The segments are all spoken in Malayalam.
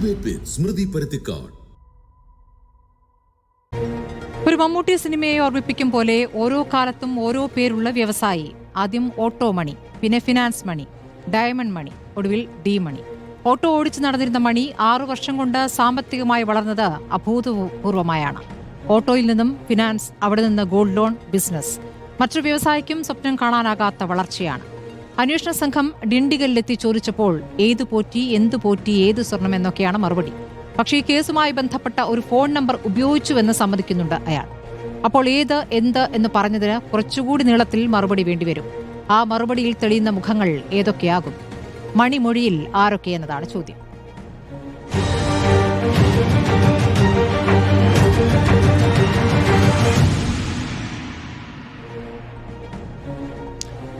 ഡിബേറ്റ് വിത്ത് സ്മൃതി പരുത്തിക്കാട്. ഒരു മമ്മൂട്ടി സിനിമയെ ഓർമ്മിപ്പിക്കും പോലെ ഓരോ കാലത്തും ഓരോ പേരുള്ള വ്യവസായി. ആദ്യം ഓട്ടോ മണി, പിന്നെ ഫിനാൻസ് മണി, ഡയമണ്ട് മണി, ഒടുവിൽ ഡി മണി. ഓട്ടോ ഓടിച്ചു നടന്നിരുന്ന മണി 6 വർഷം കൊണ്ട് സാമ്പത്തികമായി വളർന്നത് അഭൂതപൂർവമായാണ്. ഓട്ടോയിൽ നിന്നും ഫിനാൻസ്, അവിടെ നിന്ന് ഗോൾഡ് ലോൺ, ബിസിനസ്. മറ്റൊരു വ്യവസായിക്കും സ്വപ്നം കാണാനാകാത്ത വളർച്ചയാണ്. അന്വേഷണ സംഘം ഡിണ്ടിഗലിലെത്തി ചോദിച്ചപ്പോൾ ഏത് പോറ്റി, എന്ത് പോറ്റി, ഏത് സ്വർണം എന്നൊക്കെയാണ് മറുപടി. പക്ഷേ ഈ കേസുമായി ബന്ധപ്പെട്ട ഒരു ഫോൺ നമ്പർ ഉപയോഗിച്ചുവെന്ന് സമ്മതിക്കുന്നുണ്ട് അയാൾ. അപ്പോൾ ഏത്, എന്ത് എന്ന് പറഞ്ഞതിന് കുറച്ചുകൂടി നീളത്തിൽ മറുപടി വേണ്ടിവരും. ആ മറുപടിയിൽ തെളിയുന്ന മുഖങ്ങൾ ഏതൊക്കെയാകും? മണിമൊഴിയിൽ ആരൊക്കെ എന്നതാണ് ചോദ്യം.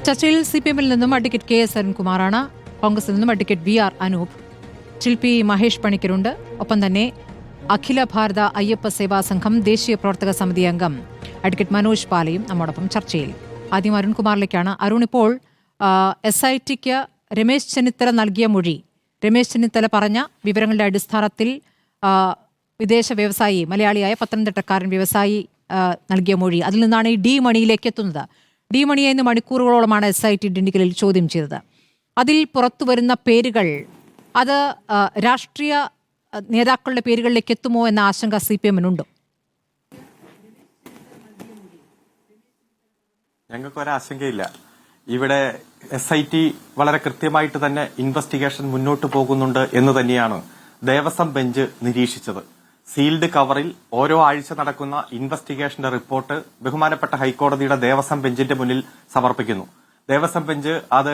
ചർച്ചയിൽ CPM-ൽ നിന്നും അഡ്വക്കേറ്റ് KS അരുൺകുമാറാണ്, കോൺഗ്രസിൽ നിന്നും അഡ്വക്കേറ്റ് VR അനൂപ്, ശില്പി മഹേഷ് പണിക്കരുണ്ട്, ഒപ്പം തന്നെ അഖില ഭാരത അയ്യപ്പ സേവാ സംഘം ദേശീയ പ്രവർത്തക സമിതി അംഗം അഡ്വക്കേറ്റ് മനോജ് പാലയും നമ്മോടൊപ്പം ചർച്ചയിൽ. ആദ്യം അരുൺകുമാറിലേക്കാണ്. അരുൺ, ഇപ്പോൾ SITക്ക് രമേശ് ചെന്നിത്തല നൽകിയ മൊഴി, രമേശ് ചെന്നിത്തല പറഞ്ഞ വിവരങ്ങളുടെ അടിസ്ഥാനത്തിൽ വിദേശ വ്യവസായി, മലയാളിയായ പത്തനംതിട്ടക്കാരൻ വ്യവസായി നൽകിയ മൊഴി, അതിൽ നിന്നാണ് ഈ ഡി മണിയിലേക്ക് എത്തുന്നത്. ഡി മണിയെ ഇന്ന് മണിക്കൂറുകളോളമാണ് SIT ഡിണ്ടിഗലിൽ ചോദ്യം ചെയ്തത്. അതിൽ പുറത്തു വരുന്ന പേരുകൾ അത് രാഷ്ട്രീയ നേതാക്കളുടെ പേരുകളിലേക്ക് എത്തുമോ എന്ന ആശങ്ക CPM-നുണ്ടോ? ഞങ്ങൾക്കൊരാശങ്കയില്ല. ഇവിടെ SIT വളരെ കൃത്യമായിട്ട് തന്നെ ഇൻവെസ്റ്റിഗേഷൻ മുന്നോട്ട് പോകുന്നുണ്ട് എന്ന് തന്നെയാണ് ദേവസ്വം ബെഞ്ച് നിരീക്ഷിച്ചത്. സീൽഡ് കവറിൽ ഓരോ ആഴ്ച നടക്കുന്ന ഇൻവെസ്റ്റിഗേഷന്റെ റിപ്പോർട്ട് ബഹുമാനപ്പെട്ട ഹൈക്കോടതിയുടെ ദേവസ്വം ബെഞ്ചിന്റെ മുന്നിൽ സമർപ്പിക്കുന്നു. ദേവസ്വം ബെഞ്ച് അത്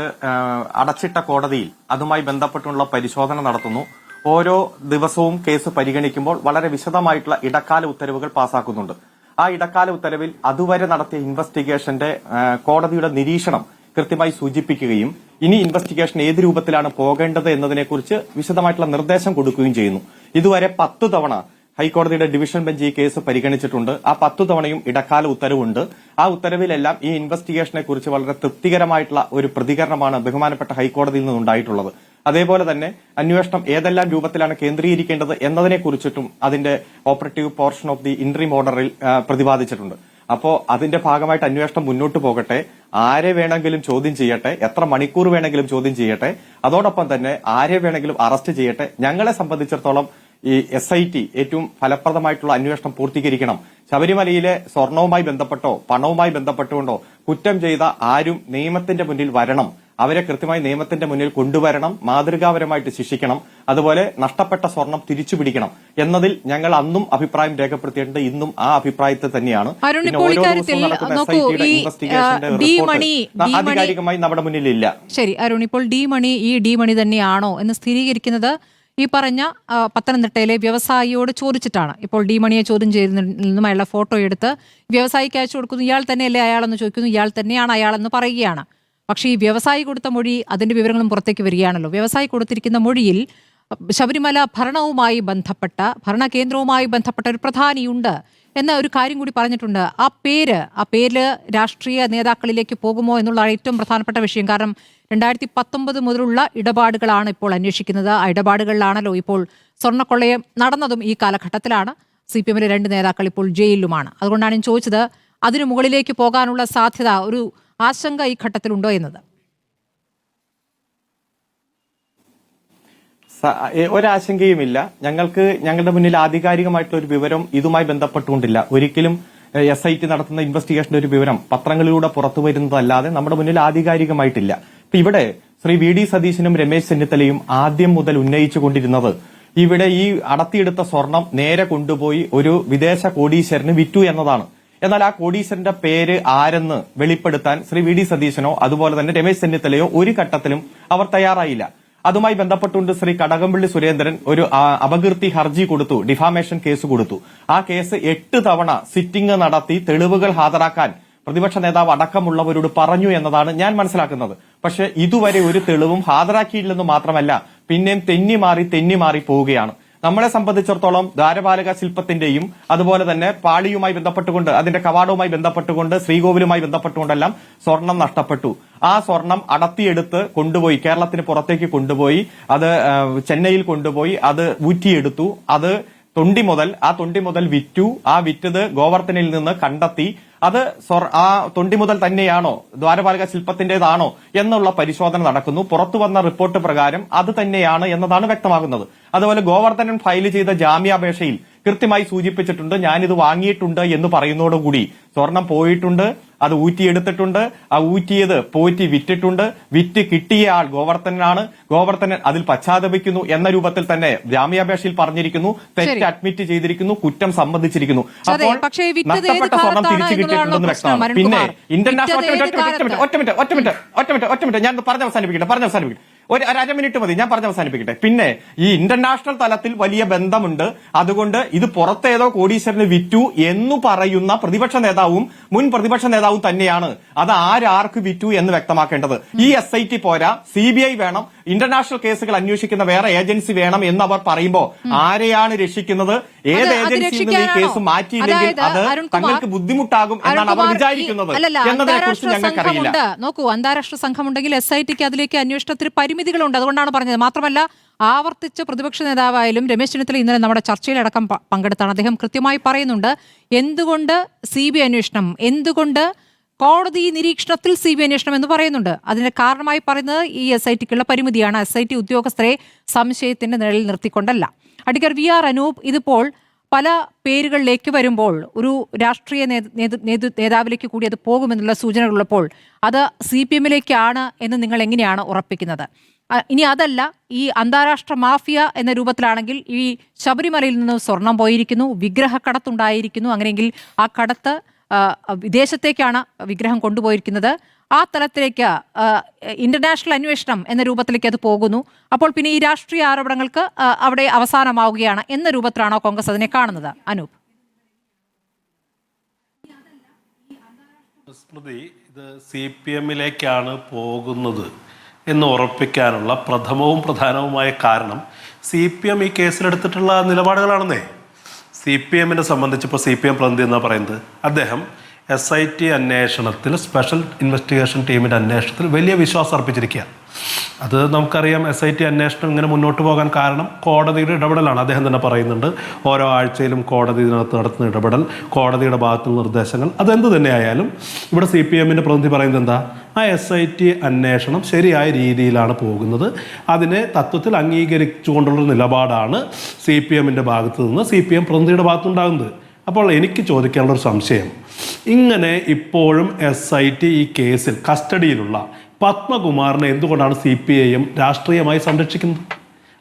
അടച്ചിട്ട കോടതിയിൽ അതുമായി ബന്ധപ്പെട്ടുള്ള പരിശോധന നടത്തുന്നു. ഓരോ ദിവസവും കേസ് പരിഗണിക്കുമ്പോൾ വളരെ വിശദമായിട്ടുള്ള ഇടക്കാല ഉത്തരവുകൾ പാസാക്കുന്നുണ്ട്. ആ ഇടക്കാല ഉത്തരവിൽ അതുവരെ നടത്തിയ ഇൻവെസ്റ്റിഗേഷന്റെ കോടതിയുടെ നിരീക്ഷണം കൃത്യമായി സൂചിപ്പിക്കുകയും ഇനി ഇൻവെസ്റ്റിഗേഷൻ ഏത് രൂപത്തിലാണ് പോകേണ്ടത് എന്നതിനെക്കുറിച്ച് വിശദമായിട്ടുള്ള നിർദ്ദേശം കൊടുക്കുകയും ചെയ്യുന്നു. ഇതുവരെ 10 തവണ ഹൈക്കോടതിയുടെ ഡിവിഷൻ ബെഞ്ച് ഈ കേസ് പരിഗണിച്ചിട്ടുണ്ട്. ആ 10 തവണയും ഇടക്കാല ഉത്തരവുണ്ട്. ആ ഉത്തരവിലെല്ലാം ഈ ഇൻവെസ്റ്റിഗേഷനെ കുറിച്ച് വളരെ തൃപ്തികരമായിട്ടുള്ള ഒരു പ്രതികരണമാണ് ബഹുമാനപ്പെട്ട ഹൈക്കോടതിയിൽ നിന്നുണ്ടായിട്ടുള്ളത്. അതേപോലെ തന്നെ അന്വേഷണം ഏതെല്ലാം രൂപത്തിലാണ് കേന്ദ്രീകരിക്കേണ്ടത് എന്നതിനെക്കുറിച്ചിട്ടും അതിന്റെ operative portion of the interim ഓർഡറിൽ പ്രതിപാദിച്ചിട്ടുണ്ട്. അപ്പോ അതിന്റെ ഭാഗമായിട്ട് അന്വേഷണം മുന്നോട്ട് പോകട്ടെ, ആരെ വേണമെങ്കിലും ചോദ്യം ചെയ്യട്ടെ, എത്ര മണിക്കൂർ വേണമെങ്കിലും ചോദ്യം ചെയ്യട്ടെ, അതോടൊപ്പം തന്നെ ആരെ വേണമെങ്കിലും അറസ്റ്റ് ചെയ്യട്ടെ. ഞങ്ങളെ സംബന്ധിച്ചിടത്തോളം ഈ SIT ഏറ്റവും ഫലപ്രദമായിട്ടുള്ള അന്വേഷണം പൂർത്തീകരിക്കണം. ശബരിമലയിലെ സ്വർണവുമായി ബന്ധപ്പെട്ടോ പണവുമായി ബന്ധപ്പെട്ടുകൊണ്ടോ കുറ്റം ചെയ്ത ആരും നിയമത്തിന്റെ മുന്നിൽ വരണം. അവരെ കൃത്യമായി നിയമത്തിന്റെ മുന്നിൽ കൊണ്ടുവരണം, മാതൃകാപരമായിട്ട് ശിക്ഷിക്കണം. അതുപോലെ നഷ്ടപ്പെട്ട സ്വർണം തിരിച്ചുപിടിക്കണം എന്നതിൽ ഞങ്ങൾ അന്നും അഭിപ്രായം രേഖപ്പെടുത്തിയിട്ടുണ്ട്. ഇന്നും ആ അഭിപ്രായത്തിൽ തന്നെയാണ്. ആധികാരികമായി നമ്മുടെ മുന്നിലില്ല. ശരി അരുൺ, ഇപ്പോൾ ഡി മണി ഈ ഡി മണി തന്നെയാണോ എന്ന് സ്ഥിരീകരിക്കുന്നത് ഈ പറഞ്ഞ പത്തനംതിട്ടയിലെ വ്യവസായിയോട് ചോദിച്ചിട്ടാണ്. ഇപ്പോൾ ഡി മണിയെ ചോദ്യം ചെയ്യുന്നതിൽ അയാളുടെ ഫോട്ടോ എടുത്ത് വ്യവസായിക്ക് അയച്ചു കൊടുക്കുന്നു. ഇയാൾ തന്നെയല്ലേ അയാളെന്ന് ചോദിക്കുന്നു. ഇയാൾ തന്നെയാണ് അയാളെന്ന് പറയുകയാണ്. പക്ഷേ ഈ വ്യവസായി കൊടുത്ത മൊഴി, അതിന്റെ വിവരങ്ങളും പുറത്തേക്ക് വരികയാണല്ലോ. വ്യവസായി കൊടുത്തിരിക്കുന്ന മൊഴിയിൽ ശബരിമല ഭരണകേന്ദ്രവുമായി ബന്ധപ്പെട്ട ഒരു പ്രധാനിയുണ്ട് എന്ന ഒരു കാര്യം കൂടി പറഞ്ഞിട്ടുണ്ട്. ആ പേര് രാഷ്ട്രീയ നേതാക്കളിലേക്ക് പോകുമോ എന്നുള്ള ഏറ്റവും പ്രധാനപ്പെട്ട വിഷയം. കാരണം 2019 മുതലുള്ള ഇടപാടുകളാണ് ഇപ്പോൾ അന്വേഷിക്കുന്നത്. ആ ഇടപാടുകളിലാണല്ലോ ഇപ്പോൾ സ്വർണ്ണക്കൊള്ളയം നടന്നതും ഈ കാലഘട്ടത്തിലാണ്. CPM-ലെ 2 നേതാക്കൾ ഇപ്പോൾ ജയിലിലുമാണ്. അതുകൊണ്ടാണ് ഞാൻ ചോദിച്ചത്, അതിനു മുകളിലേക്ക് പോകാനുള്ള സാധ്യത, ഒരു ആശങ്ക ഈ ഘട്ടത്തിലുണ്ടോ എന്നത്. ഒരാശങ്കയുമില്ല. ഞങ്ങളുടെ മുന്നിൽ ആധികാരികമായിട്ടുള്ള ഒരു വിവരം ഇതുമായി ബന്ധപ്പെട്ടുകൊണ്ടില്ല. ഒരിക്കലും SIT നടത്തുന്ന ഇൻവെസ്റ്റിഗേഷന്റെ ഒരു വിവരം പത്രങ്ങളിലൂടെ പുറത്തു വരുന്നതല്ലാതെ നമ്മുടെ മുന്നിൽ ആധികാരികമായിട്ടില്ല. ഇപ്പൊ ഇവിടെ ശ്രീ VD സതീശനും രമേശ് ചെന്നിത്തലയും ആദ്യം മുതൽ ഉന്നയിച്ചുകൊണ്ടിരുന്നത് ഇവിടെ ഈ അടത്തിയെടുത്ത സ്വർണം നേരെ കൊണ്ടുപോയി ഒരു വിദേശ കോടീശ്വരന് വിറ്റു എന്നതാണ്. എന്നാൽ ആ കോടീശ്വരന്റെ പേര് ആരെന്ന് വെളിപ്പെടുത്താൻ ശ്രീ VD സതീശനോ അതുപോലെ തന്നെ രമേശ് ചെന്നിത്തലയോ ഒരു ഘട്ടത്തിലും അവർ തയ്യാറായില്ല. അതുമായി ബന്ധപ്പെട്ടുകൊണ്ട് ശ്രീ കടകംപള്ളി സുരേന്ദ്രൻ ഒരു അപകീർത്തി ഹർജി കൊടുത്തു, ഡിഫാമേഷൻ കേസ് കൊടുത്തു. ആ കേസ് 8 തവണ സിറ്റിംഗ് നടത്തി തെളിവുകൾ ഹാജരാക്കാൻ പ്രതിപക്ഷ നേതാവ് അടക്കമുള്ളവരോട് പറഞ്ഞു എന്നതാണ് ഞാൻ മനസ്സിലാക്കുന്നത്. പക്ഷെ ഇതുവരെ ഒരു തെളിവും ഹാജരാക്കിയില്ലെന്ന് മാത്രമല്ല, പിന്നെയും തെന്നി മാറി പോവുകയാണ്. നമ്മളെ സംബന്ധിച്ചിടത്തോളം ദ്വാരപാലക ശില്പത്തിന്റെയും അതുപോലെ തന്നെ പാളിയുമായി ബന്ധപ്പെട്ടുകൊണ്ട് അതിന്റെ കവാടവുമായി ബന്ധപ്പെട്ടുകൊണ്ട് ശ്രീകോവിലുമായി ബന്ധപ്പെട്ടുകൊണ്ടെല്ലാം സ്വർണം നഷ്ടപ്പെട്ടു. ആ സ്വർണം അടർത്തിയെടുത്ത് കൊണ്ടുപോയി കേരളത്തിന് പുറത്തേക്ക് കൊണ്ടുപോയി അത് ചെന്നൈയിൽ കൊണ്ടുപോയി അത് ഊറ്റിയെടുത്തു. അത് തൊണ്ടി മുതൽ വിറ്റു. ആ വിറ്റത് ഗോവർദ്ധനിൽ നിന്ന് കണ്ടെത്തി. അത് ആ തൊണ്ടി മുതൽ തന്നെയാണോ ദ്വാരപാലക ശില്പത്തിന്റേതാണോ എന്നുള്ള പരിശോധന നടക്കുന്നു. പുറത്തു വന്ന റിപ്പോർട്ട് പ്രകാരം അത് തന്നെയാണ് എന്നതാണ് വ്യക്തമാകുന്നത്. അതുപോലെ ഗോവർദ്ധനൻ ഫയൽ ചെയ്ത ജാമ്യാപേക്ഷയിൽ കൃത്യമായി സൂചിപ്പിച്ചിട്ടുണ്ട് ഞാനിത് വാങ്ങിയിട്ടുണ്ട് എന്ന് പറയുന്നതോടുകൂടി സ്വർണം പോയിട്ടുണ്ട്, അത് ഊറ്റിയെടുത്തിട്ടുണ്ട്, ആ ഊറ്റിയത് പോറ്റി വിറ്റിട്ടുണ്ട്, വിറ്റ് കിട്ടിയ ആൾ ഗോവർദ്ധനാണ്, ഗോവർദ്ധനൻ അതിൽ പശ്ചാത്തപിക്കുന്നു എന്ന രൂപത്തിൽ തന്നെ ജാമ്യാപേക്ഷയിൽ പറഞ്ഞിരിക്കുന്നു, തെറ്റ് അഡ്മിറ്റ് ചെയ്തിരിക്കുന്നു, കുറ്റം സമ്മതിച്ചിരിക്കുന്നു. അപ്പോൾ നഷ്ടപ്പെട്ട സ്വർണം തിരിച്ചു കിട്ടിയിട്ടുണ്ടെന്ന് വ്യക്തമാണ്. പിന്നെ ഇന്റർനാഷണൽ ഒറ്റ മിനിറ്റ് ഞാൻ പറഞ്ഞ് അവസാനിപ്പിക്കട്ടെ. ഒരു അരമിനിറ്റ് മതി, ഞാൻ പറഞ്ഞ് അവസാനിപ്പിക്കട്ടെ. പിന്നെ ഈ ഇന്റർനാഷണൽ തലത്തിൽ വലിയ ബന്ധമുണ്ട്, അതുകൊണ്ട് ഇത് പുറത്തേതോ കോടീശ്വരന് വിറ്റു എന്ന് പറയുന്ന മുൻ പ്രതിപക്ഷ നേതാവും തന്നെയാണ് അത് ആർക്ക് വിറ്റു എന്ന് വ്യക്തമാക്കേണ്ടത്. ഈ SIT പോരാ, CBI വേണം, ഇന്റർനാഷണൽ കേസുകൾ അന്വേഷിക്കുന്ന വേറെ ഏജൻസി വേണം എന്ന് അവർ പറയുമ്പോൾ ആരെയാണ് രക്ഷിക്കുന്നത്? ഏത് ഏജൻസിയിൽ നിന്ന് ഈ കേസ് മാറ്റിയില്ലെങ്കിൽ അത് തങ്ങൾക്ക് ബുദ്ധിമുട്ടാകും എന്നാണ് അവർ വിചാരിക്കുന്നത് എന്നതിനെ കുറിച്ച് ഞങ്ങൾക്കറിയില്ല. നോക്കൂ, അന്താരാഷ്ട്ര സംഘമുണ്ടെങ്കിൽ SITക്ക് അതിലേക്ക് അന്വേഷണത്തിന് പരിമിതികളുണ്ട്. അതുകൊണ്ടാണ് പറഞ്ഞത്. മാത്രമല്ല ആവർത്തിച്ച പ്രതിപക്ഷ നേതാവായാലും രമേശ് ചെന്നിത്തല ഇന്നലെ നമ്മുടെ ചർച്ചയിലടക്കം പങ്കെടുത്താണ്. അദ്ദേഹം കൃത്യമായി പറയുന്നുണ്ട് എന്തുകൊണ്ട് CBI അന്വേഷണം, എന്തുകൊണ്ട് കോടതി നിരീക്ഷണത്തിൽ CBI അന്വേഷണം എന്ന് പറയുന്നുണ്ട്. അതിന് കാരണമായി പറയുന്നത് ഈ SITക്കുള്ള പരിമിതിയാണ്. SIT ഉദ്യോഗസ്ഥരെ സംശയത്തിന്റെ നിഴലിൽ നിർത്തിക്കൊണ്ടല്ല. അഡ്വക്കേറ്റ് VR അനൂപ്, ഇതിപ്പോൾ പല പേരുകളിലേക്ക് വരുമ്പോൾ ഒരു രാഷ്ട്രീയ നേതാവിലേക്ക് കൂടി അത് പോകുമെന്നുള്ള സൂചനകളുള്ളപ്പോൾ അത് CPMലേക്കാണ് എന്ന് നിങ്ങൾ എങ്ങനെയാണ് ഉറപ്പിക്കുന്നത്? ഇനി അതല്ല, ഈ അന്താരാഷ്ട്ര മാഫിയ എന്ന രൂപത്തിലാണെങ്കിൽ ഈ ശബരിമലയിൽ നിന്ന് സ്വർണം പോയിരിക്കുന്നു, വിഗ്രഹക്കടത്തുണ്ടായിരിക്കുന്നു, അങ്ങനെയെങ്കിൽ ആ കടത്ത് വിദേശത്തേക്കാണ് വിഗ്രഹം കൊണ്ടുപോയിരിക്കുന്നത്. ആ തലത്തിലേക്ക് ഇന്റർനാഷണൽ അന്വേഷണം എന്ന രൂപത്തിലേക്ക് അത് പോകുന്നു. അപ്പോൾ പിന്നെ ഈ രാഷ്ട്രീയ ആരോപണങ്ങൾക്ക് അവിടെ അവസാനമാവുകയാണ് എന്ന രൂപത്തിലാണോ കോൺഗ്രസ് അതിനെ കാണുന്നത്? അനൂപ്. സ്മൃതി, ഇത് CPMലേക്കാണ് പോകുന്നത് എന്ന് ഉറപ്പിക്കാനുള്ള പ്രഥമവും പ്രധാനവുമായ കാരണം CPM ഈ കേസിലെടുത്തിട്ടുള്ള നിലപാടുകളാണെന്നേ. CPMനെ സംബന്ധിച്ച് ഇപ്പോൾ CPM പ്രതിനിധി എന്നാ പറയുന്നത്, അദ്ദേഹം SIT അന്വേഷണത്തിൽ സ്പെഷ്യൽ ഇൻവെസ്റ്റിഗേഷൻ ടീമിൻ്റെ അന്വേഷണത്തിൽ വലിയ വിശ്വാസം അർപ്പിച്ചിരിക്കുക. അത് നമുക്കറിയാം. SIT അന്വേഷണം ഇങ്ങനെ മുന്നോട്ട് പോകാൻ കാരണം കോടതിയുടെ ഇടപെടലാണ്. അദ്ദേഹം തന്നെ പറയുന്നുണ്ട് ഓരോ ആഴ്ചയിലും കോടതി ഇതിനകത്ത് നടത്തുന്ന ഇടപെടൽ, കോടതിയുടെ ഭാഗത്തുള്ള നിർദ്ദേശങ്ങൾ, അതെന്ത് തന്നെയായാലും ഇവിടെ CPMൻ്റെ പ്രതിനിധി പറയുന്നത് എന്താ, ആ SIT അന്വേഷണം ശരിയായ രീതിയിലാണ് പോകുന്നത്, അതിനെ തത്വത്തിൽ അംഗീകരിച്ചുകൊണ്ടുള്ളൊരു നിലപാടാണ് CPMൻ്റെ ഭാഗത്തു നിന്ന് CPM പ്രതിനിധിയുടെ ഭാഗത്തുണ്ടാകുന്നത്. അപ്പോൾ എനിക്ക് ചോദിക്കാനുള്ളൊരു സംശയം, ഇങ്ങനെ ഇപ്പോഴും SIT ഈ കേസിൽ കസ്റ്റഡിയിലുള്ള പത്മകുമാറിനെ എന്തുകൊണ്ടാണ് CPIM രാഷ്ട്രീയമായി സംരക്ഷിക്കുന്നത്?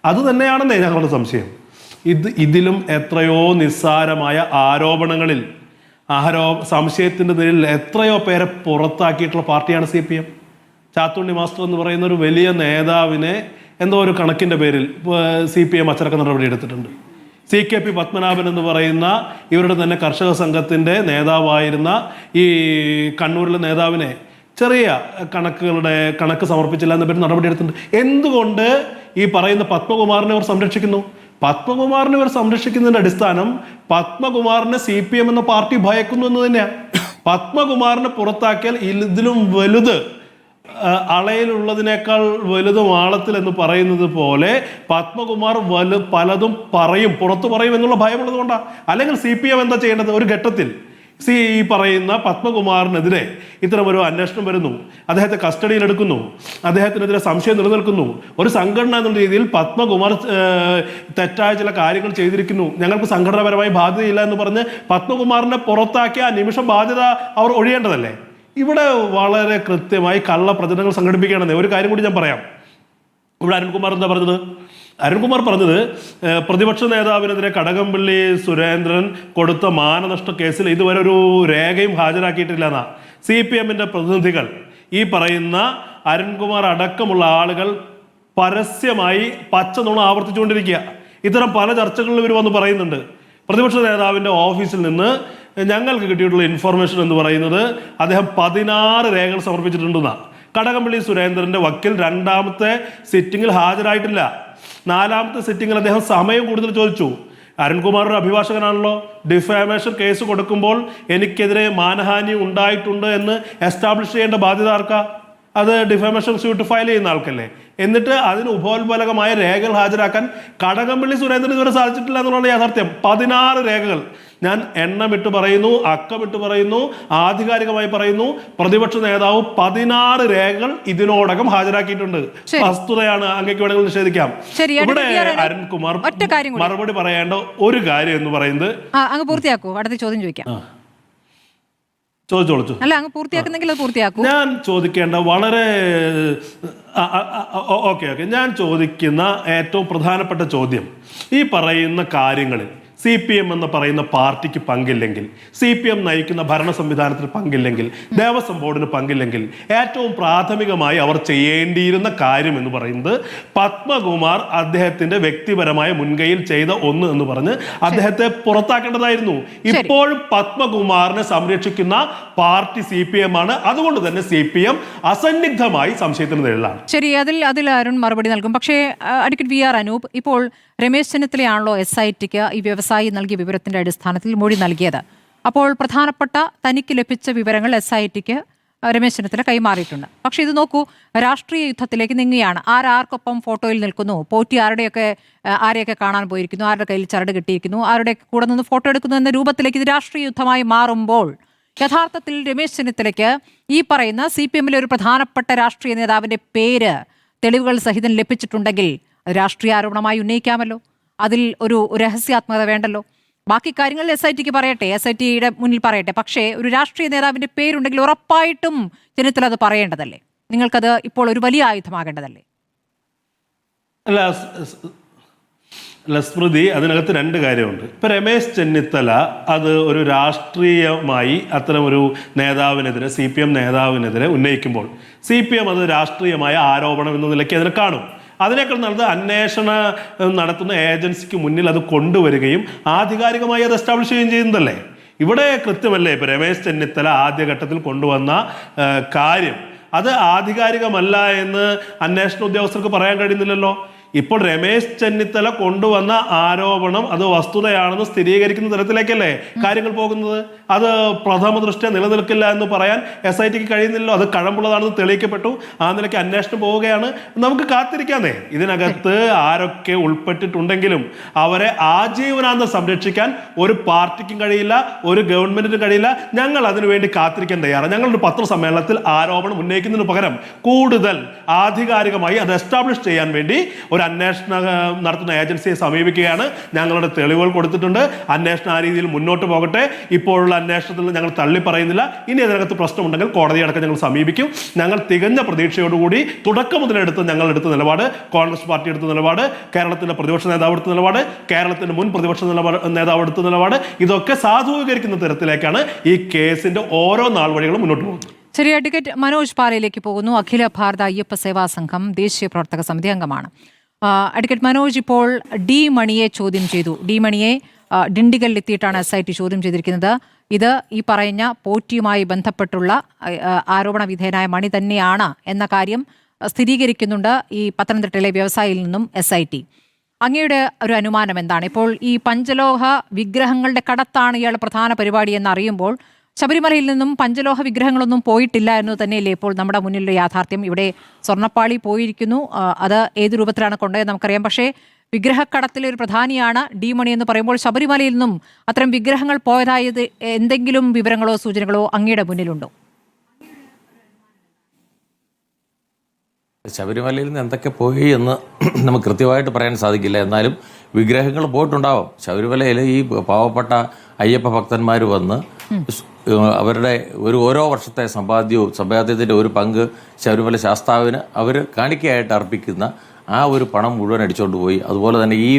അത് തന്നെയാണെന്നേ ഞങ്ങളുടെ സംശയം. ഇതിലും എത്രയോ നിസ്സാരമായ ആരോപണങ്ങളിൽ സംശയത്തിൻ്റെ നിലയിൽ എത്രയോ പേരെ പുറത്താക്കിയിട്ടുള്ള പാർട്ടിയാണ് CPM. ചാത്തുണ്ണി മാസ്റ്റർ എന്ന് പറയുന്ന ഒരു വലിയ നേതാവിനെ എന്തോ ഒരു കണക്കിൻ്റെ പേരിൽ CPM അച്ചടക്ക നടപടി എടുത്തിട്ടുണ്ട്. CKP പത്മനാഭൻ എന്ന് പറയുന്ന ഇവരുടെ തന്നെ കർഷക സംഘത്തിൻ്റെ നേതാവായിരുന്ന ഈ കണ്ണൂരിലെ നേതാവിനെ ചെറിയ കണക്ക് സമർപ്പിച്ചില്ല എന്ന പേര് നടപടിയെടുത്തിട്ടുണ്ട്. എന്തുകൊണ്ട് ഈ പറയുന്ന പത്മകുമാറിനെ അവർ സംരക്ഷിക്കുന്നു? പത്മകുമാറിനെ ഇവർ സംരക്ഷിക്കുന്നതിൻ്റെ അടിസ്ഥാനം പത്മകുമാറിനെ CPM എന്ന പാർട്ടി ഭയക്കുന്നു എന്ന് തന്നെയാണ്. പത്മകുമാറിനെ പുറത്താക്കിയാൽ ഇതിലും വലുത്, അളയിലുള്ളതിനേക്കാൾ വലുതും ആളത്തിൽ എന്ന് പറയുന്നത് പോലെ പത്മകുമാർ പലതും പുറത്തു പറയും എന്നുള്ള ഭയമുള്ളത് കൊണ്ടാണ്. അല്ലെങ്കിൽ CPM എന്താ ചെയ്യേണ്ടത്? ഒരു ഘട്ടത്തിൽ ഈ പറയുന്ന പത്മകുമാറിനെതിരെ ഇത്തരമൊരു അന്വേഷണം വരുന്നു, അദ്ദേഹത്തെ കസ്റ്റഡിയിലെടുക്കുന്നു, അദ്ദേഹത്തിനെതിരെ സംശയം നിലനിൽക്കുന്നു, ഒരു സംഘടന എന്നുള്ള രീതിയിൽ പത്മകുമാർ തെറ്റായ ചില കാര്യങ്ങൾ ചെയ്തിരിക്കുന്നു, ഞങ്ങൾക്ക് സംഘടനാപരമായി ബാധ്യതയില്ല എന്ന് പറഞ്ഞ് പത്മകുമാറിനെ പുറത്താക്കിയ ആ നിമിഷം ബാധ്യത അവർ ഒഴിയേണ്ടതല്ലേ? ഇവിടെ വളരെ കൃത്യമായി കള്ള പ്രചരണങ്ങൾ സംഘടിപ്പിക്കുകയാണെന്നേ. ഒരു കാര്യം കൂടി ഞാൻ പറയാം. ഇവിടെ അരുൺകുമാർ എന്താ പറഞ്ഞത്? അരുൺകുമാർ പറഞ്ഞത് പ്രതിപക്ഷ നേതാവിനെതിരെ കടകംപള്ളി സുരേന്ദ്രൻ കൊടുത്ത മാനനഷ്ട കേസിൽ ഇതുവരെ ഒരു രേഖയും ഹാജരാക്കിയിട്ടില്ല എന്നാ. CPMൻ്റെ പ്രതിനിധികൾ, ഈ പറയുന്ന അരുൺകുമാർ അടക്കമുള്ള ആളുകൾ പരസ്യമായി പച്ചനുണ ആവർത്തിച്ചുകൊണ്ടിരിക്കുക. ഇത്തരം പല ചർച്ചകളിലും ഇവർ വന്ന് പറയുന്നുണ്ട്. പ്രതിപക്ഷ നേതാവിൻ്റെ ഓഫീസിൽ നിന്ന് ഞങ്ങൾക്ക് കിട്ടിയിട്ടുള്ള ഇൻഫർമേഷൻ എന്ന് പറയുന്നത് അദ്ദേഹം 16 രേഖകൾ സമർപ്പിച്ചിട്ടുണ്ടെന്നാണ്. കടകംപള്ളി സുരേന്ദ്രൻ്റെ വക്കീൽ രണ്ടാമത്തെ സിറ്റിംഗിൽ ഹാജരായിട്ടില്ല. 4ാമത്തെ സിറ്റിംഗിൽ അദ്ദേഹം സമയം കൂടുതൽ ചോദിച്ചു. അരുൺകുമാർ ഒരു അഭിഭാഷകനാണല്ലോ. ഡിഫാമേഷൻ കേസ് കൊടുക്കുമ്പോൾ എനിക്കെതിരെ മാനഹാനി ഉണ്ടായിട്ടുണ്ട് എന്ന് എസ്റ്റാബ്ലിഷ് ചെയ്യേണ്ട ബാധ്യത ആർക്കാ? അത് ഡിഫാമേഷൻ സ്യൂട്ട് ഫയൽ ചെയ്യുന്ന ആൾക്കല്ലേ. എന്നിട്ട് അതിന് ഉപോത്ബലകമായ രേഖകൾ ഹാജരാക്കാൻ കടകംപള്ളി സുരേന്ദ്രൻ ഇതുവരെ സാധിച്ചിട്ടില്ല എന്നുള്ള യാഥാർത്ഥ്യം. 16 രേഖകൾ ഞാൻ എണ്ണമിട്ട് പറയുന്നു, അക്കമിട്ട് പറയുന്നു, ആധികാരികമായി പറയുന്നു. പ്രതിപക്ഷ നേതാവ് 16 രേഖകൾ ഇതിനോടകം ഹാജരാക്കിയിട്ടുണ്ട്. വസ്തുതയാണ്, അങ്ങേക്ക് വേണമെങ്കിൽ നിഷേധിക്കാം. ഇവിടെ അരുൺകുമാർ മറുപടി പറയേണ്ട ഒരു കാര്യം എന്ന് പറയുന്നത് അങ്ങ് പൂർത്തിയാക്കൂ, അടുത്ത ചോദ്യം ചോദിക്കാം. ചോദിച്ചോളൂ. അല്ല, അങ്ങ് പൂർത്തിയാക്കുന്നെങ്കിൽ അത് പൂർത്തിയാക്കൂ. ഞാൻ ചോദിക്കേണ്ട വളരെ ഓക്കെ ഞാൻ ചോദിക്കുന്ന ഏറ്റവും പ്രധാനപ്പെട്ട ചോദ്യം, ഈ പറയുന്ന കാര്യങ്ങളിൽ CPM എന്ന് പറയുന്ന പാർട്ടിക്ക് പങ്കില്ലെങ്കിൽ, CPM നയിക്കുന്ന ഭരണ സംവിധാനത്തിന് പങ്കില്ലെങ്കിൽ, ദേവസ്വം ബോർഡിന് പങ്കില്ലെങ്കിൽ, ഏറ്റവും പ്രാഥമികമായി അവർ ചെയ്യേണ്ടിയിരുന്ന കാര്യം എന്ന് പറയുന്നത് പത്മകുമാർ അദ്ദേഹത്തിന്റെ വ്യക്തിപരമായ മുൻകൈയിൽ ചെയ്ത ഒന്ന് എന്ന് പറഞ്ഞ് അദ്ദേഹത്തെ പുറത്താക്കേണ്ടതായിരുന്നു. ഇപ്പോഴും പത്മകുമാറിനെ സംരക്ഷിക്കുന്ന പാർട്ടി CPM ആണ്. അതുകൊണ്ട് തന്നെ CPM അസന്നിഗ്ധമായി സംശയത്തിന് നിഴലാണ്. ശരി, അതിൽ അരുൺ മറുപടി നൽകും. പക്ഷേ അഡ്വക്കേറ്റ് VR അനൂപ്, ഇപ്പോൾ രമേശ് ചെന്നിത്തലയാണല്ലോ SITക്ക് ഈ വ്യവസായി നൽകിയ വിവരത്തിന്റെ അടിസ്ഥാനത്തിൽ മൊഴി നൽകിയത്. അപ്പോൾ പ്രധാനപ്പെട്ട തനിക്ക് ലഭിച്ച വിവരങ്ങൾ SITക്ക് രമേശ് ചെന്നിത്തല കൈമാറിയിട്ടുണ്ട്. പക്ഷെ ഇത് നോക്കൂ, രാഷ്ട്രീയ യുദ്ധത്തിലേക്ക് നീങ്ങുകയാണ്. ആർക്കൊപ്പം ഫോട്ടോയിൽ നിൽക്കുന്നു, പോറ്റി ആരെയൊക്കെ കാണാൻ പോയിരിക്കുന്നു, ആരുടെ കയ്യിൽ ചരട് കിട്ടിയിരിക്കുന്നു, ആരുടെ കൂടെ നിന്ന് ഫോട്ടോ എടുക്കുന്നു എന്ന രൂപത്തിലേക്ക് ഇത് രാഷ്ട്രീയ യുദ്ധമായി മാറുമ്പോൾ യഥാർത്ഥത്തിൽ രമേശ് ചെന്നിത്തലയ്ക്ക് ഈ പറയുന്ന CPMലെ ഒരു പ്രധാനപ്പെട്ട രാഷ്ട്രീയ നേതാവിന്റെ പേര് തെളിവുകൾ സഹിതം ലഭിച്ചിട്ടുണ്ടെങ്കിൽ രാഷ്ട്രീയ ആരോപണമായി ഉന്നയിക്കാമല്ലോ. അതിൽ ഒരു രഹസ്യാത്മകത വേണ്ടല്ലോ. ബാക്കി കാര്യങ്ങൾ SITക്ക് പറയട്ടെ, SITയുടെ മുന്നിൽ പറയട്ടെ. പക്ഷേ ഒരു രാഷ്ട്രീയ നേതാവിന്റെ പേരുണ്ടെങ്കിൽ ഉറപ്പായിട്ടും ചെന്നിത്തല അത് പറയേണ്ടതല്ലേ? നിങ്ങൾക്കത് ഇപ്പോൾ ഒരു വലിയ ആയുധമാകേണ്ടതല്ലേ? അല്ല സ്മൃതി, അതിനകത്ത് 2 കാര്യമുണ്ട്. ഇപ്പം രമേശ് ചെന്നിത്തല അത് ഒരു രാഷ്ട്രീയമായി അത്തരം ഒരു നേതാവിനെതിരെ, CPM നേതാവിനെതിരെ ഉന്നയിക്കുമ്പോൾ CPM അത് രാഷ്ട്രീയമായ ആരോപണം എന്ന നിലയ്ക്ക് അതിനെ കാണും. അതിനേക്കാൾ നല്ലത് അന്വേഷണം നടത്തുന്ന ഏജൻസിക്ക് മുന്നിൽ അത് കൊണ്ടുവരികയും ആധികാരികമായി അത് എസ്റ്റാബ്ലിഷ് ചെയ്യുകയും ചെയ്യുന്നതല്ലേ. ഇവിടെ കൃത്യമല്ലേ ഇപ്പം രമേശ് ചെന്നിത്തല ആദ്യഘട്ടത്തിൽ കൊണ്ടുവന്ന കാര്യം അത് ആധികാരികമല്ല എന്ന് അന്വേഷണ ഉദ്യോഗസ്ഥർക്ക് പറയാൻ കഴിയുന്നില്ലല്ലോ. ഇപ്പോൾ രമേശ് ചെന്നിത്തല കൊണ്ടുവന്ന ആരോപണം അത് വസ്തുതയാണെന്ന് സ്ഥിരീകരിക്കുന്ന തരത്തിലേക്കല്ലേ കാര്യങ്ങൾ പോകുന്നത്. അത് പ്രഥമ ദൃഷ്ട്യാ നിലനിൽക്കില്ല എന്ന് പറയാൻ SITക്ക് കഴിയുന്നില്ലല്ലോ. അത് കഴമ്പുള്ളതാണെന്ന് തെളിയിക്കപ്പെട്ടു. ആ നിലയ്ക്ക് അന്വേഷണം പോവുകയാണ്. നമുക്ക് കാത്തിരിക്കാന്നേ. ഇതിനകത്ത് ആരൊക്കെ ഉൾപ്പെട്ടിട്ടുണ്ടെങ്കിലും അവരെ ആജീവനാന്തം സംരക്ഷിക്കാൻ ഒരു പാർട്ടിക്കും കഴിയില്ല, ഒരു ഗവൺമെന്റിനും കഴിയില്ല. ഞങ്ങൾ അതിനുവേണ്ടി കാത്തിരിക്കാൻ തയ്യാറാണ്. ഞങ്ങളുടെ പത്രസമ്മേളനത്തിൽ ആരോപണം ഉന്നയിക്കുന്നതിന് പകരം കൂടുതൽ ആധികാരികമായി അത് എസ്റ്റാബ്ലിഷ് ചെയ്യാൻ വേണ്ടി ഒരു അന്വേഷണം നടത്തുന്ന ഏജൻസിയെ സമീപിക്കുകയാണ്. ഞങ്ങളുടെ തെളിവുകൾ കൊടുത്തിട്ടുണ്ട്. അന്വേഷണം ആ രീതിയിൽ മുന്നോട്ട് പോകട്ടെ. ഇപ്പോഴുള്ള അന്വേഷണത്തിൽ ഞങ്ങൾ തള്ളി പറയുന്നില്ല. ഇനി അതിനകത്ത് പ്രശ്നമുണ്ടെങ്കിൽ കോടതിയടക്കം ഞങ്ങൾ സമീപിക്കും. ഞങ്ങൾ തികഞ്ഞ പ്രതീക്ഷയോടുകൂടി തുടക്കം മുതലെടുത്ത് ഞങ്ങൾ എടുത്ത നിലപാട്, കോൺഗ്രസ് പാർട്ടി എടുത്ത നിലപാട്, കേരളത്തിന്റെ പ്രതിപക്ഷ നേതാവ് എടുത്ത നിലപാട്, കേരളത്തിന്റെ മുൻ പ്രതിപക്ഷ നേതാവ് എടുത്ത നിലപാട്, ഇതൊക്കെ സാധൂകരിക്കുന്ന തരത്തിലേക്കാണ് ഈ കേസിന്റെ ഓരോ നാൾ വഴികളും മുന്നോട്ട് പോകുന്നത്. ശരി, അഡ്വക്കേറ്റ് മനോജ് പാലയിലേക്ക് പോകുന്നു. അഖില ഭാരത അയ്യപ്പ സേവാ സംഘം ദേശീയ പ്രവർത്തക സമിതി അംഗമാണ്. അഡ്വക്കേറ്റ് മനോജ്, ഇപ്പോൾ ഡി മണിയെ ചോദ്യം ചെയ്തു. ഡി മണിയെ ഡിണ്ടിഗലിലെത്തിയിട്ടാണ് SIT ചോദ്യം ചെയ്തിരിക്കുന്നത്. ഇത് ഈ പറഞ്ഞ പോറ്റിയുമായി ബന്ധപ്പെട്ടുള്ള ആരോപണ വിധേയനായ മണി തന്നെയാണ് എന്ന കാര്യം സ്ഥിരീകരിക്കുന്നുണ്ട് ഈ പത്തനംതിട്ടയിലെ വ്യവസായിയിൽ നിന്നും SIT. അങ്ങയുടെ ഒരു അനുമാനം എന്താണ്? ഇപ്പോൾ ഈ പഞ്ചലോഹ വിഗ്രഹങ്ങളുടെ കടത്താണ് ഇയാളുടെ പ്രധാന പരിപാടി എന്നറിയുമ്പോൾ ശബരിമലയിൽ നിന്നും പഞ്ചലോഹ വിഗ്രഹങ്ങളൊന്നും പോയിട്ടില്ല എന്ന് തന്നെയല്ലേ ഇപ്പോൾ നമ്മുടെ മുന്നിലുള്ള യാഥാർത്ഥ്യം. ഇവിടെ സ്വർണ്ണപ്പാളി പോയിരിക്കുന്നു. അത് ഏത് രൂപത്തിലാണ് കൊണ്ടുപോയത് നമുക്കറിയാം. പക്ഷേ വിഗ്രഹക്കടത്തിലെ ഒരു പ്രധാനിയാണ് ഡി മണി എന്ന് പറയുമ്പോൾ ശബരിമലയിൽ നിന്നും അത്തരം വിഗ്രഹങ്ങൾ പോയതായത് എന്തെങ്കിലും വിവരങ്ങളോ സൂചനകളോ അങ്ങയുടെ മുന്നിലുണ്ടോ? ശബരിമലയിൽ നിന്ന് എന്തൊക്കെ പോയി എന്ന് നമുക്ക് കൃത്യമായിട്ട് പറയാൻ സാധിക്കില്ല. എന്നാലും വിഗ്രഹങ്ങൾ പോയിട്ടുണ്ടാവും. ശബരിമലയിൽ ഈ പാവപ്പെട്ട അയ്യപ്പ ഭക്തന്മാർ വന്ന് അവരുടെ ഓരോ വർഷത്തെ സമ്പാദ്യത്തിൻ്റെ ഒരു പങ്ക് ശബരിമല ശാസ്താവിന് അവർ കാണിക്കയായിട്ട് അർപ്പിക്കുന്ന ആ ഒരു പണം മുഴുവൻ അടിച്ചുകൊണ്ട് പോയി. അതുപോലെ തന്നെ ഈ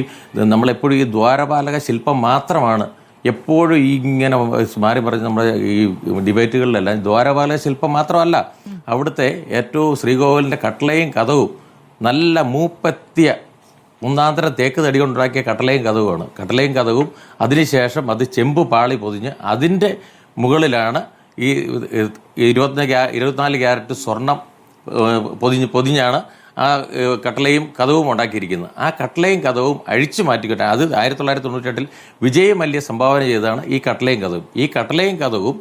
നമ്മളെപ്പോഴും ഈ ദ്വാരപാലക ശില്പം മാത്രമാണ് എപ്പോഴും ഇങ്ങനെ മാറി പറഞ്ഞ് നമ്മുടെ ഈ ഡിബേറ്റുകളിലെല്ലാം ദ്വാരപാലക ശില്പം മാത്രമല്ല, അവിടുത്തെ ഏറ്റവും ശ്രീകോവിലിൻ്റെ കട്ടളയും കഥവും നല്ല മൂപ്പെത്തിയ ഒന്നാന്തരം തേക്ക് തടി കൊണ്ടുണ്ടാക്കിയ കട്ടളയും കഥവുമാണ്. കട്ടളയും കഥവും അതിനുശേഷം അത് ചെമ്പ് പാളി പൊതിഞ്ഞ് അതിൻ്റെ മുകളിലാണ് ഈ 24 ക്യാരറ്റ് സ്വർണം പൊതിഞ്ഞാണ് കട്ടളയും കഥവും ഉണ്ടാക്കിയിരിക്കുന്നത്. ആ കട്ടളയും കഥവും അഴിച്ചു മാറ്റിക്കിട്ടെ. അത് 1998 വിജയ് മല്യ സംഭാവന ചെയ്തതാണ് ഈ കട്ടളയും കഥവും. ഈ കട്ടളയും കഥവും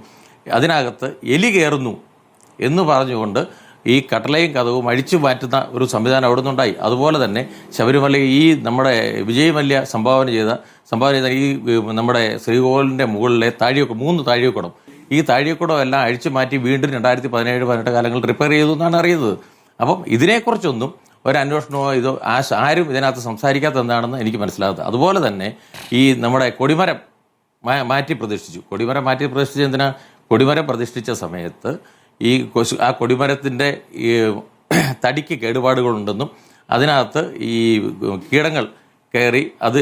അതിനകത്ത് എലി കയറുന്നു എന്ന് പറഞ്ഞുകൊണ്ട് ഈ കട്ടളയും കഥവും അഴിച്ചു മാറ്റുന്ന ഒരു സംവിധാനം അവിടെ നിന്നുണ്ടായി. അതുപോലെ തന്നെ ശബരിമല ഈ നമ്മുടെ വിജയ് മല്യ സംഭാവന ചെയ്ത ഈ നമ്മുടെ ശ്രീകോവിലിൻ്റെ മുകളിലെ 3 താഴികക്കുടം, ഈ താഴികക്കുടം എല്ലാം അഴിച്ചു മാറ്റി വീണ്ടും 2017-18 കാലങ്ങളിൽ റിപ്പയർ ചെയ്തു എന്നാണ് അറിയുന്നത്. അപ്പം ഇതിനെക്കുറിച്ചൊന്നും ഒരു അന്വേഷണമോ ഇതോ ആരും ഇതിനകത്ത് സംസാരിക്കാത്ത എന്താണെന്ന് എനിക്ക് മനസ്സിലാകാത്തത്. അതുപോലെ തന്നെ ഈ നമ്മുടെ കൊടിമരം മാറ്റി പ്രതിഷ്ഠിച്ചു. കൊടിമരം മാറ്റി പ്രതിഷ്ഠിച്ച എന്തിനാ? കൊടിമരം പ്രതിഷ്ഠിച്ച സമയത്ത് ആ കൊടിമരത്തിൻ്റെ ഈ തടിക്ക് കേടുപാടുകളുണ്ടെന്നും അതിനകത്ത് ഈ കീടങ്ങൾ കയറി അത്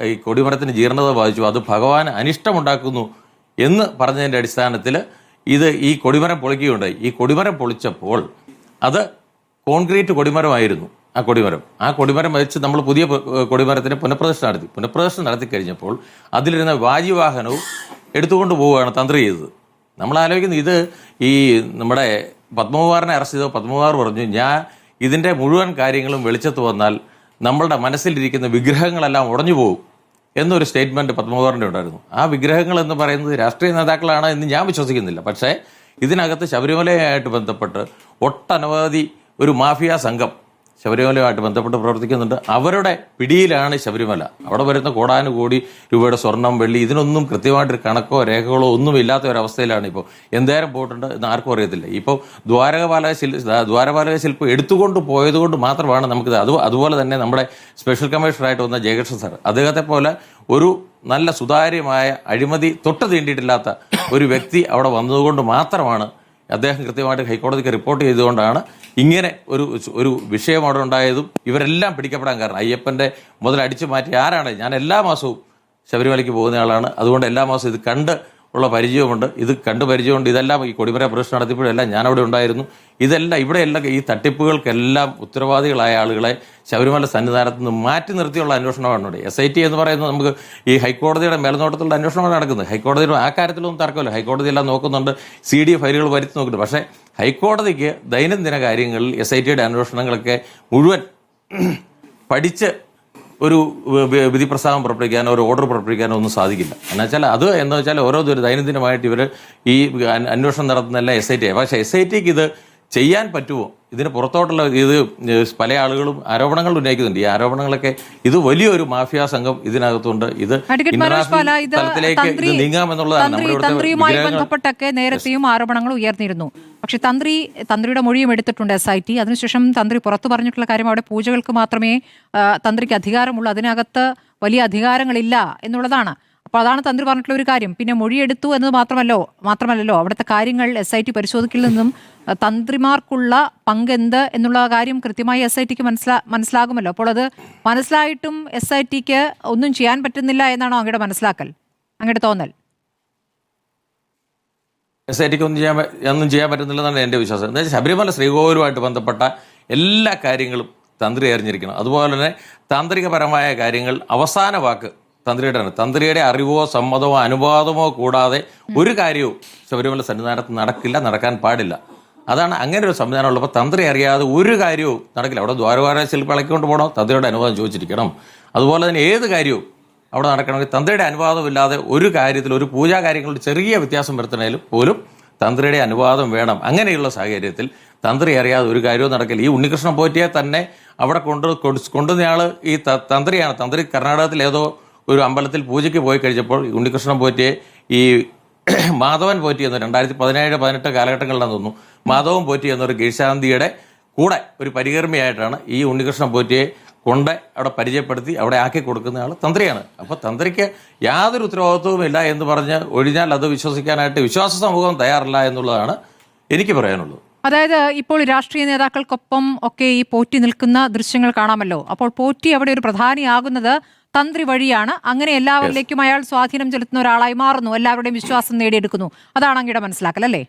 ഈ കൊടിമരത്തിന് ജീർണത ബാധിച്ചു, അത് ഭഗവാന് അനിഷ്ടമുണ്ടാക്കുന്നു എന്ന് പറഞ്ഞതിൻ്റെ അടിസ്ഥാനത്തിൽ ഈ കൊടിമരം പൊളിക്കുകയുണ്ടായി. ഈ കൊടിമരം പൊളിച്ചപ്പോൾ അത് കോൺക്രീറ്റ് കൊടിമരമായിരുന്നു. ആ കൊടിമരം വെച്ച് നമ്മൾ പുതിയ കൊടിമരത്തിന് പുനഃപ്രതിഷ്ഠ നടത്തി കഴിഞ്ഞപ്പോൾ അതിലിരുന്ന വാജിവാഹനവും എടുത്തുകൊണ്ട് പോവുകയാണ് തന്ത്രി ചെയ്തത്. നമ്മൾ ആലോചിക്കുന്നത് ഇത് ഈ നമ്മുടെ പത്മകുമാറിനെ അറസ്റ്റ് ചെയ്തപ്പോൾ പത്മകുമാർ പറഞ്ഞു, ഞാൻ ഇതിൻ്റെ മുഴുവൻ കാര്യങ്ങളും വെളിച്ചത്ത് വന്നാൽ നമ്മളുടെ മനസ്സിലിരിക്കുന്ന വിഗ്രഹങ്ങളെല്ലാം ഉടഞ്ഞു പോകും എന്നൊരു സ്റ്റേറ്റ്മെൻറ്റ് പത്മകുമാറിൻ്റെ ഉണ്ടായിരുന്നു. ആ വിഗ്രഹങ്ങൾ എന്ന് പറയുന്നത് രാഷ്ട്രീയ നേതാക്കളാണ് എന്ന് ഞാൻ വിശ്വസിക്കുന്നില്ല. പക്ഷേ ഇതിനകത്ത് ശബരിമലയായിട്ട് ബന്ധപ്പെട്ട് ഒട്ടനവധി ഒരു മാഫിയ സംഘം ശബരിമലയുമായിട്ട് ബന്ധപ്പെട്ട് പ്രവർത്തിക്കുന്നുണ്ട്. അവരുടെ പിടിയിലാണ് ശബരിമല. അവിടെ വരുന്ന കോടാനുകോടി രൂപയുടെ സ്വർണം, വെള്ളി, ഇതിനൊന്നും കൃത്യമായിട്ടൊരു കണക്കോ രേഖകളോ ഒന്നും ഇല്ലാത്ത ഒരവസ്ഥയിലാണ് ഇപ്പോൾ. എന്തേരം പോയിട്ടുണ്ട് എന്ന് ആർക്കും അറിയത്തില്ല. ഇപ്പോൾ ദ്വാരപാലക ശില്പം എടുത്തുകൊണ്ട് പോയതുകൊണ്ട് മാത്രമാണ് നമുക്കിത്. അതുപോലെ തന്നെ നമ്മുടെ സ്പെഷ്യൽ കമ്മീഷണറായിട്ട് വന്ന ജയകൃഷ്ണൻ സാർ, അദ്ദേഹത്തെ പോലെ ഒരു നല്ല സുതാര്യമായ അഴിമതി തൊട്ട് തീണ്ടിയിട്ടില്ലാത്ത ഒരു വ്യക്തി അവിടെ വന്നതുകൊണ്ട് മാത്രമാണ്, അദ്ദേഹം കൃത്യമായിട്ട് ഹൈക്കോടതിക്ക് റിപ്പോർട്ട് ചെയ്തുകൊണ്ടാണ് ഇങ്ങനെ ഒരു വിഷയം അവിടെ ഉണ്ടായതും ഇവരെല്ലാം പിടിക്കപ്പെടാൻ കാരണം. അയ്യപ്പൻ്റെ മുതൽ അടിച്ചു മാറ്റി ആരാണ്? ഞാൻ എല്ലാ മാസവും ശബരിമലയ്ക്ക് പോകുന്ന ആളാണ്. അതുകൊണ്ട് എല്ലാ മാസവും ഇത് ഉള്ള പരിചയമുണ്ട്. ഇത് കണ്ട് പരിചയമുണ്ട്. ഇതെല്ലാം ഈ കൊടിമര പ്രശ്നം നടത്തിയപ്പോഴെല്ലാം ഞാനവിടെ ഉണ്ടായിരുന്നു. ഇവിടെയെല്ലാം ഈ തട്ടിപ്പുകൾക്കെല്ലാം ഉത്തരവാദികളായ ആളുകളെ ശബരിമല സന്നിധാനത്ത് നിന്ന് മാറ്റി നിർത്തിയുള്ള അന്വേഷണമാണ് ഇവിടെ. SIT എന്ന് പറയുന്നത് നമുക്ക് ഈ ഹൈക്കോടതിയുടെ മേൽനോട്ടത്തിലുള്ള അന്വേഷണമാണ് നടക്കുന്നത്. ഹൈക്കോടതിയുടെ ആ കാര്യത്തിലൊന്നും തർക്കമില്ല. ഹൈക്കോടതി എല്ലാം നോക്കുന്നുണ്ട്, CD ഫയലുകൾ വരുത്തി നോക്കുന്നുണ്ട്. പക്ഷേ ഹൈക്കോടതിക്ക് ദൈനംദിന കാര്യങ്ങളിൽ SITയുടെ അന്വേഷണങ്ങളൊക്കെ മുഴുവൻ പഠിച്ച് ഒരു വിധി പ്രസ്താവം പുറപ്പെടുവിക്കാനോ ഒരു ഓർഡർ പുറപ്പെടുവിക്കാനോ ഒന്നും സാധിക്കില്ല. എന്ന് വെച്ചാൽ ഓരോ ദൈനംദിനമായിട്ട് ഇവർ ഈ അന്വേഷണം നടത്തുന്നതല്ല SIT. പക്ഷേ SITക്ക് ഇത് ചെയ്യാൻ പറ്റുമോ? ഇതിന് പുറത്തോട്ടുള്ള പല ആളുകളും ആരോപണങ്ങൾ ഉന്നയിക്കുന്നുണ്ട്. ഈ ആരോപണങ്ങളൊക്കെ ഇത് വലിയൊരു മാഫിയ സംഘം ഇതിനകത്തുണ്ട്. ഇത് തലത്തിലേക്ക് നീങ്ങാമെന്നുള്ളതാണ്. തന്ത്രിയുമായി ബന്ധപ്പെട്ടൊക്കെ നേരത്തെയും ആരോപണങ്ങൾ ഉയർന്നിരുന്നു. പക്ഷെ തന്ത്രിയുടെ മൊഴിയും എടുത്തിട്ടുണ്ട് SIT. അതിനുശേഷം തന്ത്രി പുറത്തു പറഞ്ഞിട്ടുള്ള കാര്യം അവിടെ പൂജകൾക്ക് മാത്രമേ തന്ത്രിക്ക് അധികാരമുള്ളൂ, അതിനകത്ത് വലിയ അധികാരങ്ങളില്ല എന്നുള്ളതാണ്. അപ്പോൾ അതാണ് തന്ത്രി പറഞ്ഞിട്ടുള്ള ഒരു കാര്യം. പിന്നെ മൊഴിയെടുത്തു എന്നത് മാത്രമല്ലല്ലോ അവിടുത്തെ കാര്യങ്ങൾ SIT പരിശോധിക്കൽ നിന്നും തന്ത്രിമാർക്കുള്ള പങ്കെന്ത് എന്നുള്ള കാര്യം കൃത്യമായി SITക്ക് മനസ്സിലാകുമല്ലോ. അപ്പോൾ അത് മനസ്സിലായിട്ടും SITക്ക് ഒന്നും ചെയ്യാൻ പറ്റുന്നില്ല എന്നാണോ അങ്ങയുടെ മനസ്സിലാക്കൽ, അങ്ങയുടെ തോന്നൽ? SITക്ക് ഒന്നും ചെയ്യാൻ പറ്റുന്നില്ലെന്നാണ് എൻ്റെ വിശ്വാസം. എന്താ വെച്ചാൽ ശബരിമല ശ്രീകോവിലുമായിട്ട് ബന്ധപ്പെട്ട എല്ലാ കാര്യങ്ങളും തന്ത്രി അറിഞ്ഞിരിക്കണം. അതുപോലെ തന്നെ താന്ത്രികപരമായ കാര്യങ്ങൾ അവസാന വാക്ക് തന്ത്രിയുടെ അറിവോ സമ്മതമോ അനുവാദമോ കൂടാതെ ഒരു കാര്യവും ശബരിമല സന്നിധാനത്ത് നടക്കാൻ പാടില്ല. അതാണ് അങ്ങനെ ഒരു സംവിധാനം ഉള്ളപ്പോൾ തന്ത്രി അറിയാതെ ഒരു കാര്യവും നടക്കില്ല. അവിടെ ദ്വാരപാലക ശില്പം ഇളക്കിക്കൊണ്ട് പോകണം, തന്ത്രിയുടെ അനുവാദം ചോദിച്ചിരിക്കണം. അതുപോലെ തന്നെ ഏത് കാര്യവും അവിടെ നടക്കണമെങ്കിൽ തന്ത്രിയുടെ അനുവാദമില്ലാതെ ഒരു കാര്യത്തിൽ ഒരു പൂജാ കാര്യങ്ങളിൽ ചെറിയ വ്യത്യാസം വരുത്തണേലും പോലും തന്ത്രിയുടെ അനുവാദം വേണം. അങ്ങനെയുള്ള സാഹചര്യത്തിൽ തന്ത്രി അറിയാതെ ഒരു കാര്യവും നടക്കില്ല. ഈ ഉണ്ണികൃഷ്ണൻ പോറ്റിയെ തന്നെ അവിടെ കൊണ്ടുവന്നയാൾ ഈ തന്ത്രിയാണ്. തന്ത്രി കർണാടകത്തിൽ ഏതോ ഒരു അമ്പലത്തിൽ പൂജയ്ക്ക് പോയി കഴിഞ്ഞപ്പോൾ ഉണ്ണികൃഷ്ണൻ പോറ്റിയെ ഈ മാധവൻ പോറ്റി എന്ന 2017-18 കാലഘട്ടങ്ങളിലാണെന്ന് തോന്നുന്നു, മാധവൻ പോറ്റി എന്നൊരു കീഴ്ശാന്തിയുടെ കൂടെ ഒരു പരികർമ്മിയായിട്ടാണ് ഈ ഉണ്ണികൃഷ്ണൻ പോറ്റിയെ അവിടെ പരിചയപ്പെടുത്തി അവിടെ ആക്കി കൊടുക്കുന്ന ആൾ തന്ത്രിയാണ്. അപ്പോൾ തന്ത്രിക്ക് യാതൊരു ഉത്തരവാദിത്വവും ഇല്ല എന്ന് പറഞ്ഞ് ഒഴിഞ്ഞാൽ അത് വിശ്വസിക്കാനായിട്ട് വിശ്വാസ സമൂഹം തയ്യാറല്ല എന്നുള്ളതാണ് എനിക്ക് പറയാനുള്ളത്. അതായത് ഇപ്പോൾ രാഷ്ട്രീയ നേതാക്കൾക്കൊപ്പം ഒക്കെ ഈ പോറ്റി നിൽക്കുന്ന ദൃശ്യങ്ങൾ കാണാമല്ലോ. അപ്പോൾ പോറ്റി അവിടെ ഒരു പ്രധാനിയാകുന്നത് തന്ത്രി വഴിയാണ്. അങ്ങനെ എല്ലാവരിലേക്കും അയാൾ സ്വാധീനം ചെലുത്തുന്ന ഒരാളായി മാറുന്നു, എല്ലാവരുടെയും വിശ്വാസം നേടിയെടുക്കുന്നു. അതാണ് അങ്ങയുടെ മനസ്സിലാക്കൽ അല്ലേ?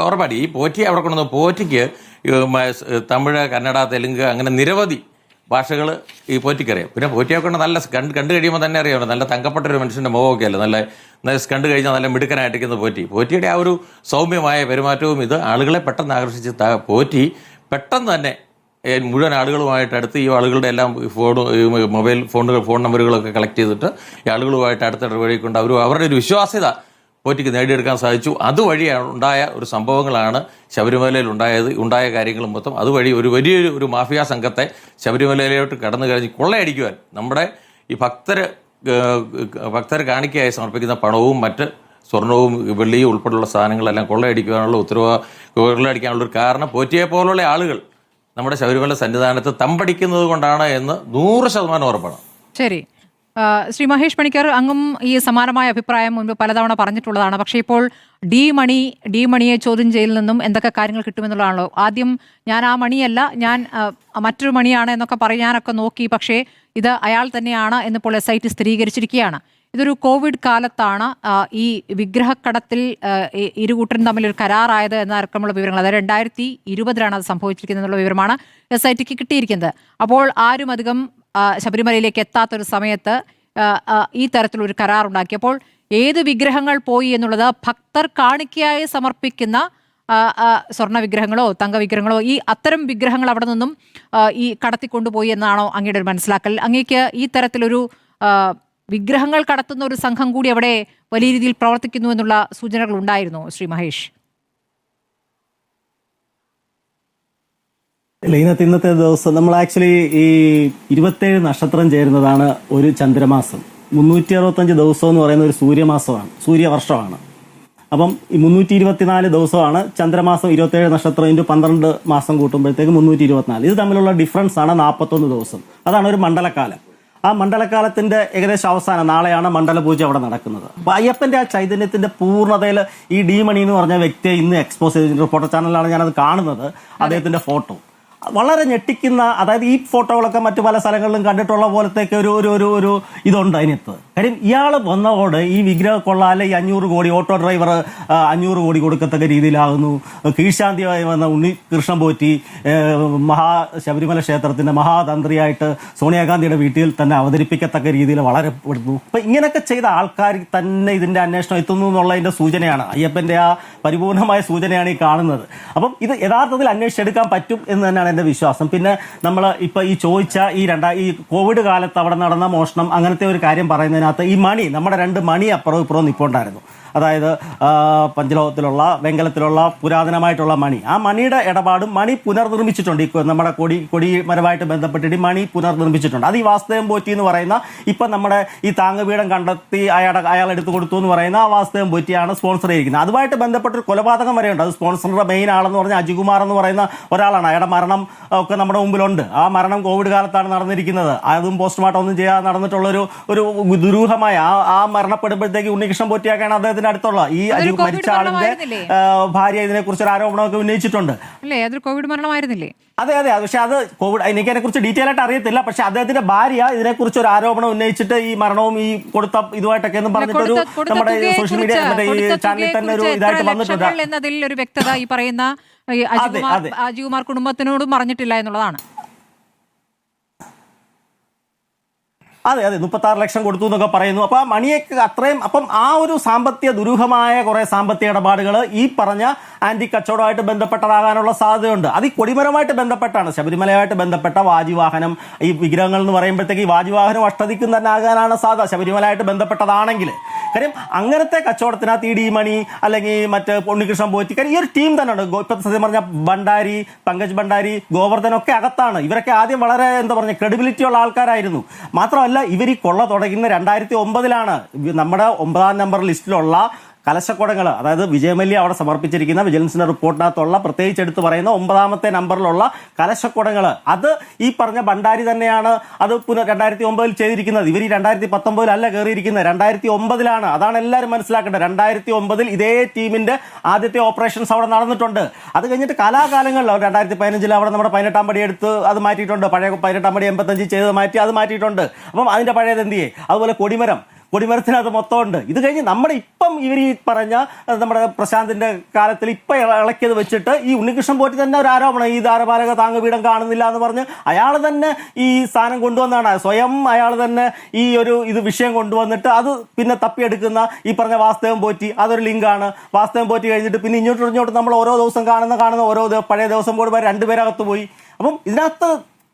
ഉറപ്പാടി ഈ പോറ്റിയെ അവിടെ കൊണ്ടുവന്നു. പോറ്റിക്ക് തമിഴ്, കന്നഡ, തെലുങ്ക് അങ്ങനെ നിരവധി ഭാഷകൾ ഈ പോറ്റിക്കറിയാം. പിന്നെ പോറ്റിയെ കൊണ്ട് നല്ല കണ്ടു കഴിയുമ്പോൾ തന്നെ അറിയാം, നല്ല തങ്കപ്പെട്ട ഒരു മനുഷ്യൻ്റെ മുഖമൊക്കെ അല്ലേ, നല്ല കണ്ടു കഴിഞ്ഞാൽ നല്ല മിടുക്കനായിട്ടിരിക്കുന്ന പോറ്റിയുടെ ആ ഒരു സൗമ്യമായ പെരുമാറ്റവും ഇത് ആളുകളെ പെട്ടെന്ന് ആകർഷിച്ച് പോറ്റി പെട്ടെന്ന് തന്നെ മുഴുവൻ ആളുകളുമായിട്ട് അടുത്ത് ഈ ആളുകളുടെ എല്ലാം ഫോൺ നമ്പറുകളൊക്കെ കളക്ട് ചെയ്തിട്ട് ഈ ആളുകളുമായിട്ട് അടുത്തിടപഴകിക്കൊണ്ട് അവരുടെ ഒരു വിശ്വാസ്യത പോറ്റിക്ക് നേടിയെടുക്കാൻ സാധിച്ചു. അതുവഴി ഉണ്ടായ ഒരു സംഭവങ്ങളാണ് ശബരിമലയിൽ ഉണ്ടായ കാര്യങ്ങൾ മൊത്തം. അതുവഴി ഒരു വലിയൊരു മാഫിയ സംഘത്തെ ശബരിമലയിലോട്ട് കടന്നു കഴിഞ്ഞ് കൊള്ളയടിക്കുവാൻ നമ്മുടെ ഈ ഭക്തർ കാണിക്കയായി സമർപ്പിക്കുന്ന പണവും മറ്റ് സ്വർണവും വെള്ളിയും ഉൾപ്പെടെയുള്ള സാധനങ്ങളെല്ലാം കൊള്ളയടിക്കാനുള്ള കൊള്ളയടിക്കാനുള്ള ഒരു കാരണം പോറ്റിയെ പോലുള്ള ആളുകൾ നമ്മുടെ ശബരിമല സന്നിധാനത്ത് തമ്പടിക്കുന്നത് കൊണ്ടാണ് എന്ന് 100% ഉറപ്പാണ്. ശരി, ശ്രീ മഹേഷ് പണിക്കർ, അങ്ങും ഈ സമാനമായ അഭിപ്രായം മുൻപ് പലതവണ പറഞ്ഞിട്ടുള്ളതാണ്. പക്ഷേ ഇപ്പോൾ ഡി മണിയെ ചോദ്യം ചെയ്യലിൽ നിന്നും എന്തൊക്കെ കാര്യങ്ങൾ കിട്ടുമെന്നുള്ളതാണല്ലോ. ആദ്യം ഞാൻ ആ മണിയല്ല, ഞാൻ മറ്റൊരു മണിയാണ് എന്നൊക്കെ പറയാനൊക്കെ നോക്കി. പക്ഷേ ഇത് അയാൾ തന്നെയാണ് എന്നിപ്പോൾ SIT സ്ഥിരീകരിച്ചിരിക്കുകയാണ്. ഇതൊരു കോവിഡ് കാലത്താണ് ഈ വിഗ്രഹക്കടത്തിൽ ഇരുകൂട്ടരും തമ്മിലൊരു കരാറായത് എന്നടക്കമുള്ള വിവരങ്ങൾ, അതായത് 2020 അത് സംഭവിച്ചിരിക്കുന്നത് എന്നുള്ള വിവരമാണ് SITക്ക് കിട്ടിയിരിക്കുന്നത്. അപ്പോൾ ആരും അധികം ശബരിമലയിലേക്ക് എത്താത്തൊരു സമയത്ത് ഈ തരത്തിലൊരു കരാറുണ്ടാക്കിയപ്പോൾ ഏത് വിഗ്രഹങ്ങൾ പോയി എന്നുള്ളത് ഭക്തർ കാണിക്കയായി സമർപ്പിക്കുന്ന സ്വർണ്ണ വിഗ്രഹങ്ങളോ തങ്ക വിഗ്രഹങ്ങളോ ഈ അത്തരം വിഗ്രഹങ്ങൾ അവിടെ നിന്നും ഈ കടത്തിക്കൊണ്ടുപോയി എന്നാണോ അങ്ങയുടെ ഒരു മനസ്സിലാക്കൽ? അങ്ങേക്ക് ഈ തരത്തിലൊരു വിഗ്രഹങ്ങൾ കടത്തുന്ന ഒരു സംഘം കൂടി അവിടെ വലിയ രീതിയിൽ പ്രവർത്തിക്കുന്നു എന്നുള്ള സൂചനകൾ ഉണ്ടായിരുന്നു ശ്രീ മഹേഷ്? ഇല്ല, ഇന്നത്തെ ദിവസം നമ്മൾ ആക്ച്വലി ഈ 27 നക്ഷത്രം ചേരുന്നതാണ് ഒരു ചന്ദ്രമാസം. 365 ദിവസം എന്ന് പറയുന്ന ഒരു സൂര്യവർഷമാണ്. അപ്പം ഈ 324 ദിവസമാണ് ചന്ദ്രമാസം. 27 നക്ഷത്രം ഇൻറ്റു 12 മാസം കൂട്ടുമ്പോഴത്തേക്ക് 324. ഇത് തമ്മിലുള്ള ഡിഫറൻസ് ആണ് 41 ദിവസം. അതാണ് ഒരു മണ്ഡലക്കാലം. ആ മണ്ഡലകാലത്തിന്റെ ഏകദേശം അവസാനം നാളെയാണ് മണ്ഡല പൂജ അവിടെ നടക്കുന്നത്. അപ്പൊ അയ്യപ്പന്റെ ആ ചൈതന്യത്തിന്റെ പൂർണ്ണതയിൽ ഈ ഡി മണി എന്ന് പറഞ്ഞ വ്യക്തിയെ ഇന്ന് എക്സ്പോസ് ചെയ്തിട്ടുണ്ട്. റിപ്പോർട്ടർ ചാനലിലാണ് ഞാനത് കാണുന്നത്. അദ്ദേഹത്തിന്റെ ഫോട്ടോ വളരെ ഞെട്ടിക്കുന്ന, അതായത് ഈ ഫോട്ടോകളൊക്കെ മറ്റു പല സ്ഥലങ്ങളിലും കണ്ടിട്ടുള്ള പോലത്തേക്ക് ഒരു ഇതുണ്ട് അതിനകത്ത്. കാര്യം ഇയാൾ വന്നതോടെ ഈ വിഗ്രഹ കൊള്ളാലെ ഈ 500 കോടി ഓട്ടോ ഡ്രൈവർ 500 കോടി കൊടുക്കത്തക്ക രീതിയിലാകുന്നു. കീഴ്ശാന്തിയായി വന്ന ഉണ്ണികൃഷ്ണൻ പോറ്റി ശബരിമല ക്ഷേത്രത്തിന്റെ മഹാതന്ത്രിയായിട്ട് സോണിയാഗാന്ധിയുടെ വീട്ടിൽ തന്നെ അവതരിപ്പിക്കത്തക്ക രീതിയിൽ വളരെ പെടുന്നു. അപ്പൊ ഇങ്ങനെയൊക്കെ ചെയ്ത ആൾക്കാർ തന്നെ ഇതിന്റെ അന്വേഷണം എത്തുന്നു എന്നുള്ളതിന്റെ സൂചനയാണ്, അയ്യപ്പന്റെ ആ പരിപൂർണമായ സൂചനയാണ് ഈ കാണുന്നത്. അപ്പം ഇത് യഥാർത്ഥത്തിൽ അന്വേഷിച്ചെടുക്കാൻ പറ്റും എന്ന് തന്നെയാണ് എന്റെ വിശ്വാസം. പിന്നെ നമ്മൾ ഇപ്പൊ ഈ ചോദിച്ച ഈ കോവിഡ് കാലത്ത് അവിടെ നടന്ന മോഷണം അങ്ങനത്തെ ഒരു കാര്യം പറയുന്നതിനകത്ത് ഈ മണി, നമ്മുടെ 2 മണി അപ്പുറവും ഇപ്പുറവും നിൽപ്പുണ്ടായിരുന്നു. അതായത് പഞ്ചലോഹത്തിലുള്ള വെങ്കലത്തിലുള്ള പുരാതനമായിട്ടുള്ള മണി, ആ മണിയുടെ ഇടപാടും മണി പുനർനിർമ്മിച്ചിട്ടുണ്ട്. നമ്മുടെ കൊടിമരമായിട്ട് ബന്ധപ്പെട്ടിട്ട് മണി പുനർനിർമ്മിച്ചിട്ടുണ്ട്. അത് ഈ വാസുദേവൻ പോറ്റി എന്ന് പറയുന്ന ഇപ്പം നമ്മുടെ ഈ താങ്ങുപീഠം കണ്ടെത്തി അയാൾ എടുത്തു കൊടുത്തു എന്ന് പറയുന്ന ആ വാസുദേവൻ പോറ്റിയാണ് സ്പോൺസർ ചെയ്തിരിക്കുന്നത്. അതുമായിട്ട് ബന്ധപ്പെട്ടൊരു കൊലപാതകം വരെയുണ്ട്. അത് സ്പോൺസറുടെ മെയിൻ ആളെന്ന് പറഞ്ഞാൽ അജികുമാർ എന്ന് പറയുന്ന ഒരാളാണ്. അയാളുടെ മരണം ഒക്കെ നമ്മുടെ മുമ്പിലുണ്ട്. ആ മരണം കോവിഡ് കാലത്താണ് നടന്നിരിക്കുന്നത്. അതും പോസ്റ്റ്മോർട്ടം ഒന്നും ചെയ്യാതെ നടന്നിട്ടുള്ളൊരു ദുരൂഹമായ ആ മരണപ്പെടുമ്പോഴത്തേക്ക് ഉണ്ണികൃഷ്ണൻ പോറ്റിയാക്കാണ് അദ്ദേഹത്തിന്റെ അടുത്തുള്ള ഈ മരിച്ച ആളിന്റെ ഭാര്യ ഇതിനെക്കുറിച്ച് ഒരു ആരോപണമൊക്കെ ഉന്നയിച്ചിട്ടുണ്ട്. കോവിഡ് മരണമായിരുന്നില്ലേ? അതെ. പക്ഷെ അത് കോവിഡ്, എനിക്ക് അതിനെക്കുറിച്ച് ഡീറ്റെയിൽ ആയിട്ട് അറിയത്തില്ല. പക്ഷെ അദ്ദേഹത്തിന്റെ ഭാര്യ ഇതിനെക്കുറിച്ച് ഒരു ആരോപണം ഉന്നയിച്ചിട്ട് ഈ മരണവും ഈ കൊടുത്ത ഇതുമായിട്ടൊക്കെ എന്ന് പറഞ്ഞിട്ടൊരു നമ്മുടെ സോഷ്യൽ മീഡിയ ഈ ചാനലിൽ തന്നെ ഒരു ഇതായിട്ട് വന്നിട്ടുണ്ട്. എന്നതിൽ ഒരു വ്യക്തത ഈ പറയുന്ന അജികുമാർ കുടുംബത്തിനോടും പറഞ്ഞിട്ടില്ല എന്നുള്ളതാണ്. അതെ 36 ലക്ഷം കൊടുത്തു എന്നൊക്കെ പറയുന്നു. അപ്പൊ ആ മണിയൊക്കെ അത്രയും, അപ്പം ആ ഒരു ദുരൂഹമായ കുറെ സാമ്പത്തിക ഇടപാടുകൾ ഈ പറഞ്ഞ ആന്റി കച്ചവടമായിട്ട് ബന്ധപ്പെട്ടതാകാനുള്ള സാധ്യതയുണ്ട്. അത് ഈ കൊടിമരമായിട്ട് ബന്ധപ്പെട്ടാണ്, ശബരിമലയായിട്ട് ബന്ധപ്പെട്ട വാജിവാഹനം, ഈ വിഗ്രഹങ്ങൾ എന്ന് പറയുമ്പോഴത്തേക്ക് ഈ വാജിവാഹനം അഷ്ടദിക്കും തന്നെ ആകാനാണ് സാധ്യത ശബരിമലയായിട്ട് ബന്ധപ്പെട്ടതാണെങ്കിൽ. കാര്യം അങ്ങനത്തെ കച്ചവടത്തിനകത്ത് ഈ ഡി മണി അല്ലെങ്കിൽ മറ്റ് ഉണ്ണികൃഷ്ണൻ പോറ്റി, കാര്യം ഈ ഒരു ടീം തന്നെയാണ്. ഇപ്പം സത്യം പറഞ്ഞ ഭണ്ഡാരി, പങ്കജ് ഭണ്ഡാരി, ഗോവർദ്ധൻ ഒക്കെ അകത്താണ്. ഇവരൊക്കെ ആദ്യം വളരെ ക്രെഡിബിലിറ്റി ഉള്ള ആൾക്കാരായിരുന്നു. മാത്രമല്ല ഇവർ ഈ കൊള്ള തുടങ്ങുന്ന 2009 നമ്മുടെ 9ാം നമ്പർ ലിസ്റ്റിലുള്ള കലശക്കൊടങ്ങൾ, അതായത് വിജയമല്യ അവിടെ സമർപ്പിച്ചിരിക്കുന്ന വിജിലൻസിന്റെ റിപ്പോർട്ടിനകത്തുള്ള പ്രത്യേകിച്ച് എടുത്ത് പറയുന്ന 9ാമത്തെ നമ്പറിലുള്ള കലശക്കൊടങ്ങൾ, അത് ഈ പറഞ്ഞ ഭണ്ഡാരി തന്നെയാണ് അത് 2009 ചെയ്തിരിക്കുന്നത്. ഇവർ ഈ 2019 കയറിയിരിക്കുന്നത്, 2009. അതാണ് എല്ലാവരും മനസ്സിലാക്കേണ്ടത്. 2009 ഇതേ ടീമിന്റെ ആദ്യത്തെ ഓപ്പറേഷൻസ് അവിടെ നടന്നിട്ടുണ്ട്. അത് കഴിഞ്ഞിട്ട് കാലാകാലങ്ങളിൽ 2015 അവിടെ നമ്മുടെ 18ാം പടി എടുത്ത് അത് മാറ്റിയിട്ടുണ്ട്. പഴയ 18ാം പടി 85 ചെയ്ത് മാറ്റി അത് മാറ്റിയിട്ടുണ്ട്. അപ്പം അതിന്റെ പഴയത് എന്ത് ചെയ്യേ? അതുപോലെ കൊടിമരം കൊടിമരത്തിനകത്ത് മൊത്തം ഉണ്ട്. ഇത് കഴിഞ്ഞ് നമ്മുടെ ഇപ്പം ഇവർ ഈ പറഞ്ഞ നമ്മുടെ പ്രശാന്തിന്റെ കാലത്തിൽ ഇപ്പം ഇളക്കിയത് വെച്ചിട്ട് ഈ ഉണ്ണികൃഷ്ണൻ പോറ്റി തന്നെ ഒരു ആരോപണം, ഈ ദ്വാരപാലക താങ്ങുപീഠം കാണുന്നില്ല എന്ന് പറഞ്ഞ് അയാൾ തന്നെ ഈ സാധനം കൊണ്ടുവന്നാണ്. സ്വയം അയാൾ തന്നെ ഈ ഒരു വിഷയം കൊണ്ടുവന്നിട്ട് അത് പിന്നെ തപ്പിയെടുക്കുന്ന ഈ പറഞ്ഞ വാസ്തവം പോറ്റി, അതൊരു ലിങ്കാണ്. വാസ്തവം പോറ്റി കഴിഞ്ഞിട്ട് പിന്നെ ഇങ്ങോട്ട് നമ്മൾ ഓരോ ദിവസം കാണുന്ന ഓരോ പഴയ ദിവസം ബോർഡ് രണ്ടുപേരകത്ത് പോയി. അപ്പം ഇതിനകത്ത്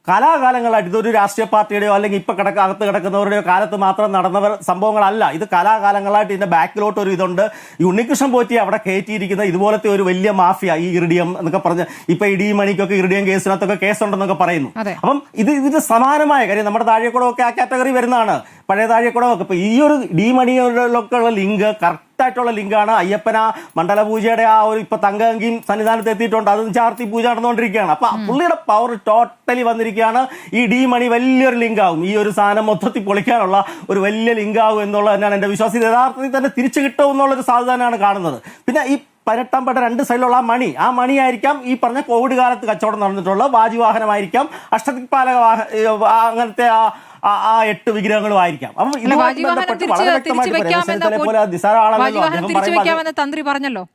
കാലാകാലങ്ങളായിട്ട് ഇതൊരു രാഷ്ട്രീയ പാർട്ടിയുടെയോ അല്ലെങ്കിൽ ഇപ്പൊ അകത്ത് കിടക്കുന്നവരുടെയോ കാലത്ത് മാത്രം നടന്ന സംഭവങ്ങളല്ല. ഇത് കാലാകാലങ്ങളായിട്ട് ഇതിന്റെ ബാക്കിലോട്ട് ഒരു ഇതുണ്ട്. ഈ ഉണ്ണികൃഷ്ണൻ പോറ്റി അവിടെ കയറ്റിയിരിക്കുന്ന ഇതുപോലത്തെ ഒരു വലിയ മാഫിയ, ഈ ഇറിഡിയം എന്നൊക്കെ പറഞ്ഞ് ഇപ്പൊ ഇടി മണിക്കൊക്കെ ഇറിഡിയം കേസിനകത്തൊക്കെ കേസുണ്ടെന്നൊക്കെ പറയുന്നു. അപ്പം ഇതിന് സമാനമായ കാര്യം നമ്മുടെ താഴെക്കുടമൊക്കെ ആ കാറ്റഗറി വരുന്നതാണ്. പഴയ താഴെക്കുടമൊക്കെ ഇപ്പൊ ഈ ഒരു ഡി മണിയിലൊക്കെ ഉള്ള ലിങ്ക് കറക്റ്റായിട്ടുള്ള ലിങ്കാണ്. അയ്യപ്പന മണ്ഡല പൂജയുടെ ആ ഒരു ഇപ്പൊ തങ്കങ്കിയും സന്നിധാനത്ത് എത്തിയിട്ടുണ്ട്, അതും ചാർത്തി പൂജ നടന്നുകൊണ്ടിരിക്കുകയാണ്. അപ്പൊ പുള്ളിയുടെ പവർ ടോട്ടലി വന്നിരിക്കുകയാണ്. ഈ ഡി മണി വലിയൊരു ലിങ്കാവും, ഈ ഒരു സാധനം മൊത്തത്തിൽ പൊളിക്കാനുള്ള ഒരു വലിയ ലിങ്കാവും എന്നുള്ളത് തന്നെയാണ് എന്റെ വിശ്വാസം. യഥാർത്ഥത്തിൽ തന്നെ തിരിച്ചു കിട്ടും എന്നുള്ളൊരു സാധ്യതയാണ് കാണുന്നത്. പിന്നെ ഈ 18 രണ്ട് സൈഡിലുള്ള ആ മണിയായിരിക്കാം ഈ പറഞ്ഞ കോവിഡ് കാലത്ത് കച്ചവടം നടന്നിട്ടുള്ള വാജിവാഹനമായിരിക്കാം, അഷ്ടദിക്പാലക അങ്ങനത്തെ ആ 8 വിഗ്രഹങ്ങളും ആയിരിക്കാം. അപ്പം ഇതുമായി ബന്ധപ്പെട്ട് വളരെ വ്യക്തമായിട്ട് പോലെ നിസാര ആളാണെന്ന് തന്ത്രി പറഞ്ഞല്ലോ.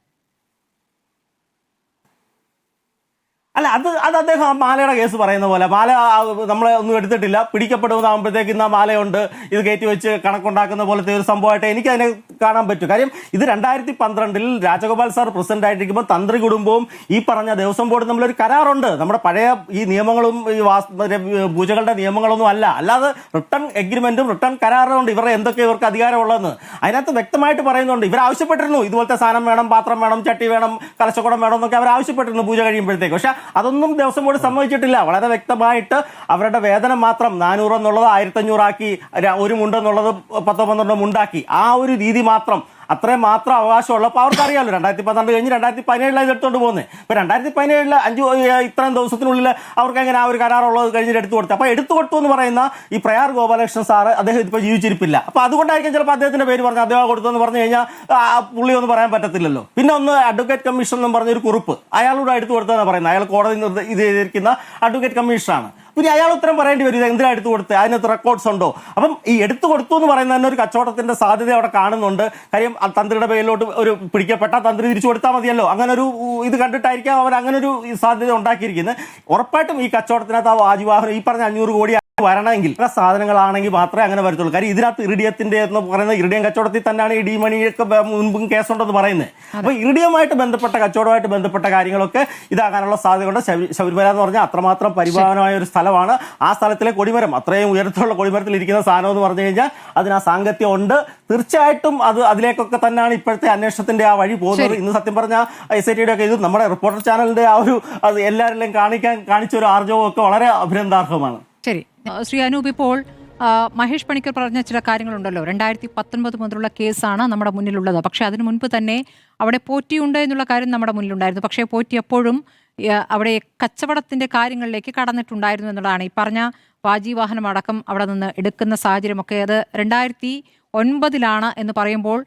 അല്ല, അത് അദ്ദേഹം ആ മാലയുടെ കേസ് പറയുന്ന പോലെ മാല നമ്മളെ ഒന്നും എടുത്തിട്ടില്ല, പിടിക്കപ്പെടുന്നതാകുമ്പോഴത്തേക്ക് ഇന്ന് ആ മാലയുണ്ട്, ഇത് കയറ്റി വെച്ച് കണക്കുണ്ടാക്കുന്ന പോലത്തെ ഒരു സംഭവമായിട്ട് എനിക്ക് അതിനെ കാണാൻ പറ്റും. കാര്യം ഇത് 2012 രാജഗോപാൽ സാർ പ്രസിഡന്റ് ആയിട്ടിരിക്കുമ്പോൾ തന്ത്രി കുടുംബവും ഈ പറഞ്ഞ ദേവസ്വം ബോർഡും തമ്മിലൊരു കരാറുണ്ട്. നമ്മുടെ പഴയ ഈ നിയമങ്ങളും ഈ പൂജകളുടെ നിയമങ്ങളൊന്നും അല്ലാതെ റിട്ടേൺ എഗ്രിമെന്റും റിട്ടേൺ കരാറും ഉണ്ട്. ഇവർക്ക് അധികാരമുള്ളതെന്ന് അതിനകത്ത് വ്യക്തമായിട്ട് പറയുന്നുണ്ട്. ഇവർ ആവശ്യപ്പെട്ടിരുന്നു ഇതുപോലത്തെ സാധനം വേണം, പാത്രം വേണം, ചട്ടി വേണം, കലശക്കുടം വേണം എന്നൊക്കെ അവർ ആവശ്യപ്പെട്ടിരുന്നു പൂജ കഴിയുമ്പോഴത്തേക്ക്. പക്ഷെ അതൊന്നും ദേവസ്വം ബോർഡ് സമ്മതിച്ചിട്ടില്ല. വളരെ വ്യക്തമായിട്ട് അവരുടെ വേതനം മാത്രം 400 എന്നുള്ളത് 1500 ആക്കി, 1 മുണ്ടെന്നുള്ളത് 10-12 മുണ്ടാക്കി. ആ ഒരു രീതി മാത്രം, അത്രയും മാത്രം അവകാശമുള്ളപ്പോൾ അവർക്കറിയാമല്ലോ. 2012 കഴിഞ്ഞ് 2017 എടുത്തുകൊണ്ട് പോകുന്നത്. ഇപ്പൊ 2017 ഇത്രയും ദിവസത്തിനുള്ളിൽ അവർക്ക് എങ്ങനെ ആ ഒരു കരാറുള്ളത് കഴിഞ്ഞിട്ട് എടുത്തു കൊടുത്തു. അപ്പൊ എടുത്തു കൊടുത്തു എന്ന് പറയുന്ന ഈ പ്രയാർ ഗോപാലകൃഷ്ണൻ സാറ് അദ്ദേഹം ഇപ്പോൾ ജീവിച്ചിരിപ്പില്ല. അപ്പൊ അതുകൊണ്ടായിരിക്കും ചിലപ്പോൾ അദ്ദേഹത്തിന്റെ പേര് പറഞ്ഞു അദ്ദേഹം കൊടുത്തു എന്ന് പറഞ്ഞു കഴിഞ്ഞാൽ പുള്ളി ഒന്നും പറയാൻ പറ്റത്തില്ലല്ലോ. പിന്നെ ഒന്ന് അഡ്വക്കേറ്റ് കമ്മീഷൻ എന്ന് പറഞ്ഞൊരു കുറിപ്പ് അയാളോട് എടുത്തു കൊടുത്തതെന്ന് പറയുന്നത്. അയാൾ കോടതി ഇത് ചെയ്തിരിക്കുന്ന അഡ്വക്കേറ്റ് കമ്മീഷനാണ്. പിന്നെ അയാൾ ഉത്തരം പറയേണ്ടി വരും, ഇത് എന്തിനാ എടുത്തു കൊടുത്ത്, അതിനകത്ത് റെക്കോർഡ്സ് ഉണ്ടോ. അപ്പം ഈ എടുത്തു കൊടുത്തു എന്ന് പറയുന്നത് തന്നെ ഒരു കച്ചവടത്തിന്റെ സാധ്യത അവിടെ കാണുന്നുണ്ട്. കാര്യം തന്ത്രിയുടെ പേരിലോട്ട് ഒരു പിടിക്കപ്പെട്ട തന്ത്രി തിരിച്ചു കൊടുത്താൽ മതിയല്ലോ. അങ്ങനെ ഒരു ഇത് കണ്ടിട്ടായിരിക്കാം അവർ അങ്ങനെ ഒരു സാധ്യത ഉണ്ടാക്കിയിരിക്കുന്നത്. ഉറപ്പായിട്ടും ഈ കച്ചവടത്തിനകത്ത് ആ വാജിവാഹനം ഈ പറഞ്ഞ 500 കോടി വരണമെങ്കിൽ സാധനങ്ങളാണെങ്കിൽ മാത്രമേ അങ്ങനെ വരത്തുള്ളൂ. കാര്യം ഇതിനകത്ത് ഇറിഡിയത്തിന്റെ എന്ന് പറയുന്നത് ഇറിഡിയം കച്ചവടത്തിൽ തന്നെയാണ് ഈ ഡി മണിയൊക്കെ മുൻപും കേസുണ്ടെന്ന് പറയുന്നത്. അപ്പൊ ഇറിഡിയവുമായിട്ട് ബന്ധപ്പെട്ട കച്ചവടമായിട്ട് ബന്ധപ്പെട്ട കാര്യങ്ങളൊക്കെ ഇതാകാനുള്ള സാധ്യതയുണ്ട്. ശബരിമല എന്ന് പറഞ്ഞാൽ അത്രമാത്രം പരിപാലനമായ ഒരു സ്ഥലമാണ്. ആ സ്ഥലത്തിലെ കൊടിമരം, അത്രയും ഉയരത്തിലുള്ള കൊടിമരത്തിൽ ഇരിക്കുന്ന സാധനം എന്ന് പറഞ്ഞു കഴിഞ്ഞാൽ അതിന് ആ സാങ്കത്യം ഉണ്ട്. തീർച്ചയായിട്ടും അതിലേക്കൊക്കെ തന്നെയാണ് ഇപ്പോഴത്തെ അന്വേഷണത്തിന്റെ ആ വഴി പോകുന്നത്. ഇന്ന് സത്യം പറഞ്ഞാൽ SIT ഒക്കെ ഇത് നമ്മുടെ റിപ്പോർട്ടർ ചാനലിന്റെ ആ ഒരു എല്ലാവരിലും കാണിച്ച ഒരു ആർജവം ഒക്കെ വളരെ അഭിനന്ദാർഹമാണ്. ശരി, ശ്രീ അനൂപ്, ഇപ്പോൾ മഹേഷ് പണിക്കർ പറഞ്ഞ ചില കാര്യങ്ങളുണ്ടല്ലോ. 2019 മുതലുള്ള കേസാണ് നമ്മുടെ മുന്നിലുള്ളത്. പക്ഷേ അതിനു മുൻപ് തന്നെ അവിടെ പോറ്റിയുണ്ട് എന്നുള്ള കാര്യം നമ്മുടെ മുന്നിലുണ്ടായിരുന്നു. പക്ഷേ പോറ്റി എപ്പോഴും അവിടെ കച്ചവടത്തിന്റെ കാര്യങ്ങളിലേക്ക് കടന്നിട്ടുണ്ടായിരുന്നു എന്നുള്ളതാണ്. ഈ പറഞ്ഞ വാജിവാഹനം അടക്കം അവിടെ നിന്ന് എടുക്കുന്ന സാഹചര്യമൊക്കെ അത് 2009 എന്ന് പറയുമ്പോൾ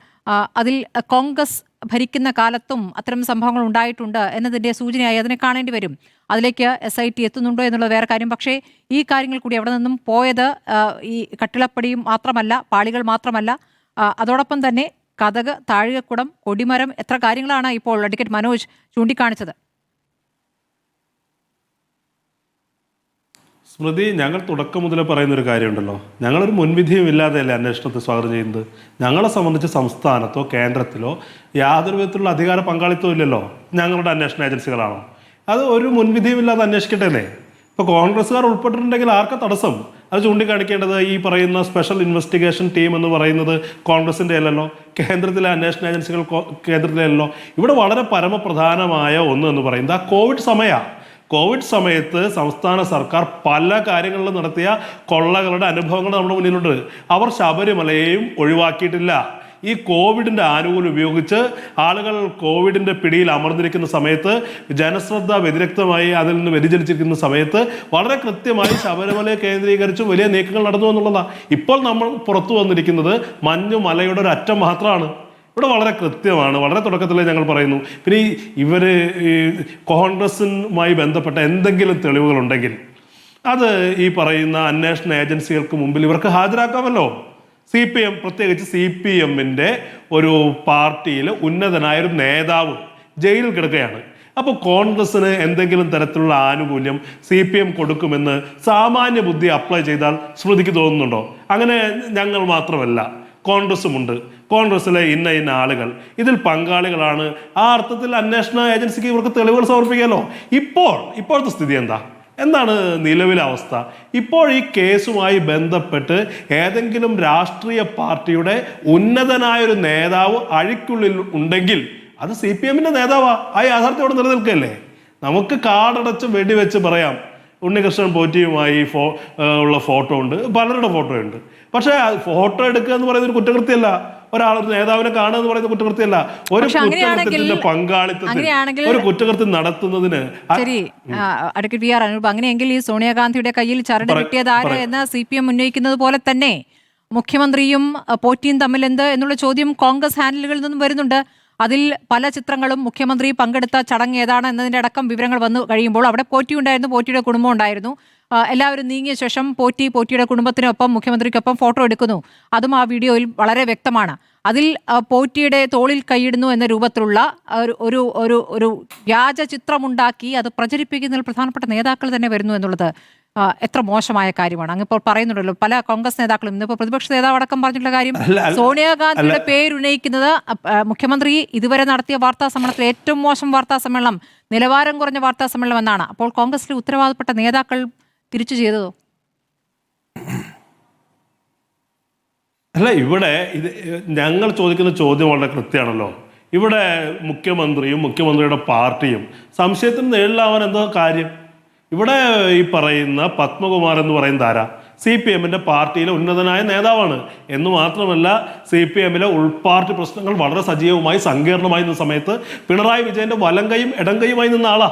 അതിൽ കോൺഗ്രസ് ഭരിക്കുന്ന കാലത്തും അത്തരം സംഭവങ്ങൾ ഉണ്ടായിട്ടുണ്ട് എന്നതിൻ്റെ സൂചനയായി അതിനെ കാണേണ്ടി വരും. അതിലേക്ക് SIT എത്തുന്നുണ്ടോ എന്നുള്ള വേറെ കാര്യം. പക്ഷേ ഈ കാര്യങ്ങൾ കൂടി അവിടെ നിന്നും പോയത് ഈ കട്ടിളപ്പടിയും മാത്രമല്ല, പാളികൾ മാത്രമല്ല, അതോടൊപ്പം തന്നെ കതക്, താഴികക്കുടം, കൊടിമരം, എത്ര കാര്യങ്ങളാണ് ഇപ്പോൾ അഡ്വക്കേറ്റ് മനോജ് ചൂണ്ടിക്കാണിച്ചത്. സ്മൃതി, ഞങ്ങൾ തുടക്കം മുതലേ പറയുന്നൊരു കാര്യമുണ്ടല്ലോ, ഞങ്ങളൊരു മുൻവിധിയും ഇല്ലാതെയല്ലേ അന്വേഷണത്തെ സ്വാഗതം ചെയ്യുന്നത്. ഞങ്ങളെ സംബന്ധിച്ച് സംസ്ഥാനത്തോ കേന്ദ്രത്തിലോ യാതൊരു വിധത്തിലുള്ള അധികാര പങ്കാളിത്തവും ഇല്ലല്ലോ. ഞങ്ങളുടെ അന്വേഷണ ഏജൻസികളാണോ? അത് ഒരു മുൻവിധിയും ഇല്ലാതെ അന്വേഷിക്കട്ടെ അല്ലേ? ഇപ്പോൾ കോൺഗ്രസ്സുകാർ ഉൾപ്പെട്ടിട്ടുണ്ടെങ്കിൽ ആർക്കാ തടസ്സം? അത് ചൂണ്ടിക്കാണിക്കേണ്ടത് ഈ പറയുന്ന സ്പെഷ്യൽ ഇൻവെസ്റ്റിഗേഷൻ ടീം എന്ന് പറയുന്നത് കോൺഗ്രസിൻ്റെ അല്ലല്ലോ, കേന്ദ്രത്തിലെ അന്വേഷണ ഏജൻസികൾ കേന്ദ്രത്തിലെ അല്ലല്ലോ. ഇവിടെ വളരെ പരമപ്രധാനമായ ഒന്ന് എന്ന് പറയുന്നത് ആ കോവിഡ് സമയത്ത് സംസ്ഥാന സർക്കാർ പല കാര്യങ്ങളിലും നടത്തിയ കൊള്ളകളുടെ അനുഭവങ്ങൾ നമ്മുടെ മുന്നിലുണ്ട്. അവർ ശബരിമലയെയും ഒഴിവാക്കിയിട്ടില്ല. ഈ കോവിഡിൻ്റെ ആനുകൂല്യം ഉപയോഗിച്ച് ആളുകൾ കോവിഡിൻ്റെ പിടിയിൽ അമർന്നിരിക്കുന്ന സമയത്ത്, ജനശ്രദ്ധ വ്യതിരക്തമായി അതിൽ നിന്ന് വ്യതിചലിച്ചിരിക്കുന്ന സമയത്ത് വളരെ കൃത്യമായി ശബരിമലയെ കേന്ദ്രീകരിച്ച് വലിയ നീക്കങ്ങൾ നടന്നു എന്നുള്ളതാണ്. ഇപ്പോൾ നമ്മൾ പുറത്തു വന്നിരിക്കുന്നത് മഞ്ഞുമലയുടെ ഒരു അറ്റം മാത്രമാണ്. ഇവിടെ വളരെ കൃത്യമാണ്, വളരെ തുടക്കത്തിലേ ഞങ്ങൾ പറയുന്നു. പിന്നെ ഇവർ കോൺഗ്രസുമായി ബന്ധപ്പെട്ട എന്തെങ്കിലും തെളിവുകളുണ്ടെങ്കിൽ അത് ഈ പറയുന്ന അന്വേഷണ ഏജൻസികൾക്ക് മുമ്പിൽ ഇവർക്ക് ഹാജരാക്കാമല്ലോ. CPM പ്രത്യേകിച്ച് CPMന്റെ ഒരു പാർട്ടിയിൽ ഉന്നതനായ ഒരു നേതാവ് ജയിലിൽ കിടക്കുകയാണ്. അപ്പോൾ കോൺഗ്രസിന് എന്തെങ്കിലും തരത്തിലുള്ള ആനുകൂല്യം CPM കൊടുക്കുമെന്ന് സാമാന്യ ബുദ്ധി അപ്ലൈ ചെയ്താൽ സ്മൃതിക്ക് തോന്നുന്നുണ്ടോ? അങ്ങനെ ഞങ്ങൾ മാത്രമല്ല, കോൺഗ്രസുമുണ്ട്. കോൺഗ്രസിലെ ഇന്ന ആളുകൾ ഇതിൽ പങ്കാളികളാണ്. ആ അർത്ഥത്തിൽ അന്വേഷണ ഏജൻസിക്ക് ഇവർക്ക് തെളിവുകൾ സമർപ്പിക്കാമല്ലോ. ഇപ്പോഴത്തെ സ്ഥിതി എന്താണ് നിലവിലെ അവസ്ഥ? ഇപ്പോൾ ഈ കേസുമായി ബന്ധപ്പെട്ട് ഏതെങ്കിലും രാഷ്ട്രീയ പാർട്ടിയുടെ ഉന്നതനായൊരു നേതാവ് അഴിക്കുള്ളിൽ ഉണ്ടെങ്കിൽ അത് CPMന്റെ നേതാവാ. ആ യാഥാർത്ഥ്യം അവിടെ നിലനിൽക്കല്ലേ? നമുക്ക് കാടടച്ച് വെടിവെച്ച് പറയാം ഉണ്ണികൃഷ്ണൻ പോറ്റിയുമായി ഉള്ള ഫോട്ടോ ഉണ്ട്, പലരുടെ ഫോട്ടോ ഉണ്ട്. പക്ഷേ ഫോട്ടോ എടുക്കുക എന്ന് പറയുന്നത് ഒരു കുറ്റകൃത്യമല്ല. ഒരാളൊരു നേതാവിനെ കാണുക എന്ന് പറയുന്നത് കുറ്റകൃത്യമല്ല. ഒരു കുറ്റകൃത്യത്തിന്റെ പങ്കാളിത്തത്തിൽ ഒരു കുറ്റകൃത്യം നടത്തുന്നതിന് ശരി. അഡ്വക്കേറ്റ് വി ആർ അനൂപ്, അങ്ങനെയെങ്കിൽ ഈ സോണിയാഗാന്ധിയുടെ കയ്യിൽ ചരട് കിട്ടിയതാര് എന്ന് CPM ഉന്നയിക്കുന്നത് പോലെ തന്നെ മുഖ്യമന്ത്രിയും പോറ്റിയും തമ്മിൽ എന്ത് എന്നുള്ള ചോദ്യം കോൺഗ്രസ് ഹാൻഡിലുകളിൽ നിന്നും വരുന്നുണ്ട്. അതിൽ പല ചിത്രങ്ങളും മുഖ്യമന്ത്രി പങ്കെടുത്ത ചടങ്ങ് ഏതാണ് എന്നതിന്റെ അടക്കം വിവരങ്ങൾ വന്നു കഴിയുമ്പോൾ അവിടെ പോറ്റി ഉണ്ടായിരുന്നു, പോറ്റിയുടെ കുടുംബം ഉണ്ടായിരുന്നു. എല്ലാവരും നീങ്ങിയ ശേഷം പോറ്റിയുടെ കുടുംബത്തിനൊപ്പം മുഖ്യമന്ത്രിക്കൊപ്പം ഫോട്ടോ എടുക്കുന്നു. അതും ആ വീഡിയോയിൽ വളരെ വ്യക്തമാണ്. അതിൽ പോറ്റിയുടെ തോളിൽ കൈയിടുന്നു എന്ന രൂപത്തിലുള്ള ഒരു ഒരു ഒരു വ്യാജ ചിത്രമുണ്ടാക്കി അത് പ്രചരിപ്പിക്കുന്നതിൽ പ്രധാനപ്പെട്ട നേതാക്കൾ തന്നെ വരുന്നു എന്നുള്ളത് എത്ര മോശമായ കാര്യമാണ്. അങ്ങിപ്പോൾ പറയുന്നുണ്ടല്ലോ പല കോൺഗ്രസ് നേതാക്കളും, ഇന്നിപ്പോൾ പ്രതിപക്ഷ നേതാവ് അടക്കം പറഞ്ഞിട്ടുള്ള കാര്യം, സോണിയാഗാന്ധിയുടെ പേരുന്നയിക്കുന്നത് മുഖ്യമന്ത്രി ഇതുവരെ നടത്തിയ വാർത്താ സമ്മേളനത്തിൽ ഏറ്റവും മോശം വാർത്താ സമ്മേളനം, നിലവാരം കുറഞ്ഞ വാർത്താ സമ്മേളനം എന്നാണ്. അപ്പോൾ കോൺഗ്രസിലെ ഉത്തരവാദപ്പെട്ട നേതാക്കൾ തിരിച്ചു ചെയ്തതോ? അല്ല, ഇവിടെ ഞങ്ങൾ ചോദിക്കുന്ന ചോദ്യം വളരെ കൃത്യമാണല്ലോ. ഇവിടെ മുഖ്യമന്ത്രിയും മുഖ്യമന്ത്രിയുടെ പാർട്ടിയും സംശയത്തിന് നേരിടാവാൻ എന്തോ കാര്യം? ഇവിടെ ഈ പറയുന്ന പത്മകുമാർ എന്ന് പറയുന്ന ആരാ? CPMന്റെ പാർട്ടിയിലെ ഉന്നതനായ നേതാവാണ്. എന്ന് മാത്രമല്ല CPMലെ ഉൾപാർട്ടി പ്രശ്നങ്ങൾ വളരെ സജീവമായി സങ്കീർണമായി നിന്ന സമയത്ത് പിണറായി വിജയന്റെ വലം കൈയും ഇടം കൈയുമായി നിന്ന ആളാ.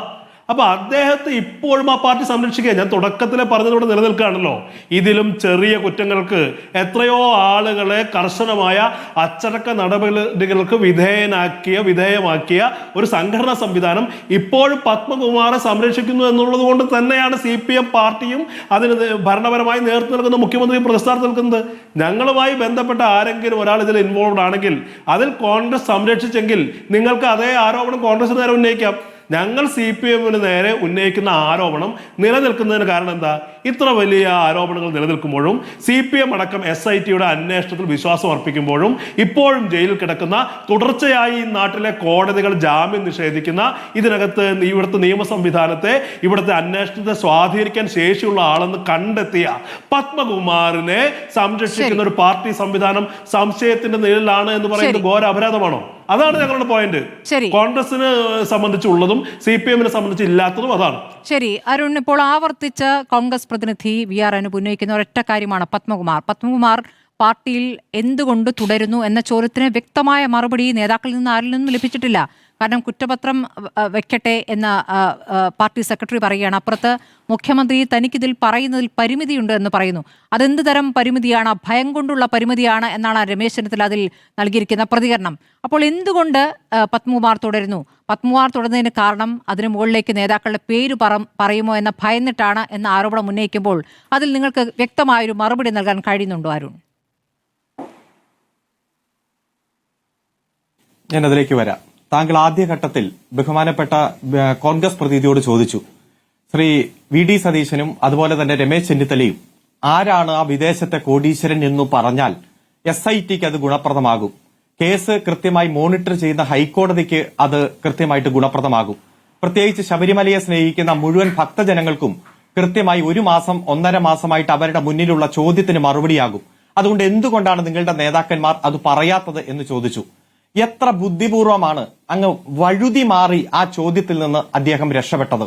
അപ്പൊ അദ്ദേഹത്തെ ഇപ്പോഴും ആ പാർട്ടി സംരക്ഷിക്കുക. ഞാൻ തുടക്കത്തിലെ പറഞ്ഞതിലൂടെ നിലനിൽക്കുകയാണല്ലോ. ഇതിലും ചെറിയ കുറ്റങ്ങൾക്ക് എത്രയോ ആളുകളെ കർശനമായ അച്ചടക്ക നടപടികൾക്ക് വിധേയമാക്കിയ ഒരു സംഘടനാ സംവിധാനം ഇപ്പോഴും പത്മകുമാറെ സംരക്ഷിക്കുന്നു എന്നുള്ളത് കൊണ്ട് തന്നെയാണ് CPM പാർട്ടിയും അതിന് ഭരണപരമായി നേതൃത്വം നൽകുന്ന മുഖ്യമന്ത്രിയും പ്രസ്ഥാനത്ത് നിൽക്കുന്നത്. ഞങ്ങളുമായി ബന്ധപ്പെട്ട ആരെങ്കിലും ഒരാൾ ഇതിൽ ഇൻവോൾവ് ആണെങ്കിൽ അതിൽ കോൺഗ്രസ് സംരക്ഷിച്ചെങ്കിൽ നിങ്ങൾക്ക് അതേ ആരോപണം കോൺഗ്രസിന് നേരെ ഉന്നയിക്കാം. ഞങ്ങൾ CPMന് നേരെ ഉന്നയിക്കുന്ന ആരോപണം നിലനിൽക്കുന്നതിന് കാരണം എന്താ? ഇത്ര വലിയ ആരോപണങ്ങൾ നിലനിൽക്കുമ്പോഴും CPM അടക്കം SITയുടെ അന്വേഷണത്തിൽ വിശ്വാസം അർപ്പിക്കുമ്പോഴും ഇപ്പോഴും ജയിലിൽ കിടക്കുന്ന, തുടർച്ചയായി ഈ നാട്ടിലെ കോടതികൾ ജാമ്യം നിഷേധിക്കുന്ന, ഇതിനകത്ത് ഇവിടുത്തെ നിയമ സംവിധാനത്തെ, ഇവിടുത്തെ അന്വേഷണത്തെ സ്വാധീനിക്കാൻ ശേഷിയുള്ള ആളെന്ന് കണ്ടെത്തിയ പത്മകുമാറിനെ സംരക്ഷിക്കുന്ന ഒരു പാർട്ടി സംവിധാനം സംശയത്തിന്റെ നിഴലിലാണ് എന്ന് പറയുന്നത് ഘോര അപരാധമാണോ? അതാണ് ഞങ്ങളുടെ പോയിന്റ്. കോൺഗ്രസിനെ സംബന്ധിച്ചുള്ളതും CPMനെ സംബന്ധിച്ച് ഇല്ലാത്തതും അതാണ്. ശരി അരുൺ, ഇപ്പോൾ ആവർത്തിച്ച് കോൺഗ്രസ് പ്രതിനിധി വി ആർ അനു ഉന്നയിക്കുന്ന ഒരൊറ്റ കാര്യമാണ് പത്മകുമാർ പാർട്ടിയിൽ എന്തുകൊണ്ട് തുടരുന്നു എന്ന ചോദ്യത്തിന് വ്യക്തമായ മറുപടി നേതാക്കളിൽ നിന്ന് ആരിൽ നിന്നും ലഭിച്ചിട്ടില്ല. കാരണം കുറ്റപത്രം വെക്കട്ടെ എന്ന പാർട്ടി സെക്രട്ടറി പറയുകയാണ്. അപ്പുറത്ത് മുഖ്യമന്ത്രി തനിക്കിതിൽ പറയുന്നതിൽ പരിമിതിയുണ്ട് എന്ന് പറയുന്നു. അതെന്ത് തരം പരിമിതിയാണ്? ഭയം കൊണ്ടുള്ള പരിമിതിയാണ് എന്നാണ് രമേശ് ചെന്നിത്തല അതിൽ നൽകിയിരിക്കുന്ന പ്രതികരണം. അപ്പോൾ എന്തുകൊണ്ട് പത്മകുമാർ തുടരുന്നു? പത്മകുമാർ തുടരുന്നതിന് കാരണം അതിന് മുകളിലേക്ക് നേതാക്കളുടെ പേര് പറയുമോ എന്ന ഭയന്നിട്ടാണ് എന്ന ആരോപണം ഉന്നയിക്കുമ്പോൾ അതിൽ നിങ്ങൾക്ക് വ്യക്തമായൊരു മറുപടി നൽകാൻ കഴിയുന്നുണ്ടോ അരുൺ? ഞാനതിലേക്ക് വരാം. താങ്കൾ ആദ്യഘട്ടത്തിൽ ബഹുമാനപ്പെട്ട കോൺഗ്രസ് പ്രതിനിധിയോട് ചോദിച്ചു, ശ്രീ VD സതീശനും അതുപോലെ തന്നെ രമേശ് ചെന്നിത്തലയും ആരാണ് ആ വിദേശത്തെ കോടീശ്വരൻ എന്നു പറഞ്ഞാൽ SITക്ക് അത് ഗുണപ്രദമാകും, കേസ് കൃത്യമായി മോണിറ്റർ ചെയ്യുന്ന ഹൈക്കോടതിക്ക് അത് കൃത്യമായിട്ട് ഗുണപ്രദമാകും, പ്രത്യേകിച്ച് ശബരിമലയെ സ്നേഹിക്കുന്ന മുഴുവൻ ഭക്തജനങ്ങൾക്കും കൃത്യമായി 1 മാസം 1.5 മാസമായിട്ട് അവരുടെ മുന്നിലുള്ള ചോദ്യത്തിന് മറുപടിയാകും. അതുകൊണ്ട് എന്തുകൊണ്ടാണ് നിങ്ങളുടെ നേതാക്കന്മാർ അത് പറയാത്തത് എന്ന് ചോദിച്ചു. എത്ര ബുദ്ധിപൂർവമാണ് അങ്ങ് വഴുതി മാറി ആ ചോദ്യത്തിൽ നിന്ന് അദ്ദേഹം രക്ഷപ്പെട്ടത്.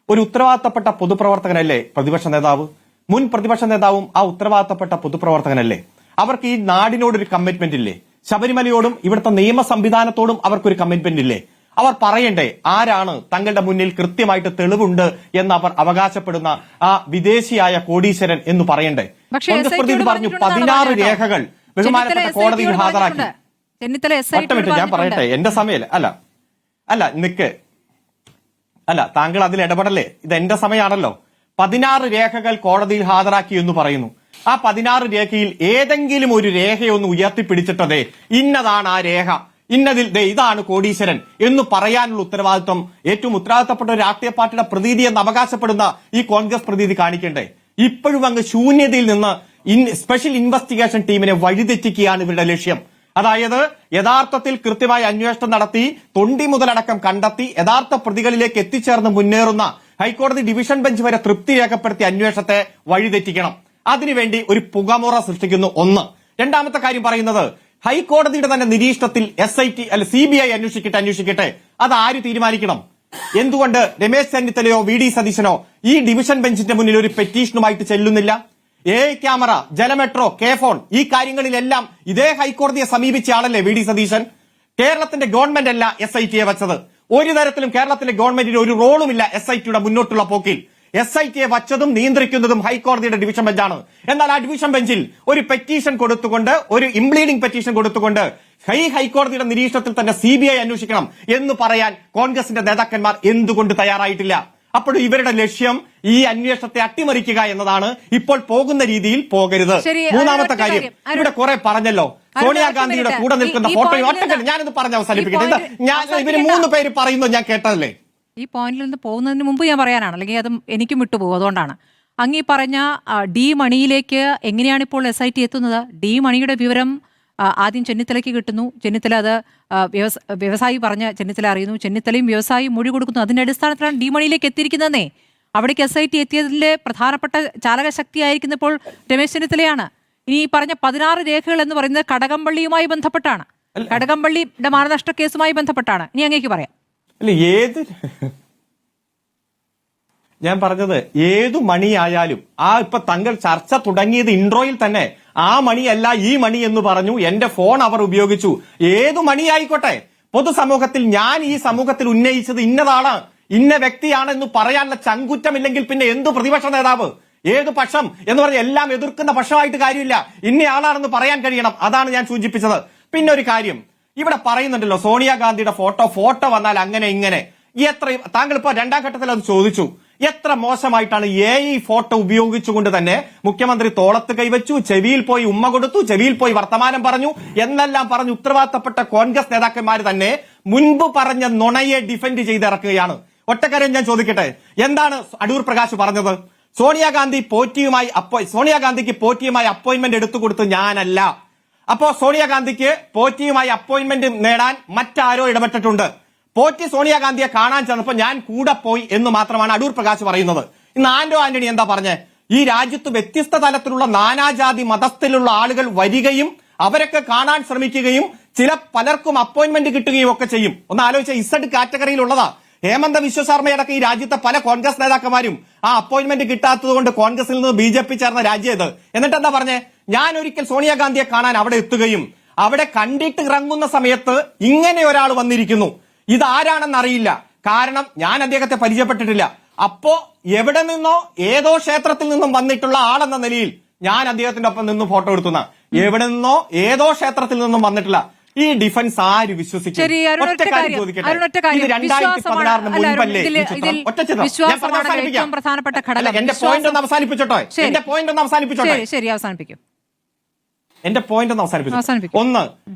ഒരു ഉത്തരവാദിത്തപ്പെട്ട പൊതുപ്രവർത്തകനല്ലേ പ്രതിപക്ഷ നേതാവ്? മുൻ പ്രതിപക്ഷ നേതാവും ആ ഉത്തരവാദിത്തപ്പെട്ട പൊതുപ്രവർത്തകനല്ലേ? അവർക്ക് ഈ നാടിനോടൊരു കമ്മിറ്റ്മെന്റ് ഇല്ലേ? ശബരിമലയോടും ഇവിടുത്തെ നിയമ സംവിധാനത്തോടും അവർക്കൊരു കമ്മിറ്റ്മെന്റ് ഇല്ലേ? അവർ പറയണ്ടേ ആരാണ് തങ്ങളുടെ മുന്നിൽ കൃത്യമായിട്ട് തെളിവുണ്ട് എന്ന് അവർ അവകാശപ്പെടുന്ന ആ വിദേശിയായ കോടീശ്വരൻ എന്ന് പറയണ്ടേ? കോൺഗ്രസ് പ്രതിനിധി പറഞ്ഞു 16 രേഖകൾ ബഹുമാനപ്പെട്ട കോടതിയിൽ ഹാജരാക്കി. ഞാൻ പറയട്ടെ, എന്റെ സമയമല്ല. താങ്കൾ അതിൽ ഇടപെടല്ലേ? ഇത് എന്റെ സമയമാണല്ലോ. 16 രേഖകൾ കോടതിയിൽ ഹാജരാക്കി എന്ന് പറയുന്നു. ആ 16 രേഖയിൽ ഏതെങ്കിലും ഒരു രേഖയൊന്ന് ഉയർത്തിപ്പിടിച്ചിട്ടതേ ഇന്നതാണ് ആ രേഖ, ഇന്നതിൽ ഇതാണ് കോടീശ്വരൻ എന്ന് പറയാനുള്ള ഉത്തരവാദിത്വം ഏറ്റവും ഉത്തരവാദിത്തപ്പെട്ട ഒരു രാഷ്ട്രീയ പാർട്ടിയുടെ പ്രതിനിധി എന്ന് അവകാശപ്പെടുന്ന ഈ കോൺഗ്രസ് പ്രതിനിധി കാണിക്കണ്ടേ? ഇപ്പോഴും അങ്ങ് ശൂന്യതയിൽ നിന്ന് സ്പെഷ്യൽ ഇൻവെസ്റ്റിഗേഷൻ ടീമിനെ വഴിതെറ്റിക്കുകയാണ് ഇവരുടെ ലക്ഷ്യം. അതായത് യഥാർത്ഥത്തിൽ കൃത്യമായ അന്വേഷണം നടത്തി തൊണ്ടി മുതലടക്കം കണ്ടെത്തി യഥാർത്ഥ പ്രതികളിലേക്ക് എത്തിച്ചേർന്ന് മുന്നേറുന്ന ഹൈക്കോടതി ഡിവിഷൻ ബെഞ്ച് വരെ തൃപ്തി രേഖപ്പെടുത്തിയ അന്വേഷണത്തെ വഴിതെറ്റിക്കണം. അതിനുവേണ്ടി ഒരു പുകമുറ സൃഷ്ടിക്കുന്നു. ഒന്ന്. രണ്ടാമത്തെ കാര്യം പറയുന്നത് ഹൈക്കോടതിയുടെ തന്നെ നിരീക്ഷണത്തിൽ SIT അല്ല CBI അന്വേഷിക്കട്ടെ, അത് ആര് തീരുമാനിക്കണം? എന്തുകൊണ്ട് രമേശ് ചെന്നിത്തലയോ VD സതീശനോ ഈ ഡിവിഷൻ ബെഞ്ചിന്റെ മുന്നിൽ ഒരു പെറ്റീഷനുമായിട്ട് ചെല്ലുന്നില്ല? ക്യാമറ, ജലമെട്രോ, ഫോൺ ഈ കാര്യങ്ങളിലെല്ലാം ഇതേ ഹൈക്കോടതിയെ സമീപിച്ച ആളല്ലേ VD സതീശൻ? കേരളത്തിന്റെ ഗവൺമെന്റ് അല്ല SITയെ വച്ചത്. ഒരു തരത്തിലും കേരളത്തിലെ ഗവൺമെന്റിന് ഒരു റോളുമില്ല SITയുടെ മുന്നോട്ടുള്ള പോക്കിൽ. SITയെ വച്ചതും നിയന്ത്രിക്കുന്നതും ഹൈക്കോടതിയുടെ ഡിവിഷൻ ബെഞ്ചാണ്. എന്നാൽ ആ ഡിവിഷൻ ബെഞ്ചിൽ ഒരു പെറ്റീഷൻ കൊടുത്തുകൊണ്ട്, ഒരു ഇംപ്ലീഡിംഗ് പെറ്റീഷൻ കൊടുത്തുകൊണ്ട് ഹൈക്കോടതിയുടെ നിരീക്ഷണത്തിൽ തന്നെ CBI അന്വേഷിക്കണം എന്ന് പറയാൻ കോൺഗ്രസിന്റെ നേതാക്കന്മാർ എന്തുകൊണ്ട് തയ്യാറായിട്ടില്ല? അപ്പോൾ ഇവരുടെ ലക്ഷ്യം ഈ അന്വേഷണത്തെ അട്ടിമറിക്കുക എന്നതാണ്. ഇപ്പോൾ പോകുന്ന രീതിയിൽ പോകരുത്. മൂന്നാമത്തെ കാര്യം, ഇവിടെ കുറെ പറഞ്ഞല്ലോ സോണിയാഗാന്ധിയുടെ കൂടെ നിൽക്കുന്ന ഫോട്ടോ. ഞാനിത് പറഞ്ഞ് അവസാനിപ്പിക്കട്ടെ. ഇവര് 3 പേര് പറയുന്നത് ഞാൻ കേട്ടതല്ലേ? ഈ പോയിന്റിൽ നിന്ന് പോകുന്നതിന് മുമ്പ് ഞാൻ പറയാനാണ്, അല്ലെങ്കിൽ അത് എനിക്കും വിട്ടുപോകും. അതുകൊണ്ടാണ് അങ്ങീ പറഞ്ഞ ഡി മണിയിലേക്ക് എങ്ങനെയാണ് ഇപ്പോൾ SIT എത്തുന്നത്? ഡി മണിയുടെ വിവരം ആദ്യം ചെന്നിത്തലയ്ക്ക് കിട്ടുന്നു. ചെന്നിത്തല അത് വ്യവസായി പറഞ്ഞ് ചെന്നിത്തല അറിയുന്നു. ചെന്നിത്തലയും വ്യവസായിയും മൊഴി കൊടുക്കുന്നു. അതിന്റെ അടിസ്ഥാനത്തിലാണ് ഡി മണിയിലേക്ക് എത്തിയിരിക്കുന്നതെന്നേ. അവിടേക്ക് SIT എത്തിയതിലെ പ്രധാനപ്പെട്ട ചാലകശക്തി ആയിരിക്കുന്ന ഇപ്പോൾ രമേശ് ചെന്നിത്തലയാണ്. ഇനി ഈ പറഞ്ഞ 16 രേഖകൾ എന്ന് പറയുന്നത് കടകംപള്ളിയുമായി ബന്ധപ്പെട്ടാണ്, കടകംപള്ളിയുടെ മാനനഷ്ട കേസുമായി ബന്ധപ്പെട്ടാണ്. ഇനി അങ്ങേക്ക് പറയാം. അല്ല, ഞാൻ പറഞ്ഞത് ഏതു മണിയായാലും ഇപ്പൊ തങ്ങൾ ചർച്ച തുടങ്ങിയത് ഇൻട്രോയിൽ തന്നെ ആ മണിയല്ല ഈ മണി എന്ന് പറഞ്ഞു. എന്റെ ഫോൺ അവർ ഉപയോഗിച്ചു. ഏതു മണിയായിക്കോട്ടെ, പൊതുസമൂഹത്തിൽ ഞാൻ ഈ സമൂഹത്തിൽ ഉന്നയിച്ചത് ഇന്നതാണ്, ഇന്ന വ്യക്തിയാണ് എന്ന് പറയാനുള്ള ചങ്കുറ്റമില്ലെങ്കിൽ പിന്നെ എന്തു പ്രതിപക്ഷ നേതാവ്? ഏതു പക്ഷം എന്ന് പറഞ്ഞ് എല്ലാം എതിർക്കുന്ന പക്ഷമായിട്ട് കാര്യമില്ല. ഇന്നയാളാണെന്ന് പറയാൻ കഴിയണം. അതാണ് ഞാൻ സൂചിപ്പിച്ചത്. പിന്നെ ഒരു കാര്യം ഇവിടെ പറയുന്നുണ്ടല്ലോ, സോണിയാഗാന്ധിയുടെ ഫോട്ടോ വന്നാൽ അങ്ങനെ ഇങ്ങനെ. താങ്കൾ ഇപ്പൊ 2ാം ഘട്ടത്തിൽ അത് ചോദിച്ചു. എത്ര മോശമായിട്ടാണ് AI ഫോട്ടോ ഉപയോഗിച്ചുകൊണ്ട് തന്നെ മുഖ്യമന്ത്രി തോളത്ത് കൈവച്ചു, ചെവിയിൽ പോയി ഉമ്മ കൊടുത്തു, ചെവിയിൽ പോയി വർത്തമാനം പറഞ്ഞു എന്നെല്ലാം പറഞ്ഞ് ഉത്തരവാദിത്തപ്പെട്ട കോൺഗ്രസ് നേതാക്കന്മാർ തന്നെ മുൻപ് പറഞ്ഞ നുണയെ ഡിഫെൻഡ് ചെയ്തിറക്കുകയാണ്. ഒറ്റക്കാര്യം ഞാൻ ചോദിക്കട്ടെ, എന്താണ് അടൂർ പ്രകാശ് പറഞ്ഞത്? സോണിയാഗാന്ധിക്ക് പോറ്റിയുമായി അപ്പോയിന്റ്മെന്റ് എടുത്തു കൊടുത്ത് ഞാനല്ല. അപ്പോ സോണിയാഗാന്ധിക്ക് പോറ്റിയുമായി അപ്പോയിന്റ്മെന്റ് നേടാൻ മറ്റാരോ ഇടപെട്ടിട്ടുണ്ട്. പോറ്റി സോണിയാഗാന്ധിയെ കാണാൻ ചെന്നപ്പോൾ ഞാൻ കൂടെ പോയി എന്ന് മാത്രമാണ് അടൂർ പ്രകാശ് പറയുന്നത്. ഇന്ന് ആന്റണി എന്താ പറഞ്ഞേ? ഈ രാജ്യത്ത് വ്യത്യസ്ത തലത്തിലുള്ള നാനാജാതി മതത്തിലുള്ള ആളുകൾ വരികയും അവരൊക്കെ കാണാൻ ശ്രമിക്കുകയും പലർക്കും അപ്പോയിന്റ്മെന്റ് കിട്ടുകയും ഒക്കെ ചെയ്യും. ഒന്ന് ആലോചിച്ച Z കാറ്റഗറിയിലുള്ളതാ. ഹേമന്ത വിശ്വശർമ്മയടക്കം ഈ രാജ്യത്തെ പല കോൺഗ്രസ് നേതാക്കന്മാരും ആ അപ്പോയിന്റ്മെന്റ് കിട്ടാത്തത് കൊണ്ട് കോൺഗ്രസിൽ നിന്ന് BJP ചേർന്ന രാജ്യം ഇത്. എന്നിട്ട് എന്താ പറഞ്ഞേ? ഞാൻ ഒരിക്കൽ സോണിയാഗാന്ധിയെ കാണാൻ അവിടെ എത്തുകയും അവിടെ കണ്ടിട്ട് ഇറങ്ങുന്ന സമയത്ത് ഇങ്ങനെ ഒരാൾ വന്നിരിക്കുന്നു. ഇതാരാണെന്ന് അറിയില്ല, കാരണം ഞാൻ അദ്ദേഹത്തെ പരിചയപ്പെട്ടിട്ടില്ല. അപ്പോ എവിടെ നിന്നോ ഏതോ ക്ഷേത്രത്തിൽ നിന്നും വന്നിട്ടുള്ള ആളെന്ന നിലയിൽ ഞാൻ അദ്ദേഹത്തിന്റെ ഒപ്പം നിന്ന് ഫോട്ടോ എടുത്തുന്ന. എവിടെ നിന്നോ ഏതോ ക്ഷേത്രത്തിൽ നിന്നും വന്നിട്ടില്ല. ഈ ഡിഫൻസ് ആര് വിശ്വസിക്കും? എന്റെ പോയിന്റ് ഒന്ന് അവസാനിപ്പിച്ചോട്ടെ. ഒന്ന്,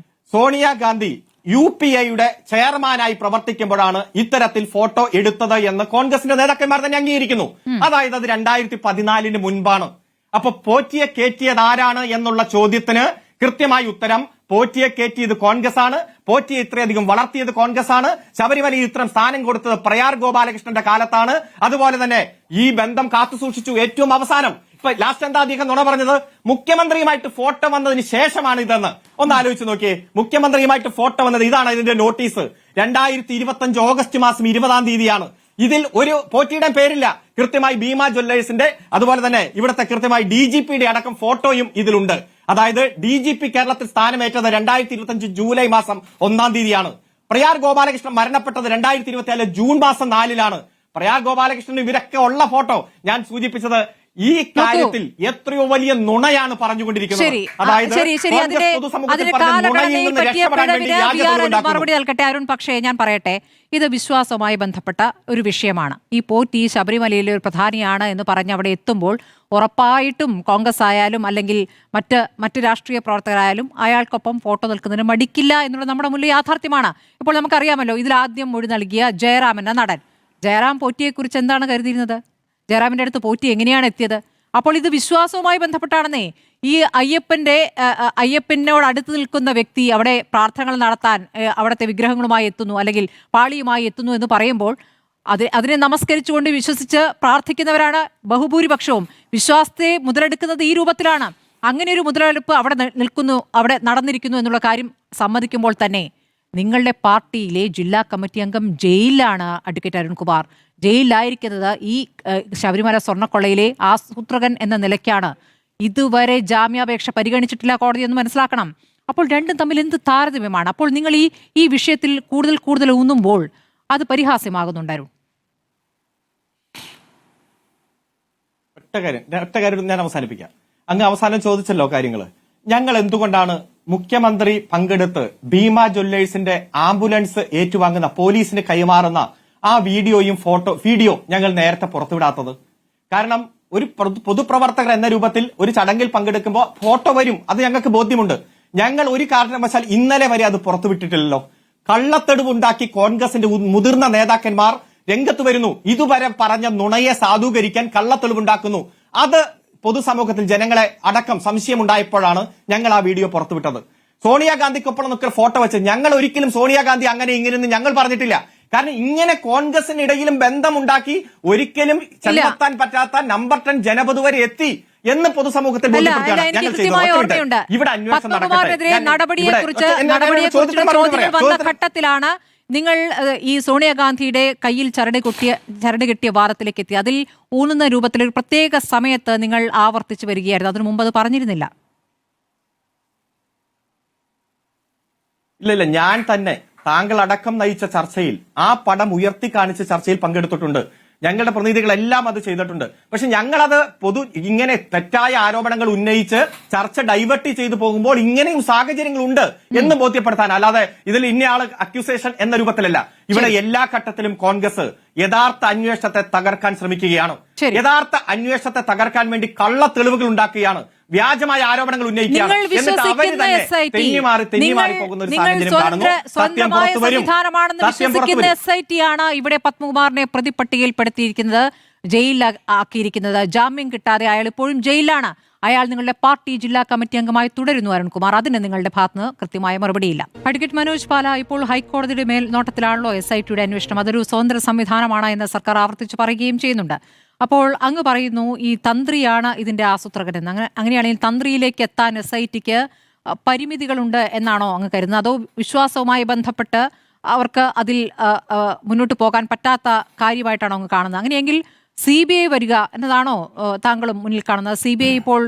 സോണിയാഗാന്ധി UPIയുടെ ചെയർമാനായി പ്രവർത്തിക്കുമ്പോഴാണ് ഇത്തരത്തിൽ ഫോട്ടോ എടുത്തത് എന്ന് കോൺഗ്രസിന്റെ നേതാക്കന്മാർ തന്നെ അംഗീകരിക്കുന്നു. അതായത് അത് 2014 മുൻപാണ്. അപ്പൊ പോറ്റിയെ കയറ്റിയത് ആരാണ് എന്നുള്ള ചോദ്യത്തിന് കൃത്യമായ ഉത്തരം, പോറ്റിയെ കയറ്റിയത് കോൺഗ്രസ് ആണ്. പോറ്റിയെ ഇത്രയധികം വളർത്തിയത് കോൺഗ്രസ് ആണ്. ശബരിമലയിൽ ഇത്തരം സ്ഥാനം കൊടുത്തത് പ്രയാർ ഗോപാലകൃഷ്ണന്റെ കാലത്താണ്. അതുപോലെ തന്നെ ഈ ബന്ധം കാത്തുസൂക്ഷിച്ചു. ഏറ്റവും അവസാനം ഇപ്പൊ ലാസ്റ്റ് എന്താ അദ്ദേഹം നുണ പറഞ്ഞത്? മുഖ്യമന്ത്രിയുമായിട്ട് ഫോട്ടോ വന്നതിന് ശേഷമാണ് ഇതെന്ന്. ഒന്ന് ആലോചിച്ച് നോക്കിയേ. മുഖ്യമന്ത്രിയുമായിട്ട് ഫോട്ടോ വന്നത് ഇതാണ് ഇതിന്റെ നോട്ടീസ്. 2025 ഓഗസ്റ്റ് മാസം 20-ാം തീയതിയാണ്. ഇതിൽ ഒരു പോറ്റിയുടെ പേരില്ല. കൃത്യമായി ഭീമ ജ്വല്ലേഴ്സിന്റെ അതുപോലെ തന്നെ ഇവിടുത്തെ കൃത്യമായി DGPയുടെ അടക്കം ഫോട്ടോയും ഇതിലുണ്ട്. അതായത് DGP കേരളത്തിൽ സ്ഥാനമേറ്റത് 2025 ജൂലൈ മാസം 1-ാം തീയതിയാണ്. പ്രയാർ ഗോപാലകൃഷ്ണൻ മരണപ്പെട്ടത് 2024 ജൂൺ മാസം 4-ലാണ്. പ്രയാർ ഗോപാലകൃഷ്ണൻ ഇവരൊക്കെ ഉള്ള ഫോട്ടോ ഞാൻ സൂചിപ്പിച്ചത് ഈ കാര്യത്തിൽ എത്രയോ വലിയ നുണയാണ് പറഞ്ഞുകൊണ്ടിരിക്കുന്നത്. അതായത് മറുപടി നൽകട്ടെ അരുൺ. പക്ഷേ ഞാൻ പറയട്ടെ, ഇത് വിശ്വാസവുമായി ബന്ധപ്പെട്ട ഒരു വിഷയമാണ്. ഈ പോറ്റി ശബരിമലയിലെ ഒരു പ്രധാനിയാണ് എന്ന് പറഞ്ഞ് അവിടെ എത്തുമ്പോൾ ഉറപ്പായിട്ടും കോൺഗ്രസ് ആയാലും അല്ലെങ്കിൽ മറ്റ് രാഷ്ട്രീയ പ്രവർത്തകരായാലും അയാൾക്കൊപ്പം ഫോട്ടോ നിൽക്കുന്നതിന് മടിക്കില്ല എന്നുള്ളത് നമ്മുടെ മുന്നിൽ യാഥാർത്ഥ്യമാണ്. ഇപ്പോൾ നമുക്കറിയാമല്ലോ, ഇതിലാദ്യം മൊഴി നൽകിയ ജയറാം എന്ന നടൻ. ജയറാം പോറ്റിയെക്കുറിച്ച് എന്താണ് കരുതിയിരുന്നത്? ജയറാമിന്റെ അടുത്ത് പോറ്റി എങ്ങനെയാണ് എത്തിയത്? അപ്പോൾ ഇത് വിശ്വാസവുമായി ബന്ധപ്പെട്ടാണെന്നേ. ഈ അയ്യപ്പനോട് അടുത്ത് നിൽക്കുന്ന വ്യക്തി അവിടെ പ്രാർത്ഥനകൾ നടത്താൻ അവിടുത്തെ വിഗ്രഹങ്ങളുമായി എത്തുന്നു, അല്ലെങ്കിൽ പാളിയുമായി എത്തുന്നു എന്ന് പറയുമ്പോൾ അതിനെ നമസ്കരിച്ചുകൊണ്ട് വിശ്വസിച്ച് പ്രാർത്ഥിക്കുന്നവരാണ് ബഹുഭൂരിപക്ഷവും. വിശ്വാസത്തെ മുതലെടുക്കുന്നത് ഈ രൂപത്തിലാണ്. അങ്ങനെ ഒരു മുതലെടുപ്പ് അവിടെ നടന്നിരിക്കുന്നു എന്നുള്ള കാര്യം സമ്മതിക്കുമ്പോൾ തന്നെ നിങ്ങളുടെ പാർട്ടിയിലെ ജില്ലാ കമ്മിറ്റി അംഗം ജയിലിലാണ്. അഡ്വക്കേറ്റ് അരുൺകുമാർ ജയിലിലായിരിക്കുന്നത് ഈ ശബരിമല സ്വർണ്ണക്കൊള്ളയിലെ ആസൂത്രകൻ എന്ന നിലയ്ക്കാണ്. ഇതുവരെ ജാമ്യാപേക്ഷ പരിഗണിച്ചിട്ടില്ല കോടതി എന്ന് മനസ്സിലാക്കണം. അപ്പോൾ രണ്ടും തമ്മിൽ എന്ത് താരതമ്യമാണ്? അപ്പോൾ നിങ്ങൾ ഈ വിഷയത്തിൽ കൂടുതൽ ഊന്നുമ്പോൾ അത് പരിഹാസ്യമാകുന്നുണ്ടായിരുന്നു. ഒറ്റ കാര്യം ഞാൻ അവസാനിപ്പിക്കാം. അങ്ങ് അവസാനം ചോദിച്ചല്ലോ കാര്യങ്ങൾ. ഞങ്ങൾ എന്തുകൊണ്ടാണ് മുഖ്യമന്ത്രി പങ്കെടുത്ത് ഭീമ ജ്വല്ലേഴ്സിന്റെ ആംബുലൻസ് ഏറ്റുവാങ്ങുന്ന പോലീസിന് കൈമാറുന്ന ആ വീഡിയോ ഞങ്ങൾ നേരത്തെ പുറത്തുവിടാത്തത്? കാരണം ഒരു പൊതുപ്രവർത്തകർ എന്ന രൂപത്തിൽ ഒരു ചടങ്ങിൽ പങ്കെടുക്കുമ്പോൾ ഫോട്ടോ വരും, അത് ഞങ്ങൾക്ക് ബോധ്യമുണ്ട്. ഞങ്ങൾ ഒരു കാരണവശാൽ ഇന്നലെ വരെ അത് പുറത്തുവിട്ടിട്ടില്ലല്ലോ. കള്ളത്തെളിവുണ്ടാക്കി കോൺഗ്രസിന്റെ മുതിർന്ന നേതാക്കന്മാർ രംഗത്ത് വരുന്നു. ഇതുവരെ പറഞ്ഞ നുണയെ സാധൂകരിക്കാൻ കള്ളത്തെളിവുണ്ടാക്കുന്നു. അത് പൊതുസമൂഹത്തിൽ ജനങ്ങളെ അടക്കം സംശയമുണ്ടായപ്പോഴാണ് ഞങ്ങൾ ആ വീഡിയോ പുറത്തുവിട്ടത്. സോണിയാഗാന്ധിക്കൊപ്പം നിൽക്കുന്ന ഫോട്ടോ വെച്ച് ഞങ്ങൾ ഒരിക്കലും സോണിയാഗാന്ധി അങ്ങനെ ഇങ്ങനെയൊന്നും ഞങ്ങൾ പറഞ്ഞിട്ടില്ല. കാരണം ഇങ്ങനെ കോൺഗ്രസിനിടയിലും ബന്ധമുണ്ടാക്കി ഒരിക്കലും ചെന്നെത്താൻ പറ്റാത്ത നമ്പർ 10 ജനപദ് വരെ എത്തി എന്ന് പൊതുസമൂഹത്തിൽ ബോധ്യപ്പെടുത്തുകയാണ് ഞങ്ങൾ ചെയ്തത്. ഇവിടെ അന്വേഷണം ഘട്ടത്തിലാണ് നിങ്ങൾ ഈ സോണിയാഗാന്ധിയുടെ കയ്യിൽ ചരട് കെട്ടിയ വാദത്തിലേക്ക് എത്തി. അതിൽ ഊന്നുന്ന രൂപത്തിൽ ഒരു പ്രത്യേക സമയത്ത് നിങ്ങൾ ആവർത്തിച്ചു വരികയായിരുന്നു. അതിനു മുമ്പ് അത് പറഞ്ഞിരുന്നില്ല. ഇല്ല, ഞാൻ തന്നെ താങ്കൾ അടക്കം നയിച്ച ചർച്ചയിൽ ആ പടം ഉയർത്തി കാണിച്ച ചർച്ചയിൽ പങ്കെടുത്തിട്ടുണ്ട്. ഞങ്ങളുടെ പ്രതിനിധികളെല്ലാം അത് ചെയ്തിട്ടുണ്ട്. പക്ഷെ ഞങ്ങളത് ഇങ്ങനെ തെറ്റായ ആരോപണങ്ങൾ ഉന്നയിച്ച് ചർച്ച ഡൈവേർട്ട് ചെയ്തു പോകുമ്പോൾ ഇങ്ങനെയും സാഹചര്യങ്ങളുണ്ട് എന്ന് ബോധ്യപ്പെടുത്താൻ, അല്ലാതെ ഇതിൽ ഇന്നയാള് അക്യൂസേഷൻ എന്ന രൂപത്തിലല്ല. ഇവിടെ എല്ലാ ഘട്ടത്തിലും കോൺഗ്രസ് യഥാർത്ഥ അന്വേഷണത്തെ തകർക്കാൻ ശ്രമിക്കുകയാണ്. യഥാർത്ഥ അന്വേഷണത്തെ തകർക്കാൻ വേണ്ടി കള്ള തെളിവുകൾ ഉണ്ടാക്കുകയാണ്, വ്യാജമായ ആരോപണങ്ങൾ ഉന്നയിക്കുകയാണ്. എന്നിട്ട് അവര് തന്നെ തെന്നിമാറി പോകുന്ന ഒരു സാഹചര്യം കാണുന്നു. സത്യം പുറത്തു വരും. ആണ് ഇവിടെ പത്മകുമാറിനെ പ്രതിപട്ടികയിൽപ്പെടുത്തിയിരിക്കുന്നത്, ജയിലിലാക്കിയിരിക്കുന്നത്. ജാമ്യം കിട്ടാതെ അയാൾ ഇപ്പോഴും ജയിലിലാണ്. അയാൾ നിങ്ങളുടെ പാർട്ടി ജില്ലാ കമ്മിറ്റി അംഗമായി തുടരുന്നു അരുൺകുമാർ. അതിന് നിങ്ങളുടെ ഭാഗത്ത് കൃത്യമായ മറുപടിയില്ല. അഡ്വക്കേറ്റ് മനോജ് പാല, ഇപ്പോൾ ഹൈക്കോടതിയുടെ മേൽനോട്ടത്തിലാണല്ലോ SITയുടെ അന്വേഷണം. അതൊരു സ്വതന്ത്ര സംവിധാനമാണ് എന്ന് സർക്കാർ ആവർത്തിച്ച് പറയുകയും ചെയ്യുന്നുണ്ട്. അപ്പോൾ അങ്ങ് പറയുന്നു ഈ തന്ത്രിയാണ് ഇതിന്റെ ആസൂത്രകൻ. അങ്ങനെയാണെങ്കിൽ തന്ത്രിയിലേക്ക് എത്താൻ SITക്ക് പരിമിതികളുണ്ട് എന്നാണോ അങ്ങ് കരുതുന്നത്? അതോ വിശ്വാസവുമായി ബന്ധപ്പെട്ട് അവർക്ക് അതിൽ മുന്നോട്ട് പോകാൻ പറ്റാത്ത കാര്യമായിട്ടാണോ അങ്ങ് കാണുന്നത്? അങ്ങനെയെങ്കിൽ CBI വരിക എന്നതാണോ താങ്കളും മുന്നിൽ കാണുന്നത്? CBI ഇപ്പോൾ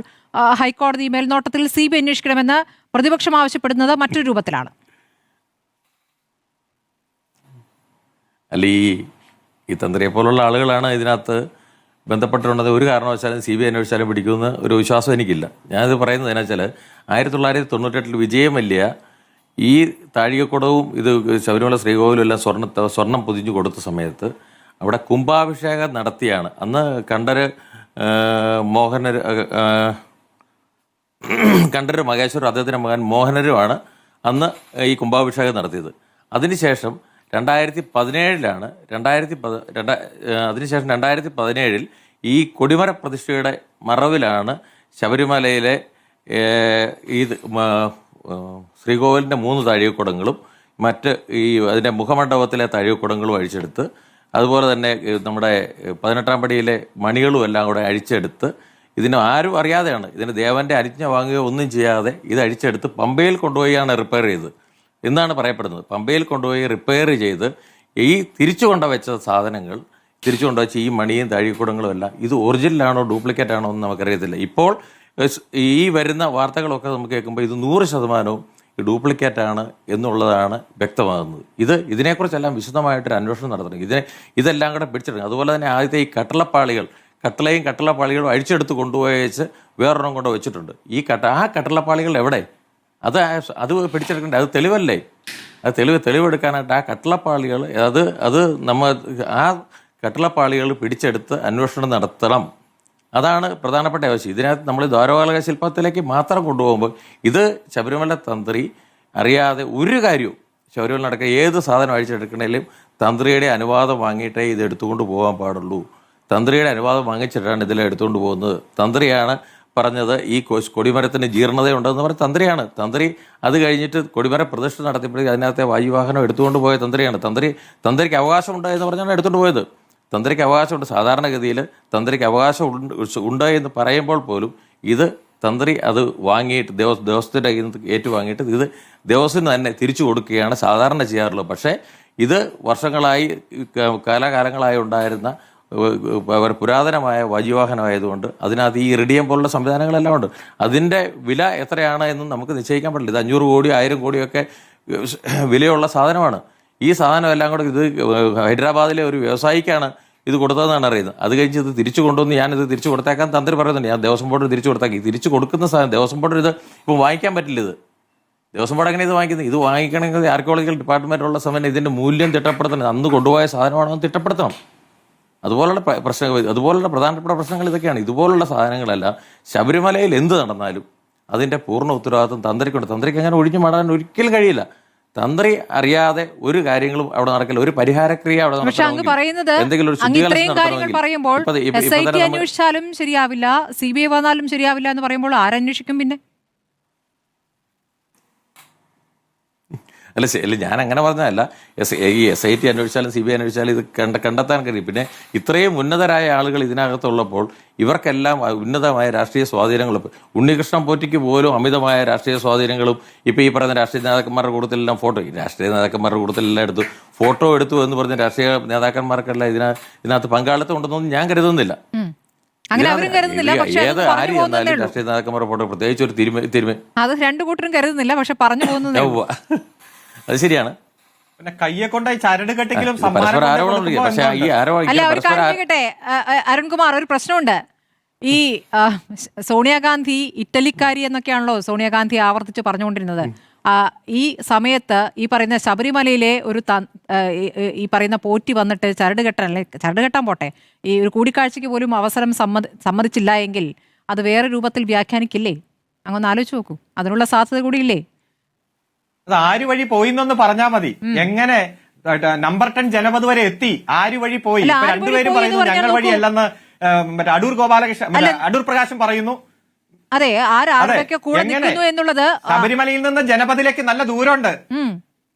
ഹൈക്കോടതി മേൽനോട്ടത്തിൽ CBI അന്വേഷിക്കണമെന്ന് പ്രതിപക്ഷം ആവശ്യപ്പെടുന്നത് മറ്റൊരു രൂപത്തിലാണ്. അല്ല, ഈ തന്ത്രിയെ പോലുള്ള ആളുകളാണ് ഇതിനകത്ത് ബന്ധപ്പെട്ടിട്ടുള്ളത്. ഒരു കാരണവശാലും CBI അന്വേഷിച്ചാലും പിടിക്കുമെന്ന് ഒരു വിശ്വാസം എനിക്കില്ല. ഞാനിത് പറയുന്നത് എന്നാ വെച്ചാൽ 1998 വിജയം മല്യ ഈ താഴികക്കുടവും ഇത് ശബരിമല ശ്രീകോവിലും എല്ലാം സ്വർണം പൊതിഞ്ഞു കൊടുത്ത സമയത്ത് അവിടെ കുംഭാഭിഷേകം നടത്തിയാണ്. അന്ന് കണ്ഠര് മഹേശ്വർ അദ്ദേഹത്തിൻ്റെ മകൻ മോഹനരുമാണ് അന്ന് ഈ കുംഭാഭിഷേകം നടത്തിയത്. അതിനുശേഷം 2017 ഈ കൊടിമര പ്രതിഷ്ഠയുടെ മറവിലാണ് ശബരിമലയിലെ ശ്രീകോവിലിൻ്റെ 3 താഴികക്കുടങ്ങളും അതിൻ്റെ മുഖമണ്ഡപത്തിലെ താഴികക്കുടങ്ങളും അഴിച്ചെടുത്ത്, അതുപോലെ തന്നെ നമ്മുടെ 18-ാം പടിയിലെ മണികളും എല്ലാം കൂടെ അഴിച്ചെടുത്ത്, ഇതിന് ആരും അറിയാതെയാണ്, ഇതിന് ദേവന്റെ അനുജ്ഞ വാങ്ങുകയോ ഒന്നും ചെയ്യാതെ ഇത് അഴിച്ചെടുത്ത് പമ്പയിൽ കൊണ്ടുപോയാണ് റിപ്പയർ ചെയ്തത് എന്നാണ് പറയപ്പെടുന്നത്. പമ്പയിൽ കൊണ്ടുപോയി റിപ്പയർ ചെയ്ത് ഈ തിരിച്ചു കൊണ്ടുവച്ച സാധനങ്ങൾ, തിരിച്ചു കൊണ്ടുവച്ച ഈ മണിയും താഴികക്കുടങ്ങളും എല്ലാം ഇത് ഒറിജിനലാണോ ഡ്യൂപ്ലിക്കേറ്റ് ആണോ എന്ന് നമുക്കറിയത്തില്ല. ഇപ്പോൾ ഈ വരുന്ന വാർത്തകളൊക്കെ നമുക്ക് കേൾക്കുമ്പോൾ ഇത് 100% ഡ്യൂപ്ലിക്കേറ്റ് ആണ് എന്നുള്ളതാണ് വ്യക്തമാകുന്നത്. ഇതിനെക്കുറിച്ചെല്ലാം വിശദമായിട്ടൊരു അന്വേഷണം നടത്തണം. ഇതെല്ലാം കൂടെ പിടിച്ചെടുക്കണം. അതുപോലെ തന്നെ ആദ്യത്തെ ഈ കട്ടളയും കട്ടളപ്പാളികളും അഴിച്ചെടുത്ത് കൊണ്ടുപോയേച്ച് വേറൊരെണ്ണം കൊണ്ട് വെച്ചിട്ടുണ്ട്. ആ കട്ടളപ്പാളികൾ എവിടെ? അത് പിടിച്ചെടുക്കണ്ടേ? അത് തെളിവല്ലേ? അത് തെളിവെടുക്കാനായിട്ട് ആ കട്ടളപ്പാളികൾ ആ കട്ടളപ്പാളികൾ പിടിച്ചെടുത്ത് അന്വേഷണം നടത്തണം. അതാണ് പ്രധാനപ്പെട്ട ആവശ്യം. ഇതിനകത്ത് നമ്മൾ ദ്വാരപാലക ശില്പത്തിലേക്ക് മാത്രം കൊണ്ടുപോകുമ്പോൾ ഇത് ശബരിമല തന്ത്രി അറിയാതെ ഒരു കാര്യവും ശബരിമല നടക്കുക ഏത് സാധനം അഴിച്ചെടുക്കണേലും തന്ത്രിയുടെ അനുവാദം വാങ്ങിയിട്ടേ ഇത് എടുത്തുകൊണ്ട് പോകാൻ പാടുള്ളൂ. തന്ത്രിയുടെ അനുവാദം വാങ്ങിച്ചിട്ടാണ് ഇതിൽ എടുത്തുകൊണ്ട് പോകുന്നത്. തന്ത്രിയാണ് പറഞ്ഞത് ഈ കൊടിമരത്തിന് ജീർണതയുണ്ടെന്ന് പറഞ്ഞ തന്ത്രിയാണ്. തന്ത്രി അത് കഴിഞ്ഞിട്ട് കൊടിമര പ്രതിഷ്ഠ നടത്തിയപ്പോഴേ അതിനകത്തെ വായുവാഹനം എടുത്തുകൊണ്ട് പോയ തന്ത്രിയാണ്. തന്ത്രിക്ക് അവകാശമുണ്ട് എന്ന് പറഞ്ഞാണ് എടുത്തുകൊണ്ട് പോയത്. തന്ത്രിക്ക് അവകാശമുണ്ട്. സാധാരണഗതിയിൽ തന്ത്രിക്ക് അവകാശം ഉണ്ട് എന്ന് പറയുമ്പോൾ പോലും ഇത് തന്ത്രി അത് വാങ്ങിയിട്ട് ദേവസ്വത്തിൻ്റെ കയ്യിൽ നിന്ന് ഏറ്റുവാങ്ങിയിട്ട് ഇത് ദേവസ്വത്തിന് തന്നെ തിരിച്ചു കൊടുക്കുകയാണ് സാധാരണ ചെയ്യാറുള്ളത്. പക്ഷേ ഇത് വർഷങ്ങളായി കാലാകാലങ്ങളായി ഉണ്ടായിരുന്ന പുരാതനമായ വായുവാഹനമായതുകൊണ്ട് അതിനകത്ത് ഈ ഇറിഡിയം പോലുള്ള സംവിധാനങ്ങളെല്ലാം ഉണ്ട്. അതിൻ്റെ വില എത്രയാണ് എന്നും നമുക്ക് നിശ്ചയിക്കാൻ പറ്റില്ല. ഇത് 500 കോടി 1000 കോടിയൊക്കെ വിലയുള്ള സാധനമാണ്. ഈ സാധനം എല്ലാം കൂടെ ഇത് ഹൈദരാബാദിലെ ഒരു വ്യവസായിക്കാണ് ഇത് കൊടുത്തതെന്നാണ് അറിയുന്നത്. അത് കഴിഞ്ഞ് ഇത് തിരിച്ചു കൊണ്ടുവന്ന് ഞാനിത് തിരിച്ചു കൊടുത്തേക്കാൻ തന്ത്രി പറയുന്നുണ്ട്. ഞാൻ ദേവസ്വം ബോർഡിന് തിരിച്ചു കൊടുത്താക്കി. തിരിച്ചു കൊടുക്കുന്ന സാധനം ദേവസ്വം ബോർഡിന് ഇത് ഇപ്പോൾ വാങ്ങിക്കാൻ പറ്റില്ല. ഇത് ദേവസ്വം ബോർഡ് എങ്ങനെ ഇത് വാങ്ങിക്കുന്നത്? ഇത് വാങ്ങിക്കണമെങ്കിൽ ആർക്കിയോളജിക്കൽ ഡിപ്പാർട്ട്മെൻറ്റുള്ള സമയം ഇതിൻ്റെ മൂല്യം തിട്ടപ്പെടുത്തണം. അന്ന് കൊണ്ടുപോയ സാധനമാണോ എന്ന് തിട്ടപ്പെടുത്തണം. അതുപോലുള്ള പ്രശ്നങ്ങൾ, അതുപോലുള്ള പ്രധാനപ്പെട്ട പ്രശ്നങ്ങൾ ഇതൊക്കെയാണ്. ഇതുപോലുള്ള സാധനങ്ങളെല്ലാം ശബരിമലയിൽ എന്ത് നടന്നാലും അതിൻ്റെ പൂർണ്ണ ഉത്തരവാദിത്വം തന്ത്രിക്കുണ്ട്. തന്ത്രിക്ക് അങ്ങനെ ഒഴിഞ്ഞു മാറാൻ ഒരിക്കലും കഴിയില്ല. തന്ത്രി അറിയാതെ ഒരു കാര്യങ്ങളും അവിടെ നടക്കില്ല. ഒരു പരിഹാരക്രിയ അവിടെ എന്തെങ്കിലും ഒരു പറയുമ്പോൾ SIT അന്വേഷിച്ചാലും ശരിയാവില്ല, CBI വന്നാലും ശരിയാവില്ല എന്ന് പറയുമ്പോൾ ആരന്വേഷിക്കും? പിന്നെ അല്ല ഞാൻ അങ്ങനെ പറഞ്ഞതല്ല. ഈ SIT അന്വേഷിച്ചാലും CBI അന്വേഷിച്ചാലും ഇത് കണ്ടെത്താൻ കഴിയും. പിന്നെ ഇത്രയും ഉന്നതരായ ആളുകൾ ഇതിനകത്തുള്ളപ്പോൾ ഇവർക്കെല്ലാം ഉന്നതമായ രാഷ്ട്രീയ സ്വാധീനങ്ങളും ഉണ്ണികൃഷ്ണൻ പോറ്റിക്ക് പോലും അമിതമായ രാഷ്ട്രീയ സ്വാധീനങ്ങളും ഇപ്പോൾ ഈ പറയുന്ന രാഷ്ട്രീയ നേതാക്കന്മാരുടെ കൂട്ടത്തിലെല്ലാം രാഷ്ട്രീയ നേതാക്കന്മാരുടെ കൂട്ടത്തിലെല്ലാം ഫോട്ടോ എടുത്തു എന്ന് പറഞ്ഞ രാഷ്ട്രീയ നേതാക്കന്മാർക്കെല്ലാം ഇതിനകത്ത് പങ്കാളിത്തം ഉണ്ടെന്നൊന്നും ഞാൻ കരുതുന്നില്ല. ഏത് ആര് എന്നാലും രാഷ്ട്രീയ നേതാക്കന്മാരുടെ ഫോട്ടോ പ്രത്യേകിച്ച് ഒരു തിരുമ അത് രണ്ടു കൂട്ടരും കരുതുന്നില്ല. പക്ഷെ പറഞ്ഞു പോകുന്നത് അത് ശരിയാണ്. പിന്നെ കയ്യെ കൊണ്ടായി ചരട് കെട്ടിക്കലും അരുൺകുമാർ, ഒരു പ്രശ്നമുണ്ട്. ഈ സോണിയാഗാന്ധി ഇറ്റലിക്കാരി എന്നൊക്കെയാണല്ലോ സോണിയാഗാന്ധി ആവർത്തിച്ച് പറഞ്ഞുകൊണ്ടിരുന്നത്. ഈ സമയത്ത് ഈ പറയുന്ന ശബരിമലയിലെ ഈ പറയുന്ന പോറ്റി വന്നിട്ട് ചരട് കെട്ടാൻ പോട്ടെ, ഈ ഒരു കൂടിക്കാഴ്ചയ്ക്ക് പോലും അവസരം സമ്മതിച്ചില്ല എങ്കിൽ അത് വേറെ രൂപത്തിൽ വ്യാഖ്യാനിക്കില്ലേ? അങ്ങൊന്ന് ആലോചിച്ച് നോക്കൂ. അതിനുള്ള സാധ്യത കൂടിയില്ലേ? അത് ആര് വഴി പോയിന്നൊന്ന് പറഞ്ഞാൽ മതി. എങ്ങനെ നമ്പർ 10 ജനപത് വരെ എത്തി? ആര് വഴി പോയി? രണ്ടുപേരും പറയുന്നു ഞങ്ങൾ വഴിയല്ലെന്ന്. മറ്റേ അടൂർ പ്രകാശം പറയുന്നു. അതെ, ആരൊക്കെ കൂടെ നിൽക്കുന്നു എന്നുള്ളത് ശബരിമലയിൽ നിന്ന് ജനപദിലേക്ക് നല്ല ദൂരമുണ്ട്.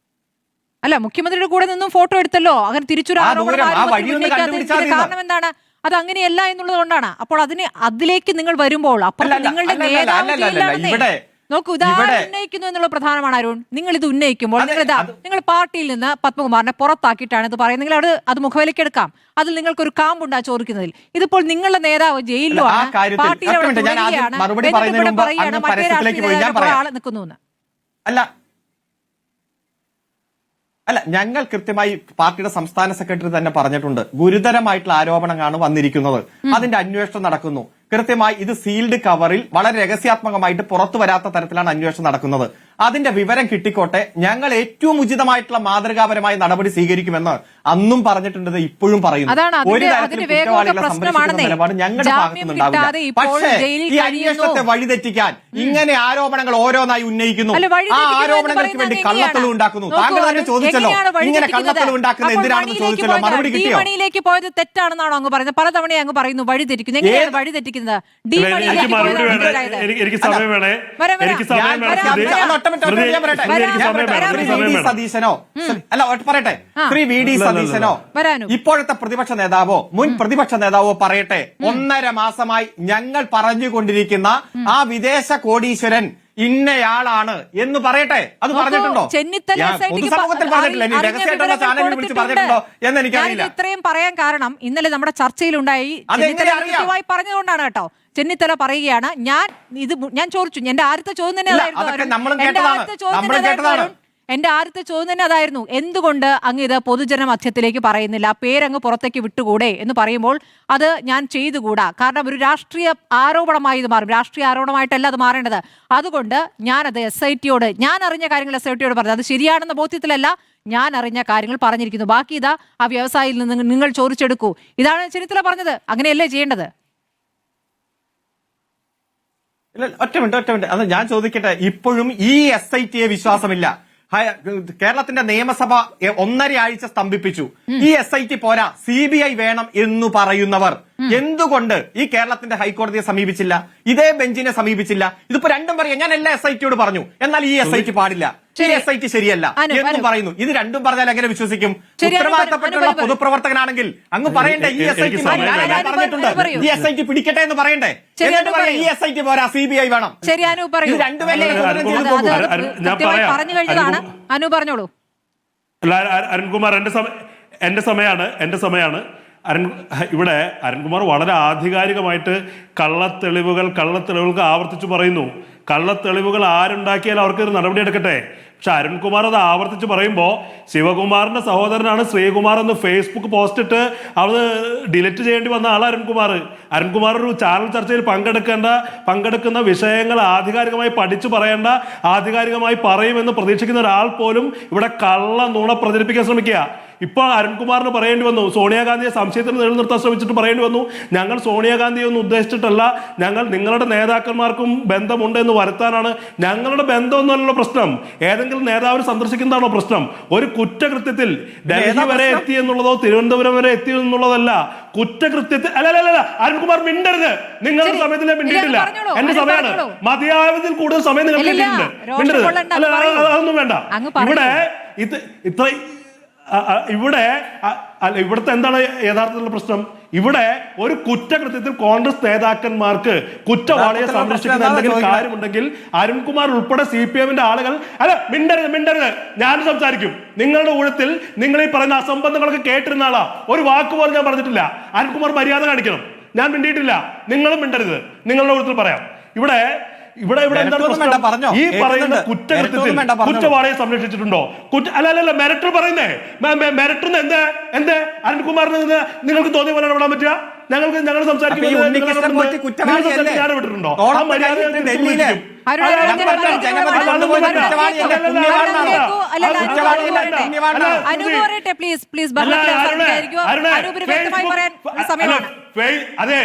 അല്ല, മുഖ്യമന്ത്രിയുടെ കൂടെ നിന്നും ഫോട്ടോ എടുത്തല്ലോ. അങ്ങനെ തിരിച്ചൊരു കാരണം എന്താണ്? അത് അങ്ങനെയല്ല എന്നുള്ളത് കൊണ്ടാണ്. അപ്പോൾ അതിലേക്ക് നിങ്ങൾ വരുമ്പോൾ അപ്പോൾ നിങ്ങളുടെ നേതാവ് നോക്കൂ, ഉദാഹരണം ഉന്നയിക്കുന്നു എന്നുള്ള പ്രധാനമാണ്. അരുൺ, നിങ്ങൾ ഇത് ഉന്നയിക്കുമ്പോൾ നിങ്ങൾ പാർട്ടിയിൽ നിന്ന് പത്മകുമാറിനെ പുറത്താക്കിയിട്ടാണ് ഇത് പറയുന്നത്. നിങ്ങൾ അത് മുഖവിലേക്ക് എടുക്കാം. അതിൽ നിങ്ങൾക്കൊരു കാമ്പുണ്ടാ ചോദിക്കുന്നതിൽ. ഇതിപ്പോൾ നിങ്ങളുടെ നേതാവ് ജയിലിലോ പാർട്ടിയിൽ മറ്റേ രാഷ്ട്രീയ ആള് നിൽക്കുന്നു. അല്ല, ഞങ്ങൾ കൃത്യമായി പാർട്ടിയുടെ സംസ്ഥാന സെക്രട്ടറി തന്നെ പറഞ്ഞിട്ടുണ്ട്, ഗുരുതരമായിട്ടുള്ള ആരോപണങ്ങളാണ് വന്നിരിക്കുന്നത്. അതിന്റെ അന്വേഷണം നടക്കുന്നു. കൃത്യമായി ഇത് സീൽഡ് കവറിൽ വളരെ രഹസ്യാത്മകമായിട്ട് പുറത്തു വരാത്ത തരത്തിലാണ് അന്വേഷണം നടക്കുന്നത്. അതിന്റെ വിവരം കിട്ടിക്കോട്ടെ. ഞങ്ങൾ ഏറ്റവും ഉചിതമായിട്ടുള്ള മാതൃകാപരമായ നടപടി സ്വീകരിക്കുമെന്ന് അന്നും പറഞ്ഞിട്ടുണ്ട്, ഇപ്പോഴും പറയുന്നു. ഒരു തരത്തിലും കുറ്റവാളികളെ സംരക്ഷിക്കുന്ന നിലപാട് ഞങ്ങളുടെ ഭാഗത്തുനിന്നുണ്ടാവില്ല. പക്ഷേ ഈ അന്വേഷണത്തെ വഴിതെറ്റിക്കാൻ ഇങ്ങനെ ആരോപണങ്ങൾ ഓരോന്നായി ഉന്നയിക്കുന്നു. ആ ആരോപണങ്ങൾക്ക് വേണ്ടി കള്ളത്തലും ഉണ്ടാക്കുന്നു. താങ്കൾ തന്നെ ചോദിച്ചല്ലോ, ഇങ്ങനെ കള്ളത്തലും ഉണ്ടാക്കുന്ന എന്തിനാണെന്ന് ചോദിച്ചല്ലോ. മറുപടി കിട്ടിയോ? മണിയിലേക്ക് പോയത് തെറ്റാണെന്നാണോ അങ്ങ് പറയുന്നത്? പലതവണ അങ്ങ് പറയുന്നു വഴിതെറ്റിക്കുന്നു. എങ്ങനെയാണ് വഴിതെറ്റിക്കുന്നത്? സതീശനോ അല്ല പറയട്ടെ, ശ്രീ VD സതീശനോ ഇപ്പോഴത്തെ പ്രതിപക്ഷ നേതാവോ മുൻ പ്രതിപക്ഷ നേതാവോ പറയട്ടെ, 1.5 മാസമായി ഞങ്ങൾ പറഞ്ഞുകൊണ്ടിരിക്കുന്ന ആ വിദേശ കോടീശ്വരൻ ഇന്നയാളാണ് എന്ന് പറയട്ടെ. അത് പറഞ്ഞിട്ടുണ്ടോ? പൊതുസമൂഹത്തിൽ പറഞ്ഞിട്ടില്ല. ഇനി രഹസ്യമായിട്ടുള്ള ചാനലിൽ വിളിച്ച് പറഞ്ഞിട്ടുണ്ടോ എന്ന് എനിക്കറിയില്ല. ഇത്രയും പറയാൻ കാരണം ഇന്നലെ നമ്മുടെ ചർച്ചയിലുണ്ടായി പറഞ്ഞതുകൊണ്ടാണ് കേട്ടോ. ചെന്നിത്തല പറയുകയാണ്, ഞാൻ ചോദിച്ചു, എന്റെ ആദ്യത്തെ ചോദ്യം തന്നെ അതായിരുന്നു, എന്തുകൊണ്ട് അങ്ങ് ഇത് പൊതുജന മധ്യത്തിലേക്ക് പറയുന്നില്ല, പേരങ്ങ് പുറത്തേക്ക് വിട്ടുകൂടെ എന്ന് പറയുമ്പോൾ അത് ഞാൻ ചെയ്തുകൂടാ. കാരണം ഒരു രാഷ്ട്രീയ ആരോപണമായി ഇത് മാറും. രാഷ്ട്രീയ ആരോപണമായിട്ടല്ല അത് മാറേണ്ടത്. അതുകൊണ്ട് ഞാനത് SITയോട്, ഞാൻ അറിഞ്ഞ കാര്യങ്ങൾ SITയോട് പറഞ്ഞു. അത് ശരിയാണെന്ന ബോധ്യത്തിലല്ല, ഞാൻ അറിഞ്ഞ കാര്യങ്ങൾ പറഞ്ഞിരിക്കുന്നു. ബാക്കി ഇതാ ആ വ്യവസായിയിൽ നിന്ന് നിങ്ങൾ ചോദിച്ചെടുക്കൂ. ഇതാണ് ചെന്നിത്തല പറഞ്ഞത്. അങ്ങനെയല്ലേ ചെയ്യേണ്ടത്? ഒറ്റ മിനിറ്റ് അത് ഞാൻ ചോദിക്കട്ടെ. ഇപ്പോഴും ഈ SIT വിശ്വാസമില്ല. കേരളത്തിന്റെ നിയമസഭ 1.5 ആഴ്ച സ്തംഭിപ്പിച്ചു. ഈ SIT പോരാ, CBI വേണം എന്ന് പറയുന്നവർ എന്തുകൊണ്ട് ഈ കേരളത്തിന്റെ ഹൈക്കോടതിയെ സമീപിച്ചില്ല, ഇതേ ബെഞ്ചിനെ സമീപിച്ചില്ല? ഇതിപ്പോ രണ്ടും പറയാം. ഞാൻ എല്ലാ SITയോട് പറഞ്ഞു, എന്നാൽ ഈ SIT പാടില്ല, ഈ SIT ശരിയല്ല എന്ന് പറയുന്നു. ഇത് രണ്ടും പറഞ്ഞാൽ എങ്ങനെ വിശ്വസിക്കും? ഉത്തരവാദിത്തപ്പെട്ടുള്ള പൊതുപ്രവർത്തകനാണെങ്കിൽ അങ്ങ് പറയണ്ടേ ഈ SIT പറഞ്ഞിട്ടുണ്ട്, ഈ SIT പിടിക്കട്ടെ എന്ന് പറയണ്ടേ? ഈ SIT പോരാ, CBI വേണം. ഇത് രണ്ടുപേരും പറഞ്ഞു കഴിഞ്ഞതാണ്. അനു പറഞ്ഞോളൂ. അരുൺകുമാർ, എന്റെ സമയമാണ്. ഇവിടെ അരുൺകുമാർ വളരെ ആധികാരികമായിട്ട് കള്ളത്തെളിവുകൾക്ക് ആവർത്തിച്ചു പറയുന്നു. കള്ളത്തെളിവുകൾ ആരുണ്ടാക്കിയാൽ അവർക്ക് ഒരു നടപടി എടുക്കട്ടെ. പക്ഷെ അരുൺകുമാർ അത് ആവർത്തിച്ച് പറയുമ്പോൾ ശിവകുമാറിന്റെ സഹോദരനാണ് ശ്രീകുമാർ എന്ന് ഫേസ്ബുക്ക് പോസ്റ്റ് ഇട്ട് അത് ഡിലീറ്റ് ചെയ്യേണ്ടി വന്ന ആളാണ് അരുൺകുമാർ ഒരു ചാനൽ ചർച്ചയിൽ പങ്കെടുക്കുന്ന വിഷയങ്ങൾ ആധികാരികമായി പഠിച്ചു പറയേണ്ട, ആധികാരികമായി പറയുമെന്ന് പ്രതീക്ഷിക്കുന്ന ഒരാൾ പോലും ഇവിടെ കള്ള നുണ പ്രചരിപ്പിക്കാൻ ശ്രമിക്കുക. ഇപ്പോൾ അരുൺകുമാറിന് പറയേണ്ടി വന്നു, സോണിയാഗാന്ധിയെ സംശയത്തിന് നിലനിർത്താൻ ശ്രമിച്ചിട്ട് പറയേണ്ടി വന്നു, ഞങ്ങൾ സോണിയാഗാന്ധിയെ ഒന്നും ഉദ്ദേശിച്ചിട്ടല്ല, ഞങ്ങൾ നിങ്ങളുടെ നേതാക്കന്മാർക്കും ബന്ധമുണ്ട് എന്ന് വരുത്താനാണ്. ഞങ്ങളുടെ ബന്ധമൊന്നുമല്ലോ പ്രശ്നം, ഏതെങ്കിലും നേതാവിനെ സന്ദർശിക്കുന്നതാണോ പ്രശ്നം? ഒരു കുറ്റകൃത്യത്തിൽ ഡൽഹി വരെ എത്തി എന്നുള്ളതോ തിരുവനന്തപുരം വരെ എത്തി എന്നുള്ളതല്ല. കുറ്റകൃത്യത്തിൽ അല്ല അരുൺകുമാർ മിണ്ടരുത്. നിങ്ങളുടെ സമയത്തിലെ മിണ്ടിയിട്ടില്ല, എന്റെ സമയമാണ്. മതിയായതിൽ കൂടുതൽ സമയം നിങ്ങൾ മിണ്ടരുത്. അല്ല, അതൊന്നും വേണ്ട. ഇവിടുത്തെ എന്താണ് യഥാർത്ഥത്തിലുള്ള പ്രശ്നം? ഇവിടെ ഒരു കുറ്റകൃത്യത്തിൽ കോൺഗ്രസ് നേതാക്കന്മാർക്ക് കുറ്റവാളിയെ സംരക്ഷിക്കുന്ന എന്തെങ്കിലും കാര്യമുണ്ടെങ്കിൽ അരുൺകുമാർ ഉൾപ്പെടെ CPM-ന്റെ ആളുകൾ അല്ല മിണ്ടരുത്, ഞാൻ സംസാരിക്കും. നിങ്ങളുടെ ഊഴത്തിൽ നിങ്ങൾ ഈ പറയുന്ന അസംബന്ധങ്ങളൊക്കെ കേട്ടിരുന്ന ആളാ. ഒരു വാക്ക് പോലും ഞാൻ പറഞ്ഞിട്ടില്ല. അരുൺകുമാർ മര്യാദ കാണിക്കണം. ഞാൻ മിണ്ടിയിട്ടില്ല, നിങ്ങളും മിണ്ടരുത്. നിങ്ങളുടെ ഊഴത്തിൽ പറയാം. ഇവിടെ ഈ പറയുന്ന കുറ്റകൃത്യത്തിൽ കുറ്റവാളിയെ സംരക്ഷിച്ചിട്ടുണ്ടോ? അല്ല മെറിറ്റ് പറയുന്നേ, മെറിറ്റ് എന്ത് അരുൺകുമാറിന് നിങ്ങൾക്ക് തോന്നിയ പോലെ ഇടാൻ പറ്റുക? ഞങ്ങൾ സംസാരിക്കുന്നുണ്ടോ? അതെ,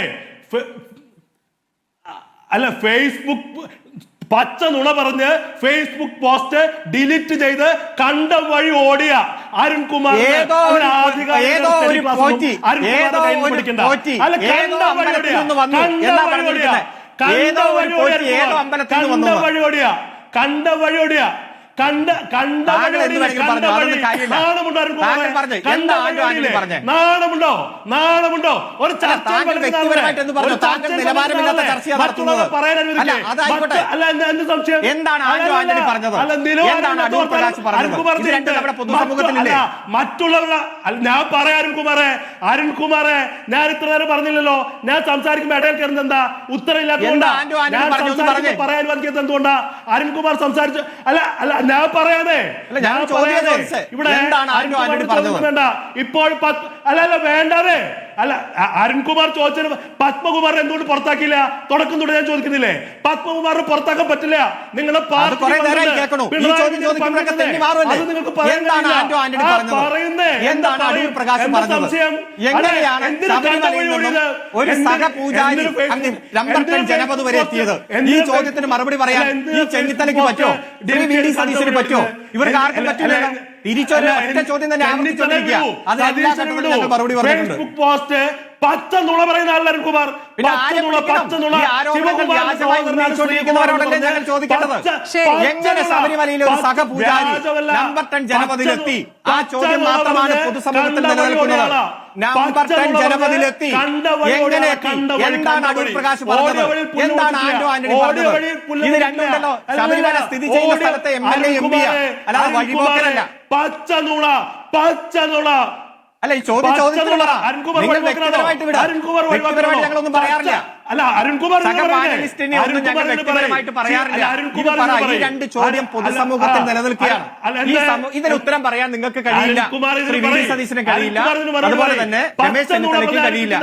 അല്ല ഫേസ്ബുക്ക് പച്ച നുണ പറഞ്ഞ് ഫേസ്ബുക്ക് പോസ്റ്റ് ഡിലീറ്റ് ചെയ്ത് കണ്ടം വഴി ഓടിയ അരുൺകുമാർ നാണമുണ്ടോ? ഒരു മറ്റുള്ളവരുടെ ഞാൻ പറയാം അരുൺകുമാറെ, ഞാൻ ഇത്ര നേരം പറഞ്ഞില്ലല്ലോ. ഞാൻ സംസാരിക്കുമ്പോ ഇടയിൽ കയറുന്നത് എന്താ? ഉത്തരവില്ലാത്ത പറയാൻ വന്നിയത് എന്തുകൊണ്ടാ? അരുൺകുമാർ സംസാരിച്ചു അല്ല ഞാൻ പറയാതെ ഇവിടെ വേണ്ട ഇപ്പോൾ അല്ല വേണ്ടാതെ അല്ല അരുൺകുമാർ ചോദിച്ചത് പത്മകുമാറിനെ എന്തുകൊണ്ട് പുറത്താക്കിയില്ല? തുടക്കം തൊട്ട് ഞാൻ ചോദിക്കുന്നില്ലേ? പത്മകുമാറിനെ പുറത്താക്കാൻ പറ്റില്ല. നിങ്ങളുടെ ജനപത് വരെ എത്തിയത് ഈ ചോദ്യത്തിന് മറുപടി പറയാൻ ഈ ചെന്നിത്തലയ്ക്ക് പറ്റോ? സതീശന് പറ്റോ? ഇവർക്ക് ആർക്കും പറ്റില്ല. ചോദ്യം തന്നെ ആവർത്തിച്ചോണ്ടിരിക്കുക. അത് എല്ലാ ഘട്ടത്തിലും ഞങ്ങൾ മറുപടി പറഞ്ഞിട്ടുണ്ട്. പച്ച നുണ പറയുന്ന ആളാണ് അരുൺകുമാർ. ഉന്നയിച്ചുകൊണ്ടിരിക്കുന്നവരോടല്ലേ ഞങ്ങൾ ചോദിക്കേണ്ടത്? എങ്ങനെ ശബരിമലയിലെ ഒരു സഹപൂജാരി നമ്പർ 10 ജനപതിലെത്തി? ആ ചോദ്യം മാത്രമാണ് പൊതുസമൂഹത്തിൽ നിലനിൽക്കുന്നത്. നമ്പർ 10 ജനപതിലെത്തി, എങ്ങനെ എത്തി? എന്താണ് അടൂർ പ്രകാശ് പറഞ്ഞത്? എന്താണ് ആന്റണി പറഞ്ഞത്? ഇത് രണ്ടുണ്ടല്ലോ. ശബരിമല സ്ഥിതി ചെയ്യുന്ന സ്ഥലത്തെ MLA MP അല്ലാതെ വഴിപോക്കലല്ല. പച്ച നുണ അല്ല, ഈ ചോദ്യം നിങ്ങൾ വ്യക്തിപരമായിട്ട് വിടാം. വ്യക്തിപരമായിട്ട് ഞങ്ങളൊന്നും പറയാറില്ല. അല്ല അരുൺകുമാർ വ്യക്തിപരമായിട്ട് പറയാറില്ല. ഈ രണ്ട് ചോദ്യം പൊതുസമൂഹത്തിൽ നിലനിൽക്കുകയാണ്. ഇതിന് ഉത്തരം പറയാൻ നിങ്ങൾക്ക് കഴിയില്ല. സതീശന് കഴിയില്ല. അതുപോലെ തന്നെ രമേശ് ചെന്നിത്തലയ്ക്ക് കഴിയില്ല.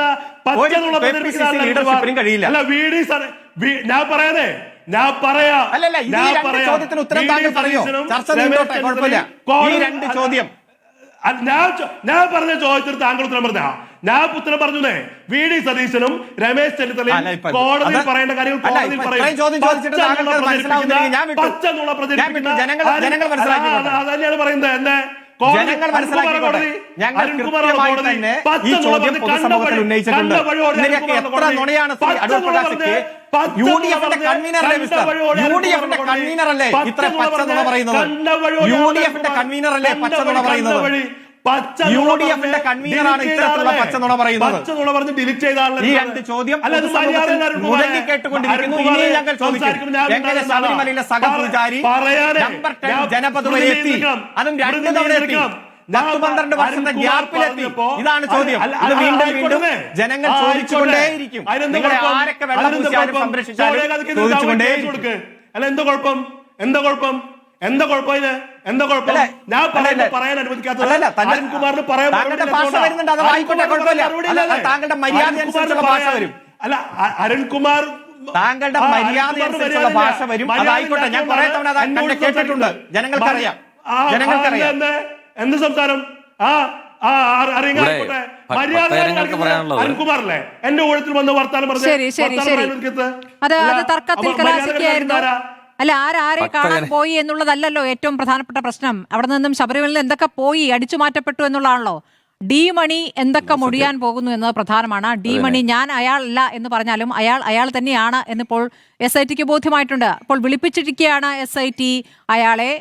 ലീഡർഷിപ്പിനും കഴിയില്ല. അല്ലല്ല, ഈ രണ്ട് ചോദ്യത്തിന് ഉത്തരം താങ്കൾ പറയോ? ചർച്ച നീണ്ടോട്ടെ, കുഴപ്പമില്ല. ഈ രണ്ട് ചോദ്യം ഞാൻ പറഞ്ഞ ചോദ്യത്തിന് താങ്കൾ ഉത്തരം പറഞ്ഞ ഞാൻ ഉത്തരം പറഞ്ഞു. വി.ഡി. സതീശനും രമേശ് ചെന്നിത്തലയും കോടതിയിൽ പറയേണ്ട കാര്യങ്ങൾ കോടതിയിൽ പറയും. അതന്നെയാണ് പറയുന്നത്. എന്നെ ജനങ്ങൾ മനസ്സിലാക്കിക്കോട്ടെ. ഞങ്ങൾ കൃത്യമായി തന്നെ ഈ ചോദ്യം പൊതുസമൂഹത്തിൽ ഉന്നയിച്ചിട്ടുണ്ട്. ഇതിനൊക്കെ എത്ര നുണയാണ് യുഡിഎഫിന്റെ കൺവീനറല്ലേ മിസ്റ്റർ? യുഡിഎഫിന്റെ കൺവീനറല്ലേ ഇത്ര പച്ച നുണ പറയുന്നത്? യുഡിഎഫിന്റെ കൺവീനറല്ലേ പച്ച നുണ പറയുന്നത്? യുഡിഎഫിന്റെ കൺവീനറാണ് ഇത്തരത്തിലുള്ള പച്ച നുണ പറയുന്നത്. ഈ രണ്ട് ചോദ്യം മുടങ്ങി കേട്ടുകൊണ്ടിരിക്കുന്നു. ഇനി ഞങ്ങൾ ചോദിക്കും, എങ്ങനെ ശബരിമലയിലെ സഹപൂജാരി നമ്പർ 10 ജനപദവിയിൽ എത്തി? അതും 2 തവണ എത്തി. 10-12 വർഷത്തെ ഗ്യാപ്പിലെത്തി. ഇതാണ് ചോദ്യം. ഇത് വീണ്ടും വീണ്ടും ജനങ്ങൾ ചോദിച്ചുകൊണ്ടേയിരിക്കും. നിങ്ങളെ ആരൊക്കെ വെള്ളം പൂശിയാലും സംരക്ഷിച്ചാലും ചോദിച്ചുകൊണ്ടേയിരിക്കും. അല്ല, എന്താ കുഴപ്പം? എന്താ കുഴപ്പം? എന്താ കുഴപ്പം? ഇത് എന്താ കുഴപ്പം? ഞാൻ പറയാൻ അനുവദിക്കാത്തത് അരുൺകുമാറിന് പറയാൻ താങ്കളുടെ ഭാഷ വരുന്നുണ്ട്. അത് ആയിക്കോട്ടെ, കുഴപ്പമില്ല. താങ്കളുടെ മര്യാദ അനുസരിച്ചുള്ള ഭാഷ വരും. അല്ല, അരുൺകുമാർ താങ്കളുടെ മര്യാദ അനുസരിച്ചുള്ള ഭാഷ വരും. അതായിക്കോട്ടെ. ഞാൻ കുറെ തവണ അത് കേട്ടിട്ടുണ്ട്. ജനങ്ങൾക്കറിയാം. ജനങ്ങൾക്കറിയാം. എന്ത് സംസാരം? അരുൺകുമാറല്ലേ എന്റെ ഊഴത്തിൽ വന്ന് വർത്താനം പറഞ്ഞു? അത് തർക്കത്തിൽ കലാശിക്കുകയായിരുന്നു. അല്ല, ആരെ കാണാൻ പോയി എന്നുള്ളതല്ലല്ലോ ഏറ്റവും പ്രധാനപ്പെട്ട പ്രശ്നം. അവിടെ നിന്നും ശബരിമലയിൽ എന്തൊക്കെ പോയി അടിച്ചു മാറ്റപ്പെട്ടു എന്നുള്ളതാണല്ലോ. ഡി മണി എന്തൊക്കെ മൊഴിയാൻ പോകുന്നു എന്നത് പ്രധാനമാണ്. ഡി മണി ഞാൻ അയാളല്ല എന്ന് പറഞ്ഞാലും അയാൾ തന്നെയാണ് എന്നിപ്പോൾ SITക്ക് ബോധ്യമായിട്ടുണ്ട്. അപ്പോൾ വിളിപ്പിച്ചിരിക്കുകയാണ് SIT അയാളെ.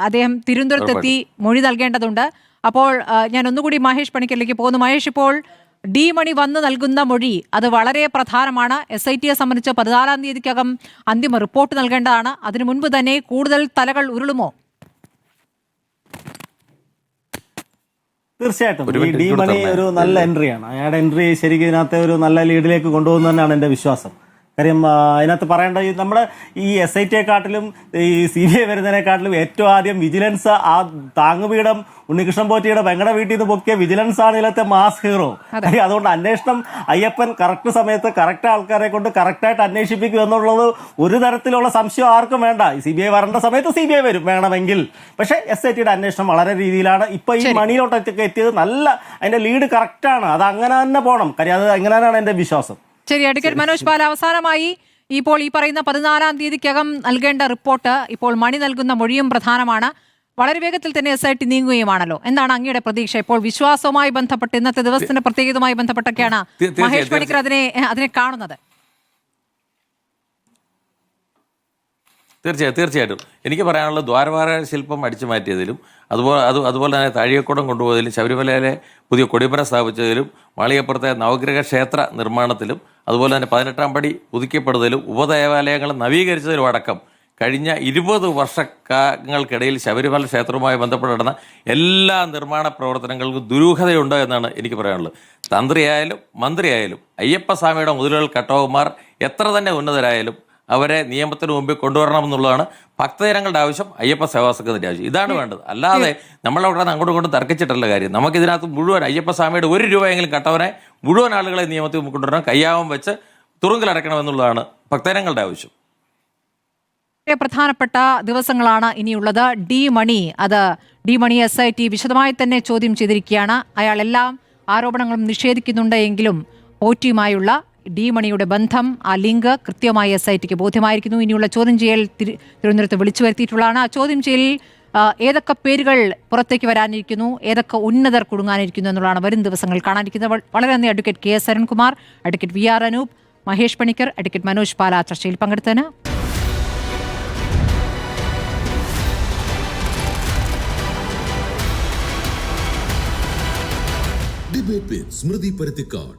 അദ്ദേഹം തിരുവനന്തപുരത്തെത്തി മൊഴി നൽകേണ്ടതുണ്ട്. അപ്പോൾ ഞാൻ ഒന്നുകൂടി മഹേഷ് പണിക്കറിലേക്ക് പോകുന്നു. മഹേഷ്, ഇപ്പോൾ ഡി മണി വന്ന് നൽകുന്ന മൊഴി അത് വളരെ പ്രധാനമാണ്. SITയെ സംബന്ധിച്ച് 14-ാം തീയതിക്കകം അന്തിമ റിപ്പോർട്ട് നൽകേണ്ടതാണ്. അതിനു മുൻപ് തന്നെ കൂടുതൽ തലകൾ ഉരുളുമോ? തീർച്ചയായിട്ടും ഈ ഡി മണി ഒരു നല്ല എൻട്രിയാണ്. അയാളുടെ എൻട്രി ശരിക്കും ഇതിനകത്തെ ഒരു നല്ല ലീഡിലേക്ക് കൊണ്ടുപോകുന്നു തന്നെയാണ് എൻ്റെ വിശ്വാസം. കാര്യം അതിനകത്ത് പറയേണ്ട നമ്മുടെ ഈ SITയെക്കാട്ടിലും ഈ CBI വരുന്നതിനെക്കാട്ടിലും ഏറ്റവും ആദ്യം വിജിലൻസ് ആ താങ്ങുപീഠം ഉണ്ണികൃഷ്ണൻ പോറ്റിയുടെ പെങ്ങളുടെ വീട്ടിൽ നിന്ന് പൊക്കിയ വിജിലൻസ് ആണ് ഇതിലത്തെ മാസ് ഹീറോ. അതുകൊണ്ട് അന്വേഷണം അയ്യപ്പൻ കറക്റ്റ് സമയത്ത് കറക്റ്റ് ആൾക്കാരെ കൊണ്ട് കറക്റ്റായിട്ട് അന്വേഷിപ്പിക്കും എന്നുള്ളത് ഒരു തരത്തിലുള്ള സംശയം ആർക്കും വേണ്ട. CBI വരേണ്ട സമയത്ത് CBI വരും വേണമെങ്കിൽ. പക്ഷേ SITയുടെ അന്വേഷണം വളരെ രീതിയിലാണ്. ഇപ്പൊ ഈ മണിയിലോട്ടൊക്കെ എത്തിയത് നല്ല അതിന്റെ ലീഡ് കറക്റ്റാണ്. അത് അങ്ങനെ തന്നെ പോകണം. കാര്യം അത് അങ്ങനെ തന്നെയാണ് എൻ്റെ വിശ്വാസം. ശരി, അഡ്വക്കേറ്റ് മനോജ് പാൽ, അവസാനമായി ഇപ്പോൾ ഈ പറയുന്ന 14-ാം തീയതിക്കകം നൽകേണ്ട റിപ്പോർട്ട്, ഇപ്പോൾ മണി നൽകുന്ന മൊഴിയും പ്രധാനമാണ്. വളരെ വേഗത്തിൽ തന്നെ SIT നീങ്ങുകയുമാണല്ലോ. എന്താണ് അങ്ങയുടെ പ്രതീക്ഷ? ഇപ്പോൾ വിശ്വാസവുമായി ബന്ധപ്പെട്ട് ഇന്നത്തെ ദിവസത്തിന്റെ പ്രത്യേകതയുമായി ബന്ധപ്പെട്ടൊക്കെയാണ് മഹേഷ് പണിക്കർ അതിനെ കാണുന്നത്. തീർച്ചയായിട്ടും എനിക്ക് പറയാനുള്ള ദ്വാരപാല ശില്പം അടിച്ചു മാറ്റിയതിലും അതുപോലെ തന്നെ താഴികക്കുടം കൊണ്ടുപോയതിലും ശബരിമലയിലെ പുതിയ കൊടിമരം സ്ഥാപിച്ചതിലും മാളികപ്പുറത്തെ നവഗ്രഹ ക്ഷേത്ര നിർമ്മാണത്തിലും അതുപോലെ തന്നെ 18-ാം പടി പുതുക്കപ്പെടുന്നതിലും ഉപദേവാലയങ്ങൾ നവീകരിച്ചതിലും അടക്കം കഴിഞ്ഞ 20 വർഷങ്ങൾക്കിടയിൽ ശബരിമല ക്ഷേത്രവുമായി ബന്ധപ്പെട്ട് നടന്ന എല്ലാ നിർമ്മാണ പ്രവർത്തനങ്ങൾക്കും ദുരൂഹതയുണ്ട് എന്നാണ് എനിക്ക് പറയാനുള്ളത്. തന്ത്രിയായാലും മന്ത്രിയായാലും അയ്യപ്പസ്വാമിയുടെ മുതലുകൾ കട്ടവന്മാർ എത്ര തന്നെ ഉന്നതരായാലും അവരെ നിയമത്തിന് മുമ്പിൽ കൊണ്ടുവരണമെന്നുള്ളതാണ് ഭക്തജനങ്ങളുടെ ആവശ്യം, അയ്യപ്പ സേവാ സംഘത്തിന്റെ ആവശ്യം. ഇതാണ് വേണ്ടത്. അല്ലാതെ നമ്മളവിടെ അങ്ങോട്ടും ഇങ്ങോട്ടും തർക്കിച്ചിട്ടുള്ള കാര്യം. നമുക്കിതിനകത്ത് മുഴുവൻ അയ്യപ്പസ്വാമിയുടെ 1 രൂപയെങ്കിലും കട്ടവനെ മുഴുവൻ ആളുകളെ നിയമത്തിൽ കൊണ്ടുവരണം, കയ്യാമം വെച്ച് തുറുങ്കിലടക്കണമെന്നുള്ളതാണ് ഭക്തജനങ്ങളുടെ ആവശ്യം. പ്രധാനപ്പെട്ട ദിവസങ്ങളാണ് ഇനിയുള്ളത്. ഡി മണി SIT വിശദമായി തന്നെ ചോദ്യം ചെയ്തിരിക്കുകയാണ്. അയാൾ എല്ലാം ആരോപണങ്ങളും നിഷേധിക്കുന്നുണ്ട് എങ്കിലും പോറ്റിയുമായുള്ള ഡി മണിയുടെ ബന്ധം, ആ ലിങ്ക് കൃത്യമായി SITക്ക് ബോധ്യമായിരിക്കുന്നു. ഇനിയുള്ള ചോദ്യം ചെയ്യൽ തിരുവനന്തപുരത്ത് വിളിച്ചു വരുത്തിയിട്ടുള്ളതാണ്. ആ ചോദ്യം ചെയ്യലിൽ ഏതൊക്കെ പേരുകൾ പുറത്തേക്ക് വരാനിരിക്കുന്നു, ഏതൊക്കെ ഉന്നതർ കുടുങ്ങാനിരിക്കുന്നു എന്നുള്ളതാണ് വരും ദിവസങ്ങൾ കാണാനിരിക്കുന്നത്. വളരെ നന്ദി advocate KS Arunkumar, advocate VR Anoop, Mahesh Panicker, advocate Manoj Pala ചർച്ചയിൽ പങ്കെടുത്തതിന്. ഡിബേറ്റ് വിത്ത് സ്മൃതി പരുത്തിക്കാട്.